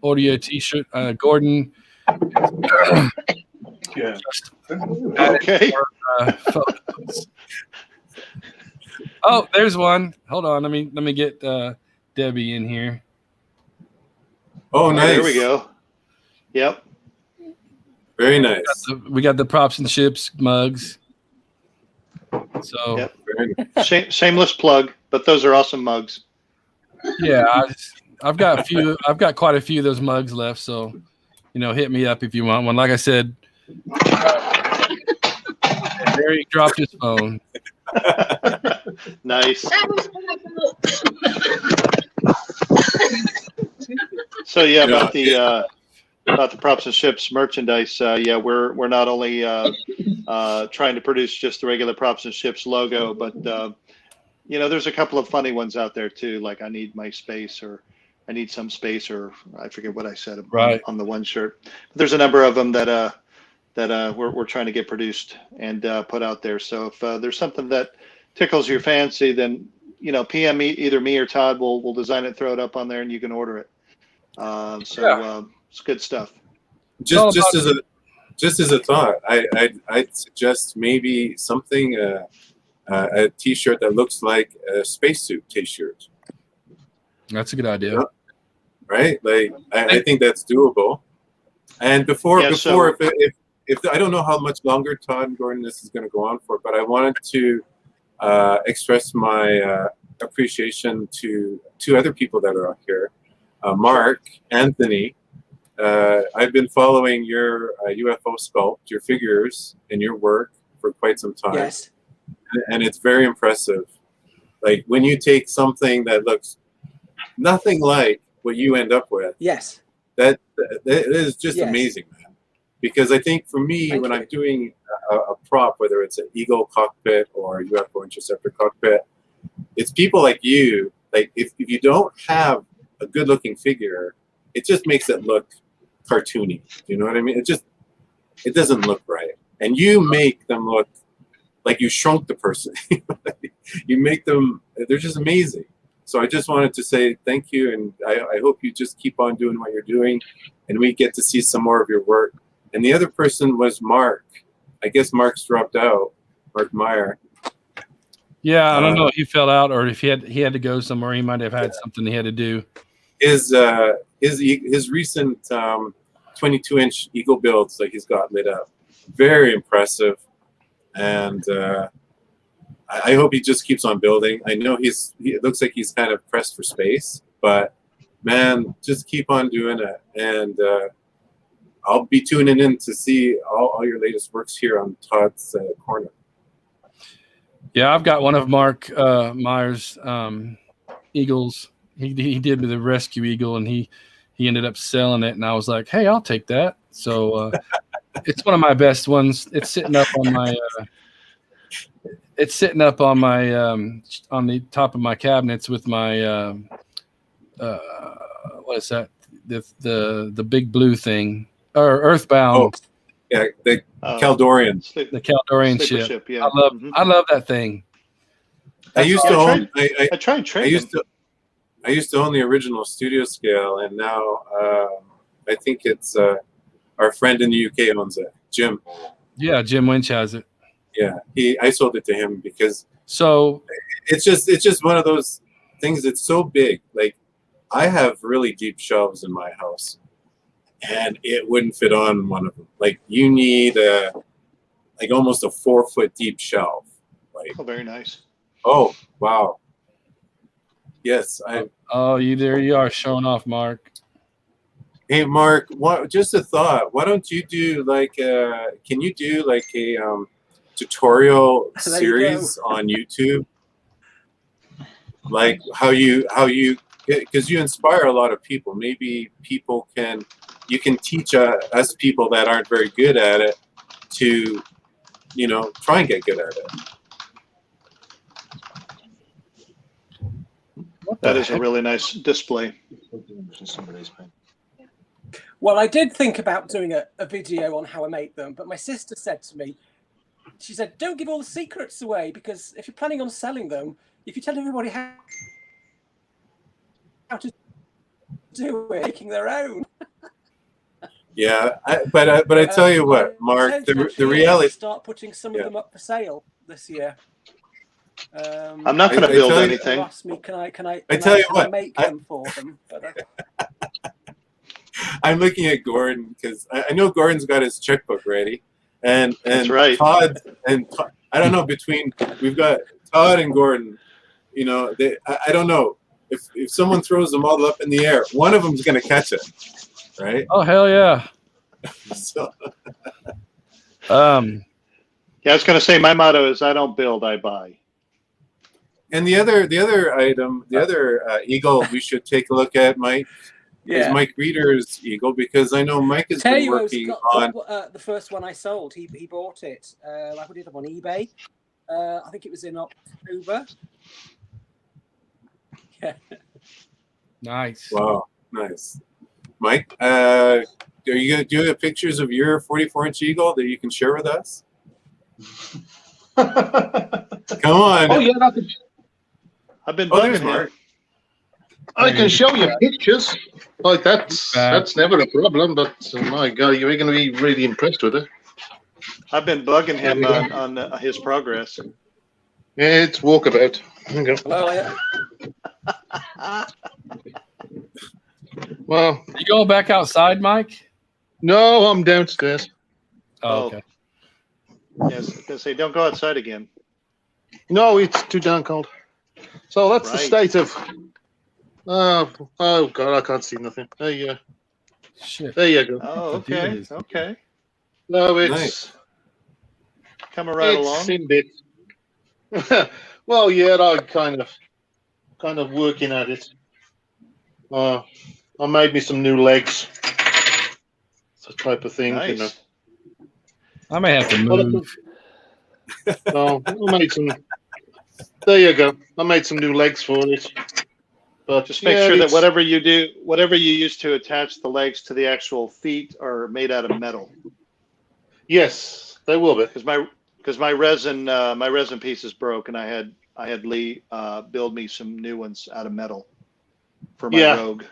Order a T-shirt. Gordon. Yeah. Okay. Oh, there's one. Hold on. Let me get Debbie in here. Oh, nice. There we go. Yep. Very nice. We got the Props and Ships mugs. So shameless plug, but those are awesome mugs. Yeah, I've got a few. I've got quite a few of those mugs left. So, you know, hit me up if you want one. Like I said, Barry dropped his phone. Nice. So yeah, about the Props and Ships merchandise. We're not only trying to produce just the regular Props and Ships logo, but you know, there's a couple of funny ones out there too, like I Need My Space or I need some space, or I forget what I said Right. on the one shirt. But there's a number of them that we're trying to get produced and put out there. So if there's something that tickles your fancy, then PM me, either me or Todd will design it, throw it up on there, and you can order it. It's good stuff. Just as a thought, I'd suggest maybe something a T-shirt that looks like a spacesuit T-shirt. That's a good idea, right? Like I think that's doable. And before if I don't know how much longer Todd and Gordon this is going to go on for, but I wanted to express my appreciation to two other people that are out here, Mark, Anthony. I've been following your UFO sculpt, your figures, and your work for quite some time. Yes. And it's very impressive. Like when you take something that looks nothing like what you end up with. Yes. That is just amazing, man. Because I think for me, when I'm doing a prop, whether it's an Eagle cockpit or a UFO interceptor cockpit, it's people like you. Like if you don't have a good looking figure, it just makes it look cartoony. You know what I mean? It doesn't look right. And you make them look like you shrunk the person. You make them, they're just amazing. So I just wanted to say thank you, and I hope you just keep on doing what you're doing, and we get to see some more of your work. And the other person was Mark. I guess Mark's dropped out, Mark Meyer. Yeah, I don't know if he fell out or if he had to go somewhere. He might have had something he had to do. His recent 22-inch Eagle builds, like he's got lit up, very impressive, and I hope he just keeps on building. I know it looks like he's kind of pressed for space, but man, just keep on doing it, and I'll be tuning in to see all your latest works here on Todd's corner. Yeah, I've got one of Mark Meyer's Eagles. He did the Rescue Eagle, and he ended up selling it, and I was like, hey, I'll take that. So it's one of my best ones. It's sitting up on my on the top of my cabinets with my what is that? The big blue thing, or Earthbound. Oh, yeah, the Caldorian. The Caldorian ship. Yeah. I love that thing. I used to own. I tried trading. I used to own the original studio scale, and now I think it's our friend in the UK owns it, Jim. Yeah, Jim Winch has it. Yeah, I sold it to him because so it's just one of those things that's so big. Like I have really deep shelves in my house, and it wouldn't fit on one of them. Like you need like almost a 4-foot deep shelf. Like very nice. Oh wow. Yes, there you are showing off, Mark. Hey, Mark, just a thought. Why don't you do like can you do like a tutorial series on YouTube? Like how you because you inspire a lot of people. Maybe you can teach us people that aren't very good at it to try and get good at it. That is a really nice display. Well, I did think about doing a video on how I make them, but my sister said to me, she said, don't give all the secrets away, because if you're planning on selling them, if you tell everybody how to do it, making their own. Yeah, but I tell you what, Mark, the reality. Start putting some of them up for sale this year. I'm not going to build anything. Ask me, can I make them for them? But, I'm looking at Gordon because I know Gordon's got his checkbook ready, and that's right. Todd and I don't know, we've got Todd and Gordon. I don't know if someone throws them all up in the air, one of them's going to catch it, right? Oh hell yeah! So, yeah, I was going to say my motto is I don't build, I buy. And the other item, the other eagle we should take a look at, Mike, is Mike Reeder's eagle, because I know Mike has been working on the first one I sold. He bought it. I put it up on eBay. I think it was in October. Yeah. Nice. Wow, nice. Mike, do you have pictures of your 44-inch Eagle that you can share with us? Come on. Oh yeah, I've been Oh, there's bugging him. Mark. I can show you pictures. Like that's never a problem. But my God, you're going to be really impressed with it. I've been bugging him on his progress. Yeah, it's walkabout. There you go. Hello. Well, You going back outside, Mike? no, I'm downstairs. Oh, okay. Yes, I was gonna say, don't go outside again. No, it's too darn cold. So that's the Right. state of. Oh God, I can't see nothing. There you go. Shit. There you go. Oh, okay, okay. No, it's Nice. Coming right it's along. in bits. Well, yeah, I'm kind of working at it. I made me some new legs. That type of thing, you know. Nice. I may have to move. So I made some. There you go. I made some new legs for it. But Just make sure that whatever you do, whatever you use to attach the legs to the actual feet are made out of metal. Yes, they will be. Because my resin piece is broke, and I had Lee build me some new ones out of metal for my Rogue.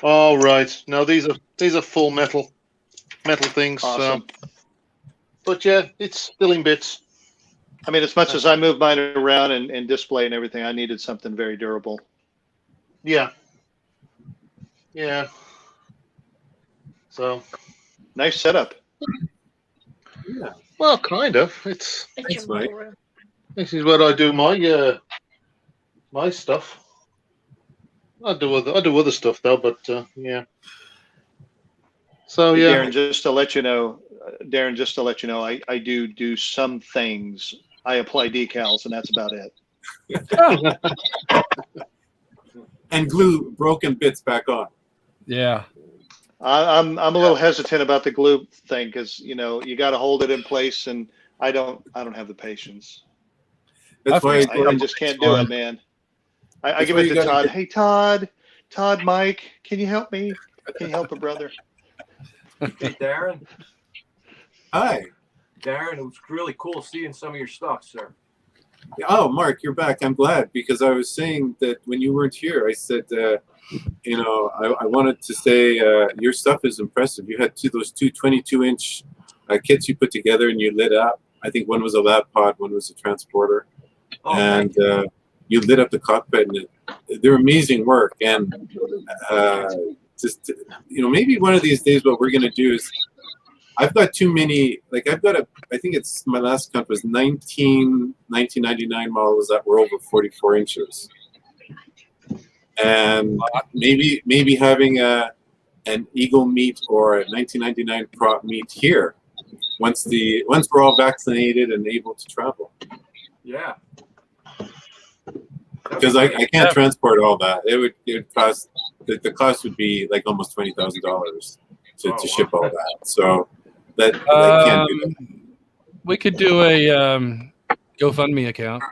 All right. No, these are full metal things. Awesome. But yeah, it's still in bits. I mean, as much as I move mine around and display and everything, I needed something very durable. Yeah. Yeah. So. Nice setup. Yeah. Well, kind of. It's right. This is where I do my stuff. I do other stuff though, but yeah. So yeah. Darren, just to let you know, I do some things. I apply decals, and that's about it. And glue broken bits back on. Yeah. I'm a little hesitant about the glue thing because you got to hold it in place, and I don't have the patience. That's why I just can't do it, man. I give it to Todd. Hey, Todd, Mike, can you help me? Can you help a brother? Hey, Darren. Hi. Darren, it was really cool seeing some of your stuff, sir. Oh, Mark, you're back. I'm glad because I was saying that when you weren't here, I said, I wanted to say your stuff is impressive. You had those two 22-inch kits you put together and you lit up. I think one was a lab pod, one was a transporter. Oh, and you lit up the cockpit. And they're amazing work. And maybe one of these days what we're going to do is I've got too many, I think it's my last count was 1999 models that were over 44 inches. And maybe having an Eagle meet or a 1999 prop meet here once we're all vaccinated and able to travel. Yeah. Because I can't transport all that. It would cost, the cost would be like almost $20,000 to ship all that. So that I can't do that. We could do a GoFundMe account.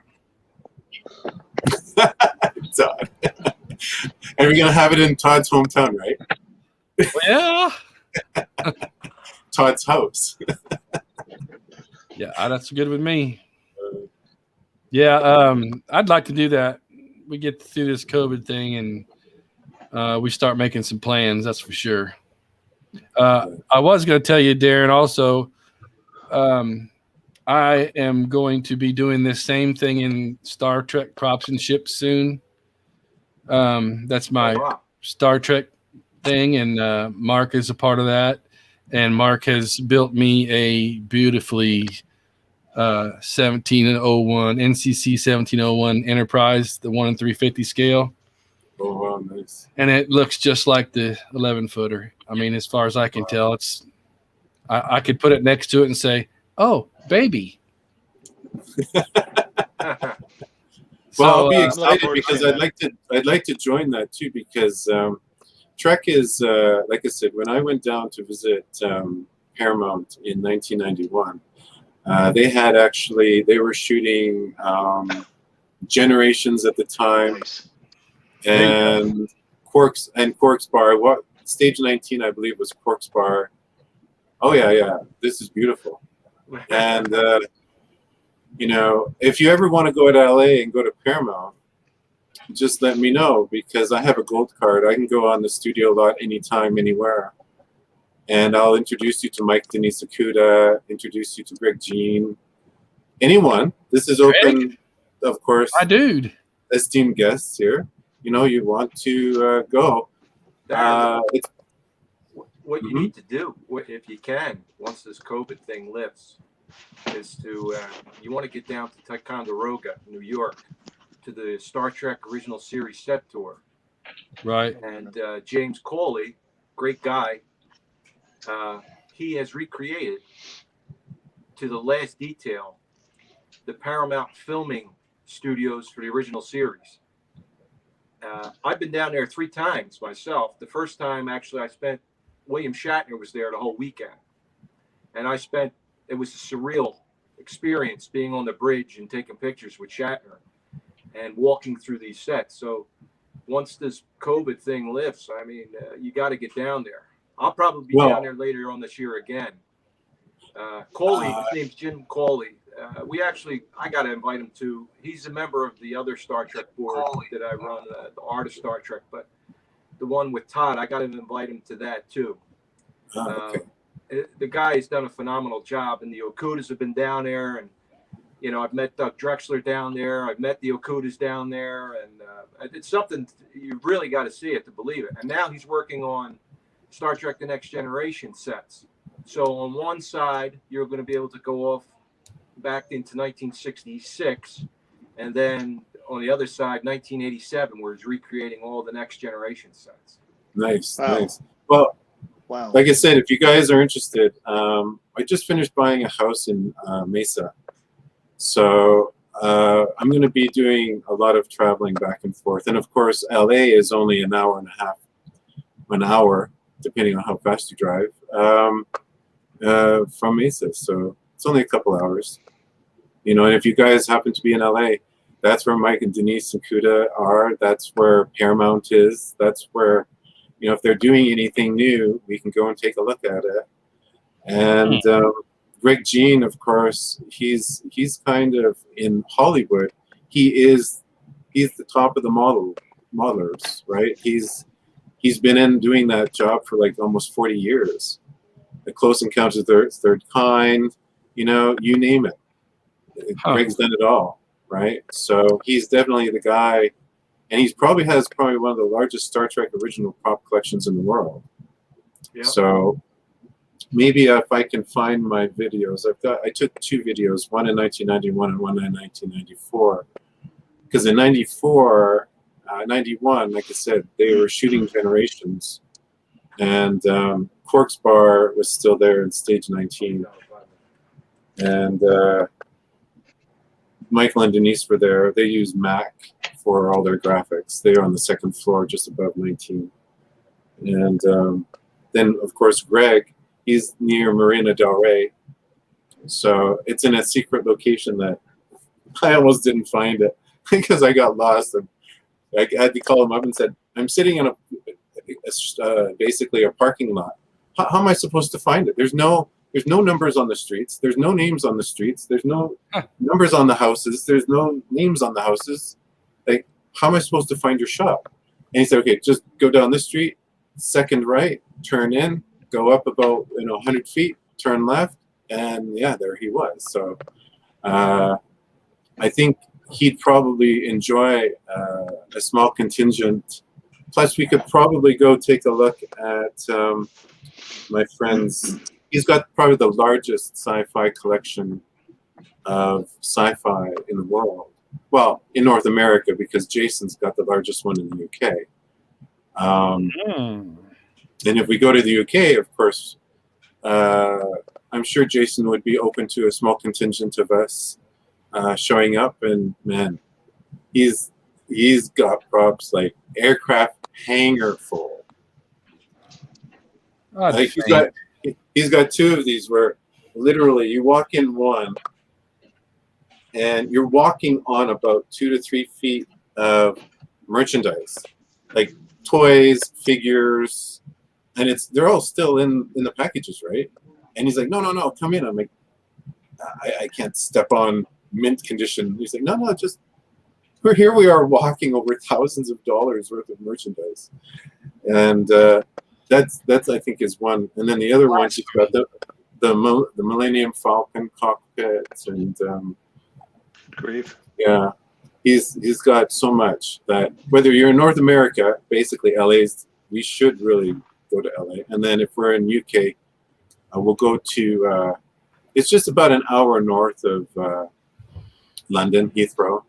Todd. And we're going to have it in Todd's hometown, right? Yeah. Todd's house. Yeah, that's good with me. Yeah, I'd like to do that. We get through this COVID thing and we start making some plans, that's for sure. I was going to tell you, Darren, also, I am going to be doing this same thing in Star Trek props and ships soon. That's my Star Trek thing, and Mark is a part of that. And Mark has built me a beautifully 1701 NCC 1701 Enterprise, the 1 in 350 scale. Oh, wow, nice. And it looks just like the 11-footer. I mean, as far as I can tell, it's. I could put it next to it and say, "Oh, baby." Well, I'll be excited because I'd like to join that too because Trek is like I said, when I went down to visit Paramount in 1991, they were shooting Generations at the time. Nice. and Quark's Bar. What stage 19, I believe, was Quark's Bar. Oh yeah. This is beautiful. And you know, if you ever want to go to LA and go to Paramount, just let me know, because I have a gold card. I can go on the studio lot anytime, anywhere. And I'll introduce you to Mike Denise Okuda, introduce you to Greg Jean, anyone. This is open, of course. My dude. Esteemed guests here. You know, you want to go. What you need to do, if you can, once this COVID thing lifts, is to you want to get down to Ticonderoga, New York, to the Star Trek original series set tour. Right. And James Cawley, great guy, he has recreated to the last detail the Paramount filming studios for the original series. I've been down there 3 times myself. The first time, actually, William Shatner was there the whole weekend. And it was a surreal experience being on the bridge and taking pictures with Shatner and walking through these sets. So once this COVID thing lifts, I mean, you got to get down there. I'll probably be down there later on this year again. Cawley, his name's Jim Cawley. I got to invite him to. He's a member of the other Star Trek board that I run, the Art of Star Trek. But the one with Todd, I got to invite him to that too. Okay. The guy has done a phenomenal job, and the Okudas have been down there, and you know, I've met Doug Drexler down there. I've met the Okudas down there, and it's something you really got to see it to believe it. And now he's working on Star Trek: The Next Generation sets. So on one side, you're going to be able to go off back into 1966, and then on the other side, 1987, where he's recreating all the Next Generation sets. Nice, Wow. nice. Well, Wow. like I said, if you guys are interested, I just finished buying a house in Mesa. So I'm going to be doing a lot of traveling back and forth. And of course, LA is only an hour and a half, an hour, depending on how fast you drive, from Mesa. So it's only a couple hours. You know, and if you guys happen to be in LA, that's where Mike and Denise Okuda are. That's where Paramount is. That's where, you know, if they're doing anything new, we can go and take a look at it. And Greg Jean, of course, he's kind of in Hollywood. He's the top of the modelers, right? He's been doing that job for like almost 40 years. The Close Encounters of the Third Kind, you know, you name it. Greg's done it all, right? So he's definitely the guy, and he probably has one of the largest Star Trek original prop collections in the world. Yep. So maybe if I can find my videos, I took 2 videos, one in 1991 and one in 1994. Because in 91, like I said, they were shooting Generations, and Quark's Bar was still there in stage 19. And Michael and Denise were there. They used Mac for all their graphics. They were on the 2nd floor, just above 19. And then, of course, Greg, he's near Marina Del Rey. So it's in a secret location that I almost didn't find it because I got lost. And I had to call him up and said, I'm sitting in basically a parking lot. How am I supposed to find it? There's no numbers on the streets. There's no names on the streets. There's no numbers on the houses. There's no names on the houses. Like, how am I supposed to find your shop? And he said, okay, just go down this street, 2nd right, turn in, go up about 100 feet, turn left, and yeah, there he was. So I think he'd probably enjoy a small contingent. Plus, we could probably go take a look at my friend's. He's got probably the largest sci-fi collection of sci-fi in the world. Well, in North America, because Jason's got the largest one in the UK. And if we go to the UK, of course, I'm sure Jason would be open to a small contingent of us showing up. And man, he's got props like aircraft hangar full. Like he's got 2 of these where literally you walk in one and you're walking on about 2 to 3 feet of merchandise, like toys, figures, and they're all still in the packages, right? And he's like, no, come in. I'm like, I can't step on mint condition. He's like, no, just here we are walking over thousands of dollars worth of merchandise, and that's I think is one. And then the other one, he's got the Millennium Falcon cockpits and grief. Yeah, he's got so much that whether you're in North America, basically LA's, we should really go to LA, and then if we're in UK, we'll go to. It's just about an hour north of London, Heathrow.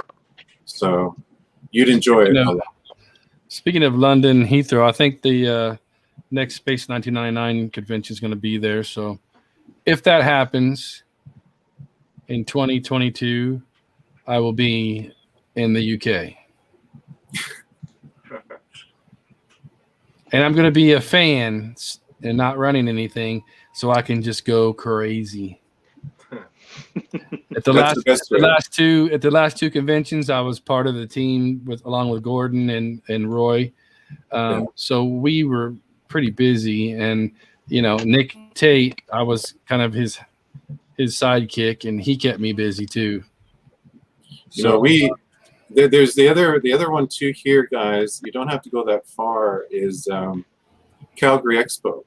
So you'd enjoy it a lot. Speaking of London, Heathrow, I think the next Space 1999 convention is going to be there. So if that happens in 2022, I will be in the UK. And I'm going to be a fan and not running anything so I can just go crazy. At the last two conventions, I was part of the team along with Gordon and Roy. So we were pretty busy, and Nick Tate, I was kind of his sidekick, and he kept me busy too. There's the other one too here, guys. You don't have to go that far. Is Calgary Expo,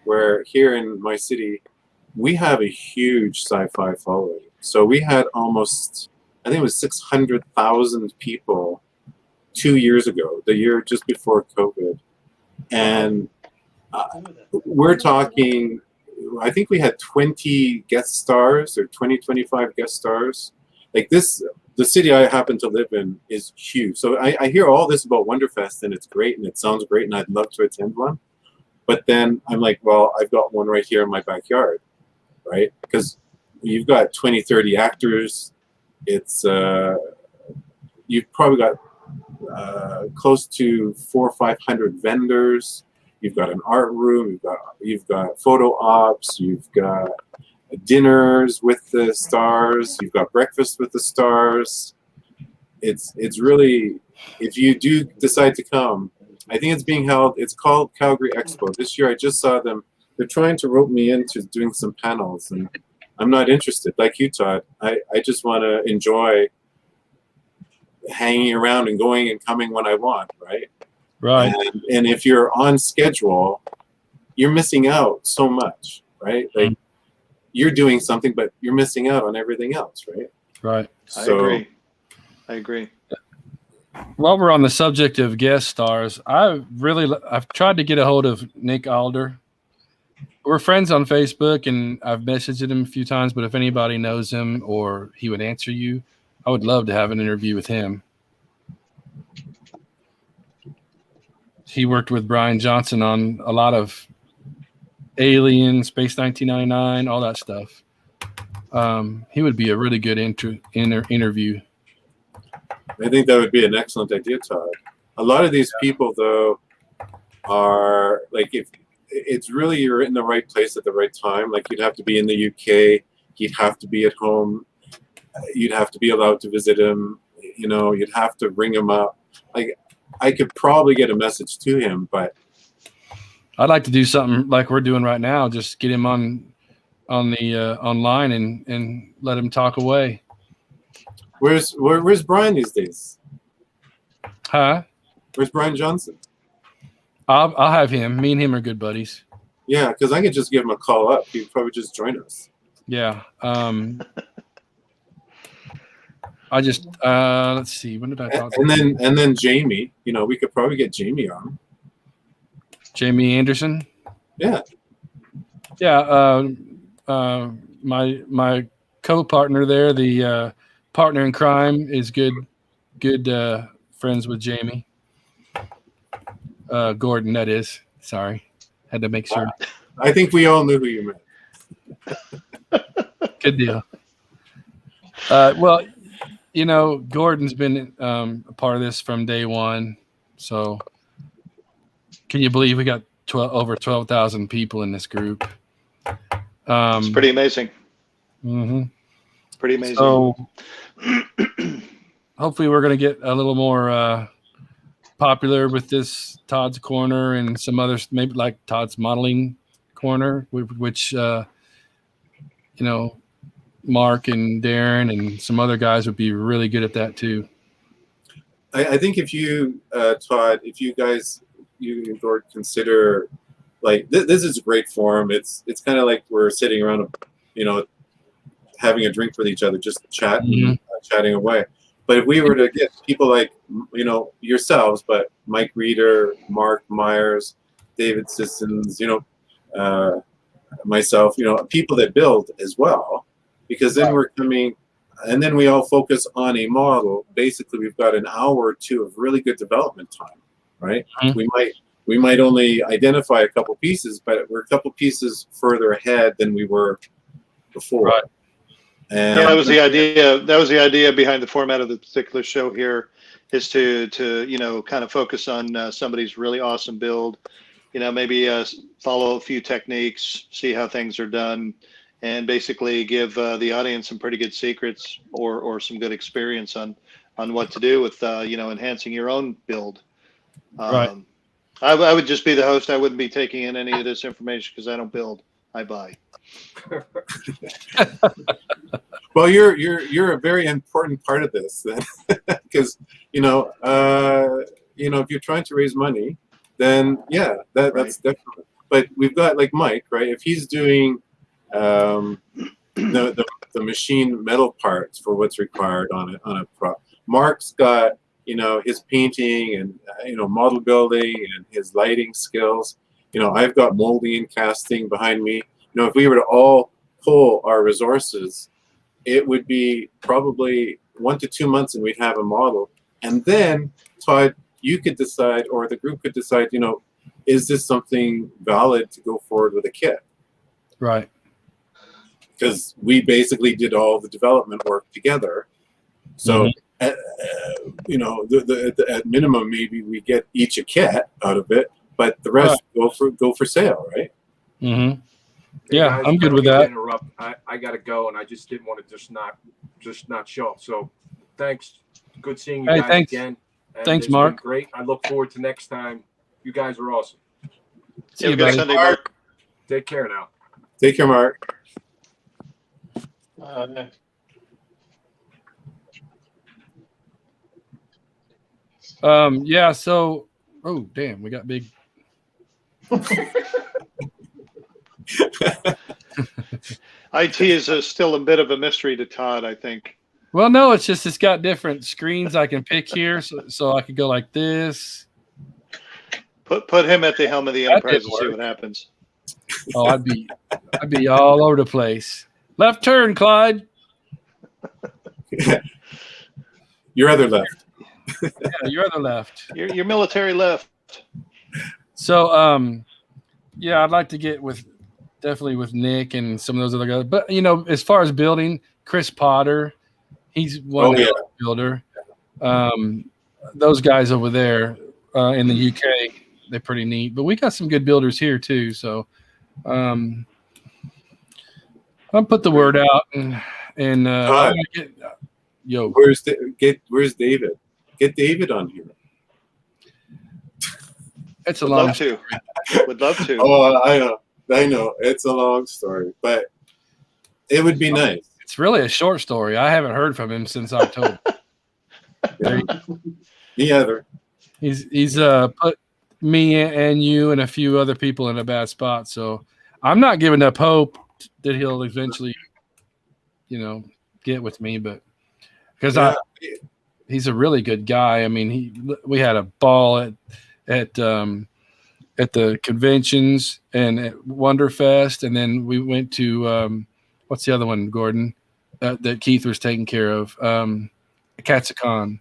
where here in my city we have a huge sci-fi following. So we had almost, I think it was 600,000 people 2 years ago, the year just before COVID. And we're talking, I think we had 20 guest stars or 25 guest stars. Like this, the city I happen to live in is huge. So I hear all this about Wonderfest, and it's great and it sounds great and I'd love to attend one. But then I'm like, well, I've got one right here in my backyard, right? Because you've got 20, 30 actors. It's you've probably got close to 400 or 500 vendors. You've got an art room. You've got photo ops. You've got dinners with the stars. You've got breakfast with the stars. It's really, if you do decide to come, I think it's being held. It's called Calgary Expo. This year, I just saw them. They're trying to rope me into doing some panels, and I'm not interested. Like you, Todd, I just want to enjoy hanging around and going and coming when I want, right? Right. And if you're on schedule, you're missing out so much, right? Like you're doing something, but you're missing out on everything else, right? Right. So, I agree. While we're on the subject of guest stars, I've tried to get a hold of Nick Alder. We're friends on Facebook, and I've messaged him a few times, but if anybody knows him or he would answer you, I would love to have an interview with him. He worked with Brian Johnson on a lot of Alien, Space 1999, all that stuff. He would be a really good interview. I think that would be an excellent idea, Todd. A lot of these people, though, are like, if it's really you're in the right place at the right time. Like you'd have to be in the UK, he'd have to be at home, you'd have to be allowed to visit him. You'd have to ring him up. Like I could probably get a message to him, but I'd like to do something like we're doing right now. Just get him on the online and let him talk away. Where's Brian these days? Huh? Where's Brian Johnson? I'll have him. Me and him are good buddies. Yeah, because I could just give him a call up. He'd probably just join us. Yeah. I just let's see. When did I talk? And then Jamie. We could probably get Jamie on. Jamie Anderson. Yeah. Yeah. My co-partner there, the partner in crime, is good friends with Jamie. Gordon, that is. Sorry. Had to make sure. I think we all knew who you meant. Good deal. Well, Gordon's been a part of this from day one. So can you believe we got over 12,000 people in this group? It's pretty amazing. Mm-hmm. Pretty amazing. So hopefully we're going to get a little more popular with this Todd's Corner and some others, maybe like Todd's Modeling Corner, which Mark and Darren and some other guys would be really good at that too. I think if you, Todd, if you guys, you and Gord consider, like, this is a great forum. It's kind of like we're sitting around, having a drink with each other, just chatting away. But if we were to get people like, yourselves, but Mike Reeder, Mark Myers, David Sissons, myself, people that build as well, because then we're coming, and then we all focus on a model. Basically, we've got an hour or two of really good development time, right? We might only identify a couple pieces, but we're a couple pieces further ahead than we were before. Right. And that was the idea. That was the idea behind the format of the particular show here, is to kind of focus on somebody's really awesome build. Maybe follow a few techniques, see how things are done, and basically give the audience some pretty good secrets or some good experience on what to do with enhancing your own build. Right. I would just be the host. I wouldn't be taking in any of this information because I don't build. I buy. Well, you're a very important part of this, then, because if you're trying to raise money, then that's definitely. But we've got like Mike, right? If he's doing the machine metal parts for what's required on a prop, Mark's got his painting and model building and his lighting skills. I've got molding and casting behind me. If we were to all pull our resources, it would be probably 1 to 2 months and we'd have a model. And then, Todd, you could decide, or the group could decide, is this something valid to go forward with a kit? Right. Because we basically did all the development work together. So, at minimum, maybe we get each a kit out of it, but the rest go for sale, right? Mm-hmm. Hey Yeah, guys, I'm good with sorry to that. interrupt. I got to go, and I just didn't want to just not show up. So, thanks. Good seeing you Hey, guys thanks. again. And Thanks, it's been Mark. Great. I look forward to next time. You guys are awesome. See you, Good buddy. Sunday, Mark. Take care now. Take care, Mark. Yeah. So, oh damn, we got big. IT is still a bit of a mystery to Todd, I think. Well, no, it's got different screens I can pick here, so I could go like this. Put him at the helm of the That Enterprise didn't and see work. what happens. Oh, I'd be all over the place. Left turn, Clyde. Your other left. Yeah, your other left. Your military left. So, yeah, I'd like to get definitely with Nick and some of those other guys. But as far as building, Chris Potter, he's one builder. Those guys over there in the UK, they're pretty neat. But we got some good builders here too. So, I'll put the word out and where's David? Get David on here. It's a Would long love to. Would love to. Oh, I know. It's a long story, but it would be nice. It's really a short story. I haven't heard from him since October. Me either. He's put me and you and a few other people in a bad spot. So I'm not giving up hope that he'll eventually, get with me, but because he's a really good guy. I mean, we had a ball at the conventions and at Wonderfest, and then we went to what's the other one, Gordon, that Keith was taking care of, Katsicon.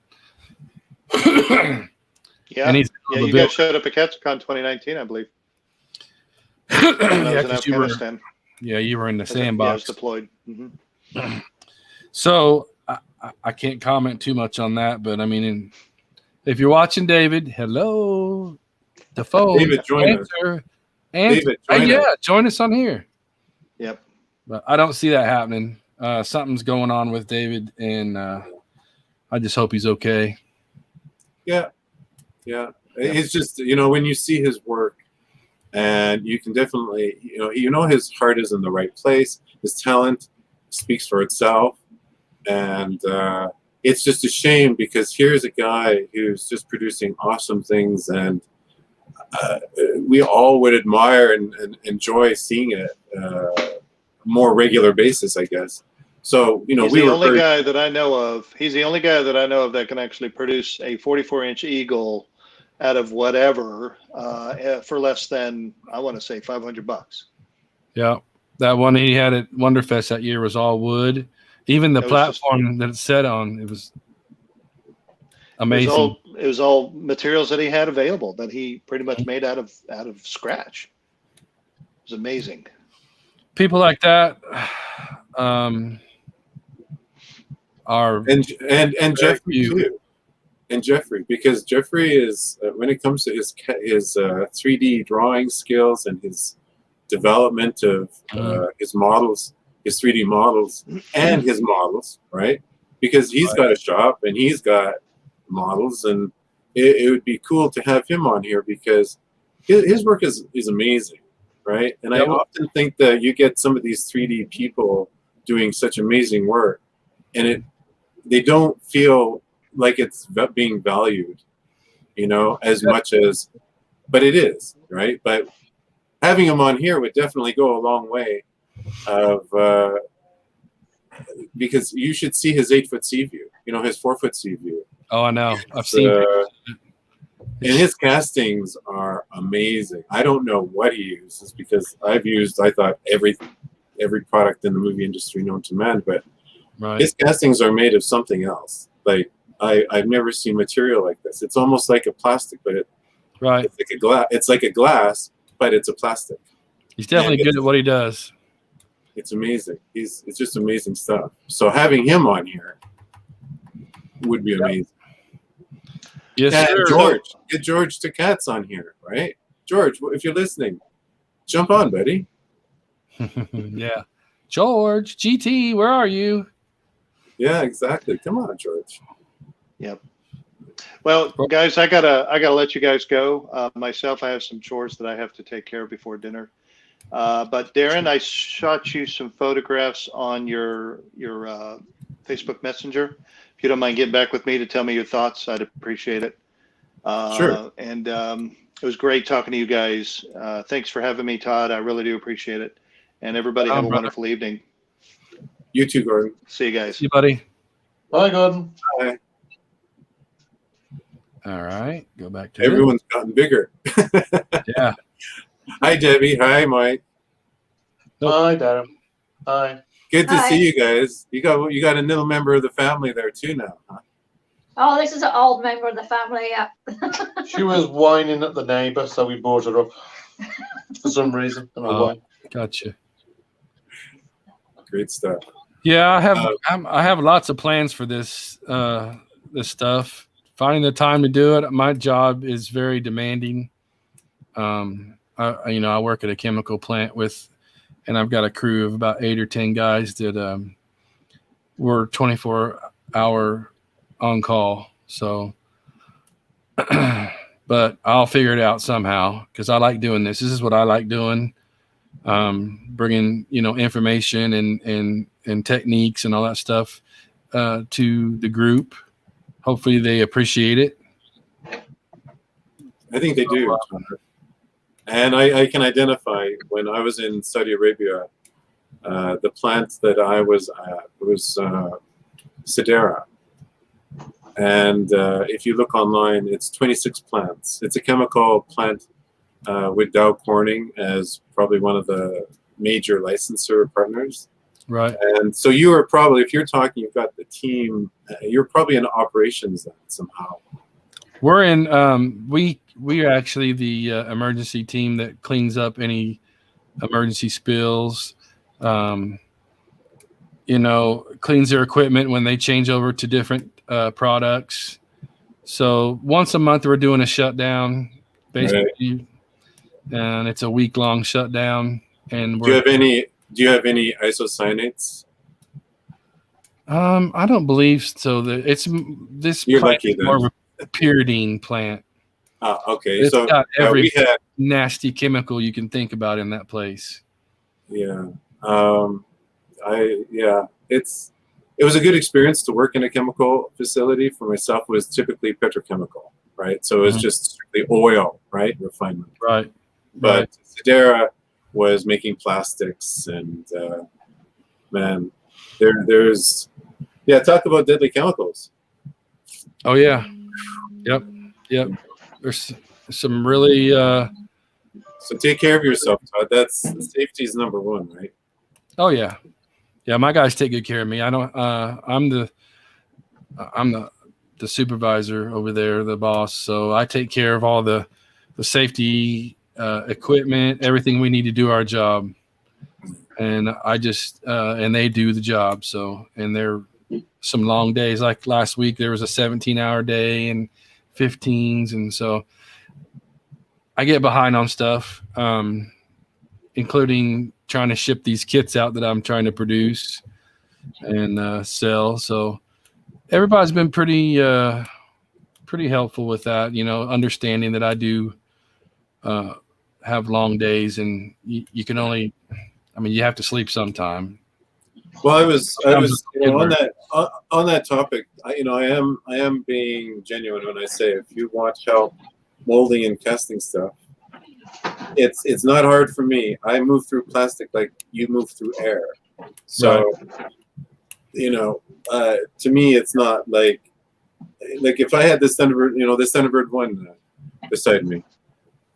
Yeah, you guys showed up at Katsicon 2019, I believe. Yeah, in Afghanistan. You were in the I sandbox. was deployed. Mm-hmm. So I can't comment too much on that, but I mean, if you're watching, David, hello. The phone. David, join us. David, join us on here. Yep. But I don't see that happening. Something's going on with David, and I just hope he's okay. Yeah. Yeah. It's just, when you see his work, and you can definitely, his heart is in the right place. His talent speaks for itself. And it's just a shame because here's a guy who's just producing awesome things, and we all would admire and enjoy seeing it more regular basis, I guess. So, he's the only guy that I know of. He's the only guy that I know of that can actually produce a 44-inch eagle out of whatever for less than, I want to say, $500. Yeah, that one he had at Wonderfest that year was all wood. Even the platform that it sat on, it was amazing. It was all materials that he had available that he pretty much made out of scratch. It was amazing. People like that are and Jeffrey too. And Jeffrey, because Jeffrey is when it comes to his 3D drawing skills and his development of his models, his 3D models and his models, right? Because he's got a shop and he's got models, and it would be cool to have him on here because his work is amazing, right? And I often think that you get some of these 3D people doing such amazing work, and they don't feel like it's being valued, as much as, but it is, right? But having him on here would definitely go a long way because you should see his 8-foot sea view, his 4-foot sea view. Oh, I know. I've seen it. And his castings are amazing. I don't know what he uses because I've used, I thought, every product in the movie industry known to man, but his castings are made of something else. Like, I've never seen material like this. It's almost like a plastic, but it's like a glass. It's like a glass, but it's a plastic. He's definitely good at what he does. It's amazing. It's just amazing stuff. So having him on here would be amazing. Yes, and sir. George, get George Takats on here, right? George, if you're listening, jump on, buddy. Yeah, George GT, where are you? Yeah, exactly. Come on, George. Yep. Well, guys, I gotta let you guys go. Myself, I have some chores that I have to take care of before dinner. But Darren, I shot you some photographs on your Facebook Messenger. If you don't mind getting back with me to tell me your thoughts, I'd appreciate it. Sure. And it was great talking to you guys. Thanks for having me, Todd. I really do appreciate it. And everybody have a wonderful evening. You too, Gordon. See you guys. See you, buddy. Bye, Gordon. Bye. All right, go back to everyone's gotten bigger. Yeah. Hi, Debbie. Hi, Mike. Hi, Darren. Hi. Good to see you guys. You got a little member of the family there too now, huh? Oh, this is an old member of the family. Yeah. She was whining at the neighbour, so we brought her up for some reason. I don't know why. Gotcha. Great stuff. Yeah, I have lots of plans for this this stuff. Finding the time to do it. My job is very demanding. I work at a chemical plant and I've got a crew of about 8 or 10 guys that work 24-hour on call. So, but I'll figure it out somehow because I like doing this. This is what I like doing. Bringing information and techniques and all that stuff to the group. Hopefully they appreciate it. I think they do. And I can identify when I was in Saudi Arabia, the plant that I was at was Sidera. And if you look online, it's 26 plants. It's a chemical plant with Dow Corning as probably one of the major licensor partners. Right. And so you are probably, if you're talking, you've got the team, you're probably in operations then somehow. We're in, we are actually the emergency team that cleans up any emergency spills, cleans their equipment when they change over to different products. So once a month we're doing a shutdown, basically, and it's a week-long shutdown. And do you have any isocyanates? I don't believe so. You're lucky, more of a pyridine plant. Okay, It's so got every we had nasty chemical you can think about in that place. yeah. It was a good experience to work in a chemical facility. For myself, it was typically petrochemical, right? So it was just strictly oil, right, refinement. Right. But Sedera was making plastics, and man, there's talk about deadly chemicals. Oh yeah. Yep. There's some really So take care of yourself, Todd. That's safety is number one, right? oh yeah. Yeah, my guys take good care of me. I don't I'm the supervisor over there, the boss. So I take care of all the safety equipment, everything we need to do our job. And I just and they do the job. So and there some long days. Like last week there was a 17-hour day and 15s, and so I get behind on stuff, including trying to ship these kits out that I'm trying to produce and sell. So everybody's been pretty helpful with that, understanding that I do have long days, and you can only, you have to sleep sometime. Well, I was on that topic. I am being genuine when I say if you want help molding and casting stuff, it's not hard for me. I move through plastic like you move through air. So, to me, it's not like if I had this Thunderbird, this Thunderbird 1 beside me,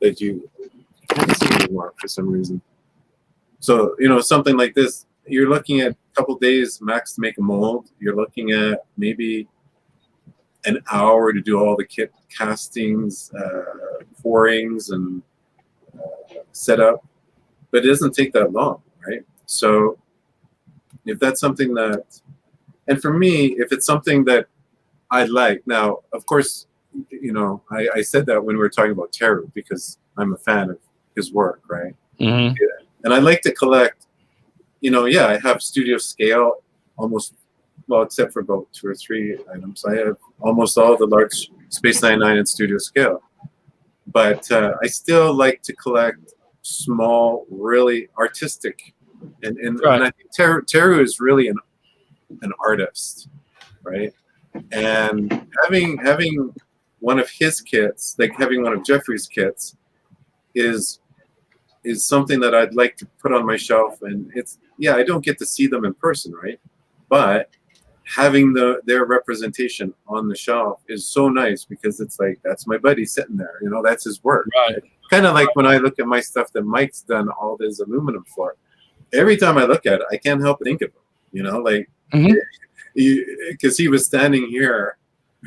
that you can't see anymore for some reason. So, something like this, you're looking at a couple days max to make a mold. You're looking at maybe an hour to do all the kit castings, pourings, and setup. But it doesn't take that long, right? So if that's something that, and for me, if it's something that I like, now, of course, I said that when we were talking about Teru because I'm a fan of his work, right? Mm-hmm. Yeah. And I like to collect, I have studio scale almost, well, except for about 2 or 3 items. I have almost all the large Space 99 in studio scale. But I still like to collect small, really artistic. And I think Teru is really an artist, right? And having one of his kits, like having one of Jeffrey's kits, is something that I'd like to put on my shelf. And I don't get to see them in person, right? But having their representation on the shelf is so nice because it's like, that's my buddy sitting there, that's his work. Right. Kind of like when I look at my stuff that Mike's done all this aluminum for. Every time I look at it, I can't help but think of him, because he was standing here,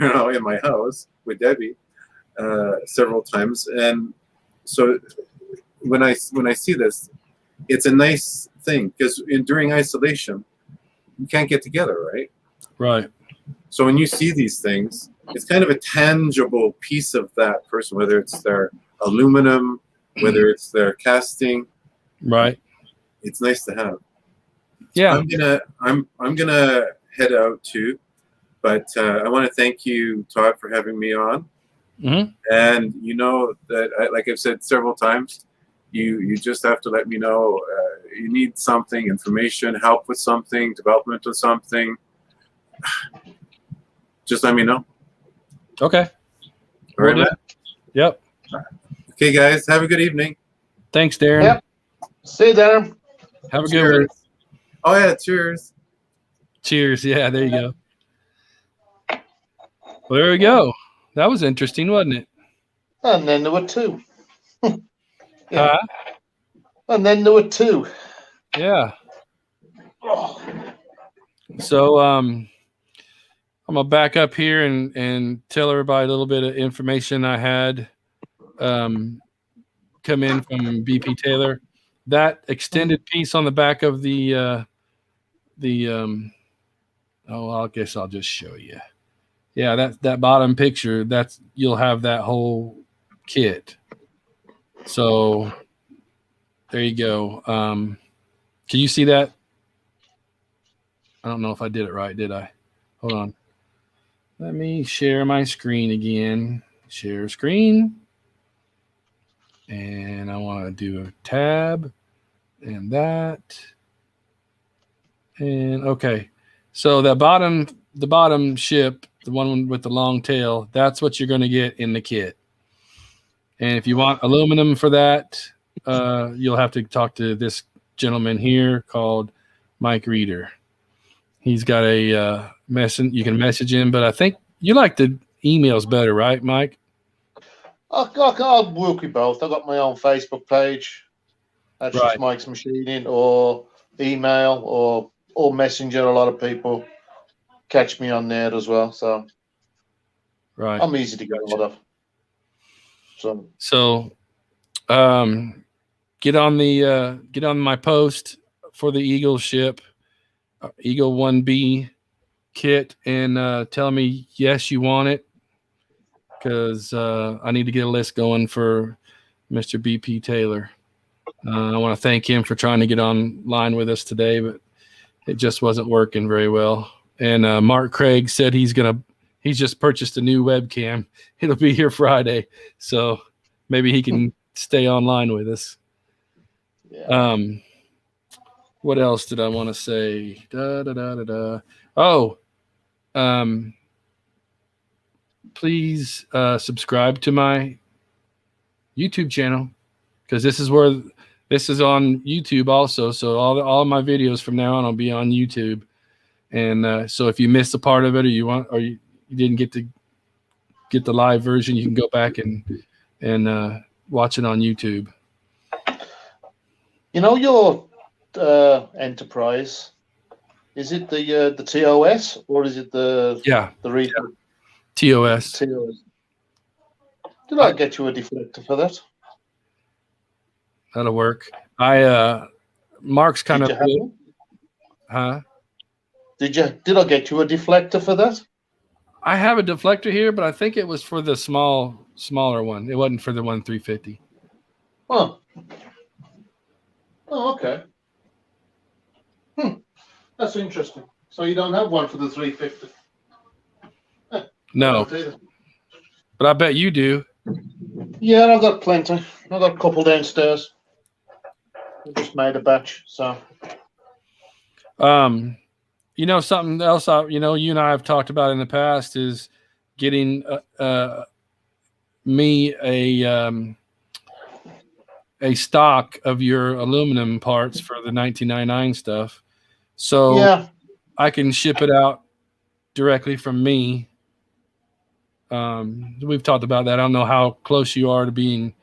in my house with Debbie several times. And so when I see this, it's a nice thing because during isolation, you can't get together, right? Right. So when you see these things, it's kind of a tangible piece of that person, whether it's their aluminum, whether it's their casting. Right. It's nice to have. Yeah. I'm gonna head out too, but I want to thank you, Todd, for having me on. Mm-hmm. And that, like I've said several times, you just have to let me know you need something, information, help with something, development of something. Just let me know. Okay. All right, man. Yep. Okay, guys. Have a good evening. Thanks, Darren. Yep. See you, Darren. Have a good one. Oh yeah, cheers. Cheers. Yeah, there you go. Well, there we go. That was interesting, wasn't it? And then there were 2. Yeah. And then there were 2. Yeah. So I'm gonna back up here and tell everybody a little bit of information I had come in from BP Taylor. That extended piece on the back of I guess I'll just show you. Yeah, that bottom picture, you'll have that whole kit. So there you go. Can you see that? I don't know if I did it right, did I? Hold on. Let me share my screen again. Share screen. And I want to do a tab and that. And okay. So the bottom ship, the one with the long tail, that's what you're going to get in the kit. And if you want aluminum for that, you'll have to talk to this gentleman here called Mike Reeder. He's got a message. You can message him, but I think you like the emails better, right, Mike? I'll work with both. I've got my own Facebook page. That's just Mike's Machining, or email, or Messenger. A lot of people catch me on there as well. So I'm easy to get hold of. So get on my post for the Eagle ship, Eagle 1B kit, and tell me yes, you want it, because I need to get a list going for Mr. BP Taylor. I want to thank him for trying to get online with us today, but it just wasn't working very well. And Mark Craig said he's just purchased a new webcam. It'll be here Friday, so maybe he can stay online with us. Yeah. What else did I want to say? Oh, please subscribe to my YouTube channel, because this is on YouTube also. So all of my videos from now on will be on YouTube. And so if you missed a part of it, or you didn't get to get the live version, you can go back and watch it on YouTube. You know your Enterprise, is it the TOS, or is it the Reaper? TOS. TOS. Did I get you a deflector for that? That'll work. Mark's kind of. Huh? Did I get you a deflector for that? I have a deflector here, but I think it was for the smaller one. It wasn't for the 350. Oh, okay. That's interesting. So you don't have one for the 350? No. But I bet you do. Yeah, I've got plenty. I've got a couple downstairs. I just made a batch, so. Something else you and I have talked about in the past is getting me a stock of your aluminum parts for the 1999 stuff, so I can ship it out directly from me. We've talked about that. I don't know how close you are to being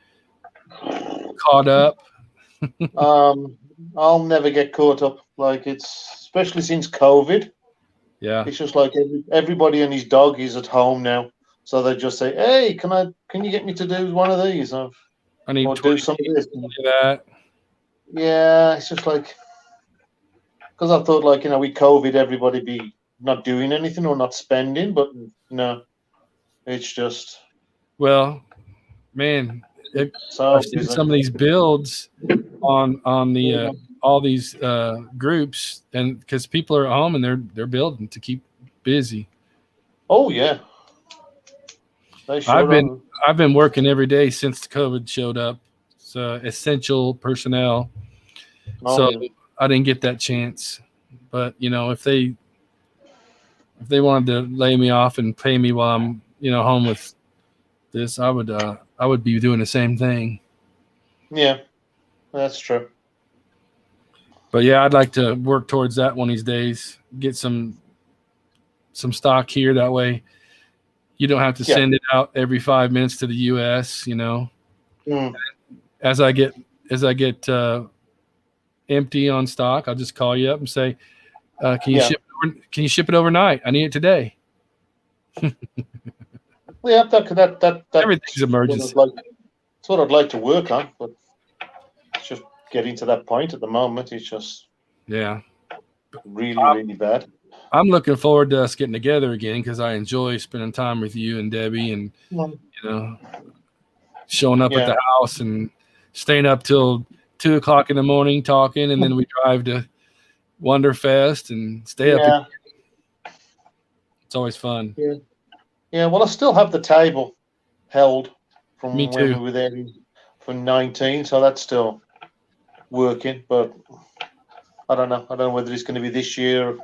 caught up. I'll never get caught up. Like, it's especially since COVID. Yeah, it's just like everybody and his dog is at home now, so they just say, "Hey, can you get me to do one of these? I need to do some of this." That. Yeah, it's just like, because I thought, like, with COVID, everybody be not doing anything or not spending, but no, it's just. Well, man, I've seen some of these builds on the all these groups, and because people are at home and they're building to keep busy. Oh yeah, I've been working every day since COVID showed up. It's essential personnel, so I didn't get that chance. But if they wanted to lay me off and pay me while I'm home with this, I would be doing the same thing. Yeah, that's true. But yeah, I'd like to work towards that one of these days. Get some stock here. That way, you don't have to send it out every 5 minutes to the U.S. As I get empty on stock, I'll just call you up and say, "Can you ship it overnight? I need it today." Yeah, that everything's emergency. That's what I'd like to work on, but it's just getting to that point at the moment. It's just really bad. I'm looking forward to us getting together again, because I enjoy spending time with you and Debbie, and showing up at the house and staying up till 2 o'clock in the morning talking, and then we drive to Wonderfest and stay up. It's always fun. Yeah. Well, I still have the table held from Me when too. we were there for 19, so that's still working. But I don't know. I don't know whether it's going to be this year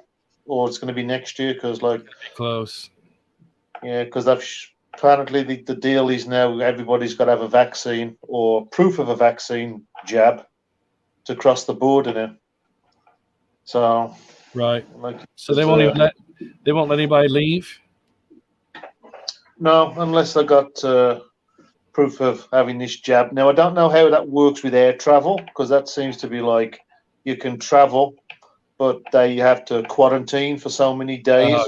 or it's going to be next year because, like, Close. yeah, because apparently the deal is now everybody's got to have a vaccine or proof of a vaccine jab to cross the border now. So Right. like, So they won't let anybody leave. No, unless they got proof of having this jab. Now I don't know how that works with air travel because that seems to be like you can travel, but they have to quarantine for so many days.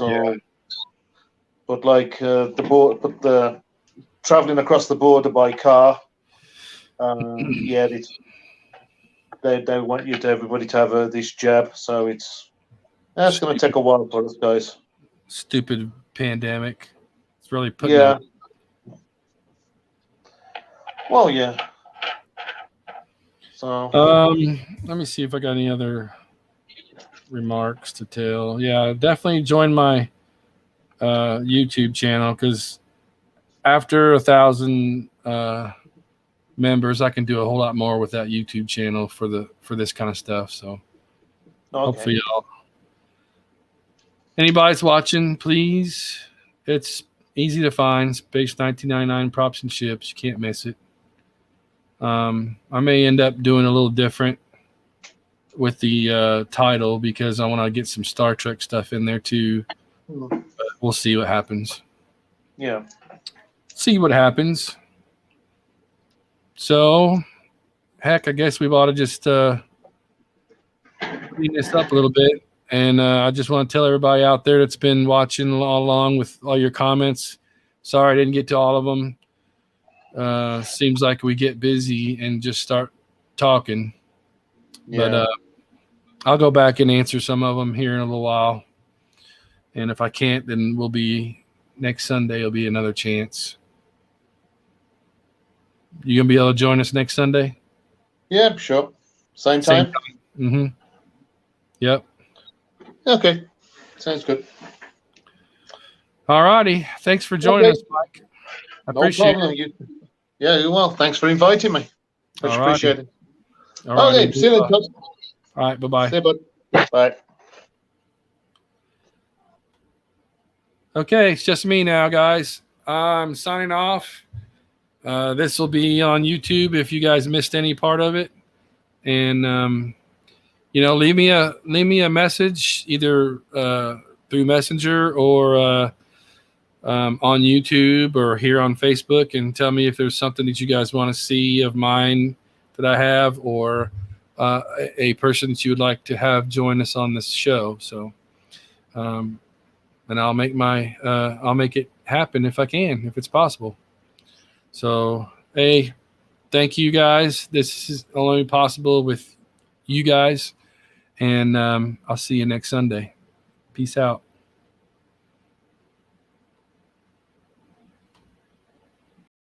But like the traveling across the border by car, yeah, they want everybody to have this jab. So that's going to take a while for us guys. Stupid pandemic. It's really putting. Yeah. Well, yeah. So. Let me see if I got any other remarks to tell. Yeah, definitely join my YouTube channel because after 1,000 members, I can do a whole lot more with that YouTube channel for this kind of stuff. So hopefully y'all. Anybody's watching, please. It's easy to find. Space 1999 props and ships. You can't miss it. I may end up doing a little different with the title because I want to get some Star Trek stuff in there too. But we'll see what happens. Yeah. See what happens. So, heck, I guess we ought to just clean this up a little bit. And I just want to tell everybody out there that's been watching all along with all your comments. Sorry I didn't get to all of them. Seems like we get busy and just start talking. Yeah. But I'll go back and answer some of them here in a little while. And if I can't, then next Sunday will be another chance. You going to be able to join us next Sunday? Yeah, sure. Same time? Mm-hmm. Yep. Okay. Sounds good. All righty. Thanks for joining us, Mike. I appreciate it. Yeah, you're well. Thanks for inviting me. Much appreciated. Okay, see you later. All right, bye-bye. See you, bud. Bye. Okay, it's just me now, guys. I'm signing off. This will be on YouTube if you guys missed any part of it. And leave me a message either through Messenger or on YouTube or here on Facebook and tell me if there's something that you guys want to see of mine that I have or a person that you would like to have join us on this show. So, and I'll make it happen if I can, if it's possible. So, hey, thank you guys. This is only possible with you guys. And I'll see you next Sunday. Peace out.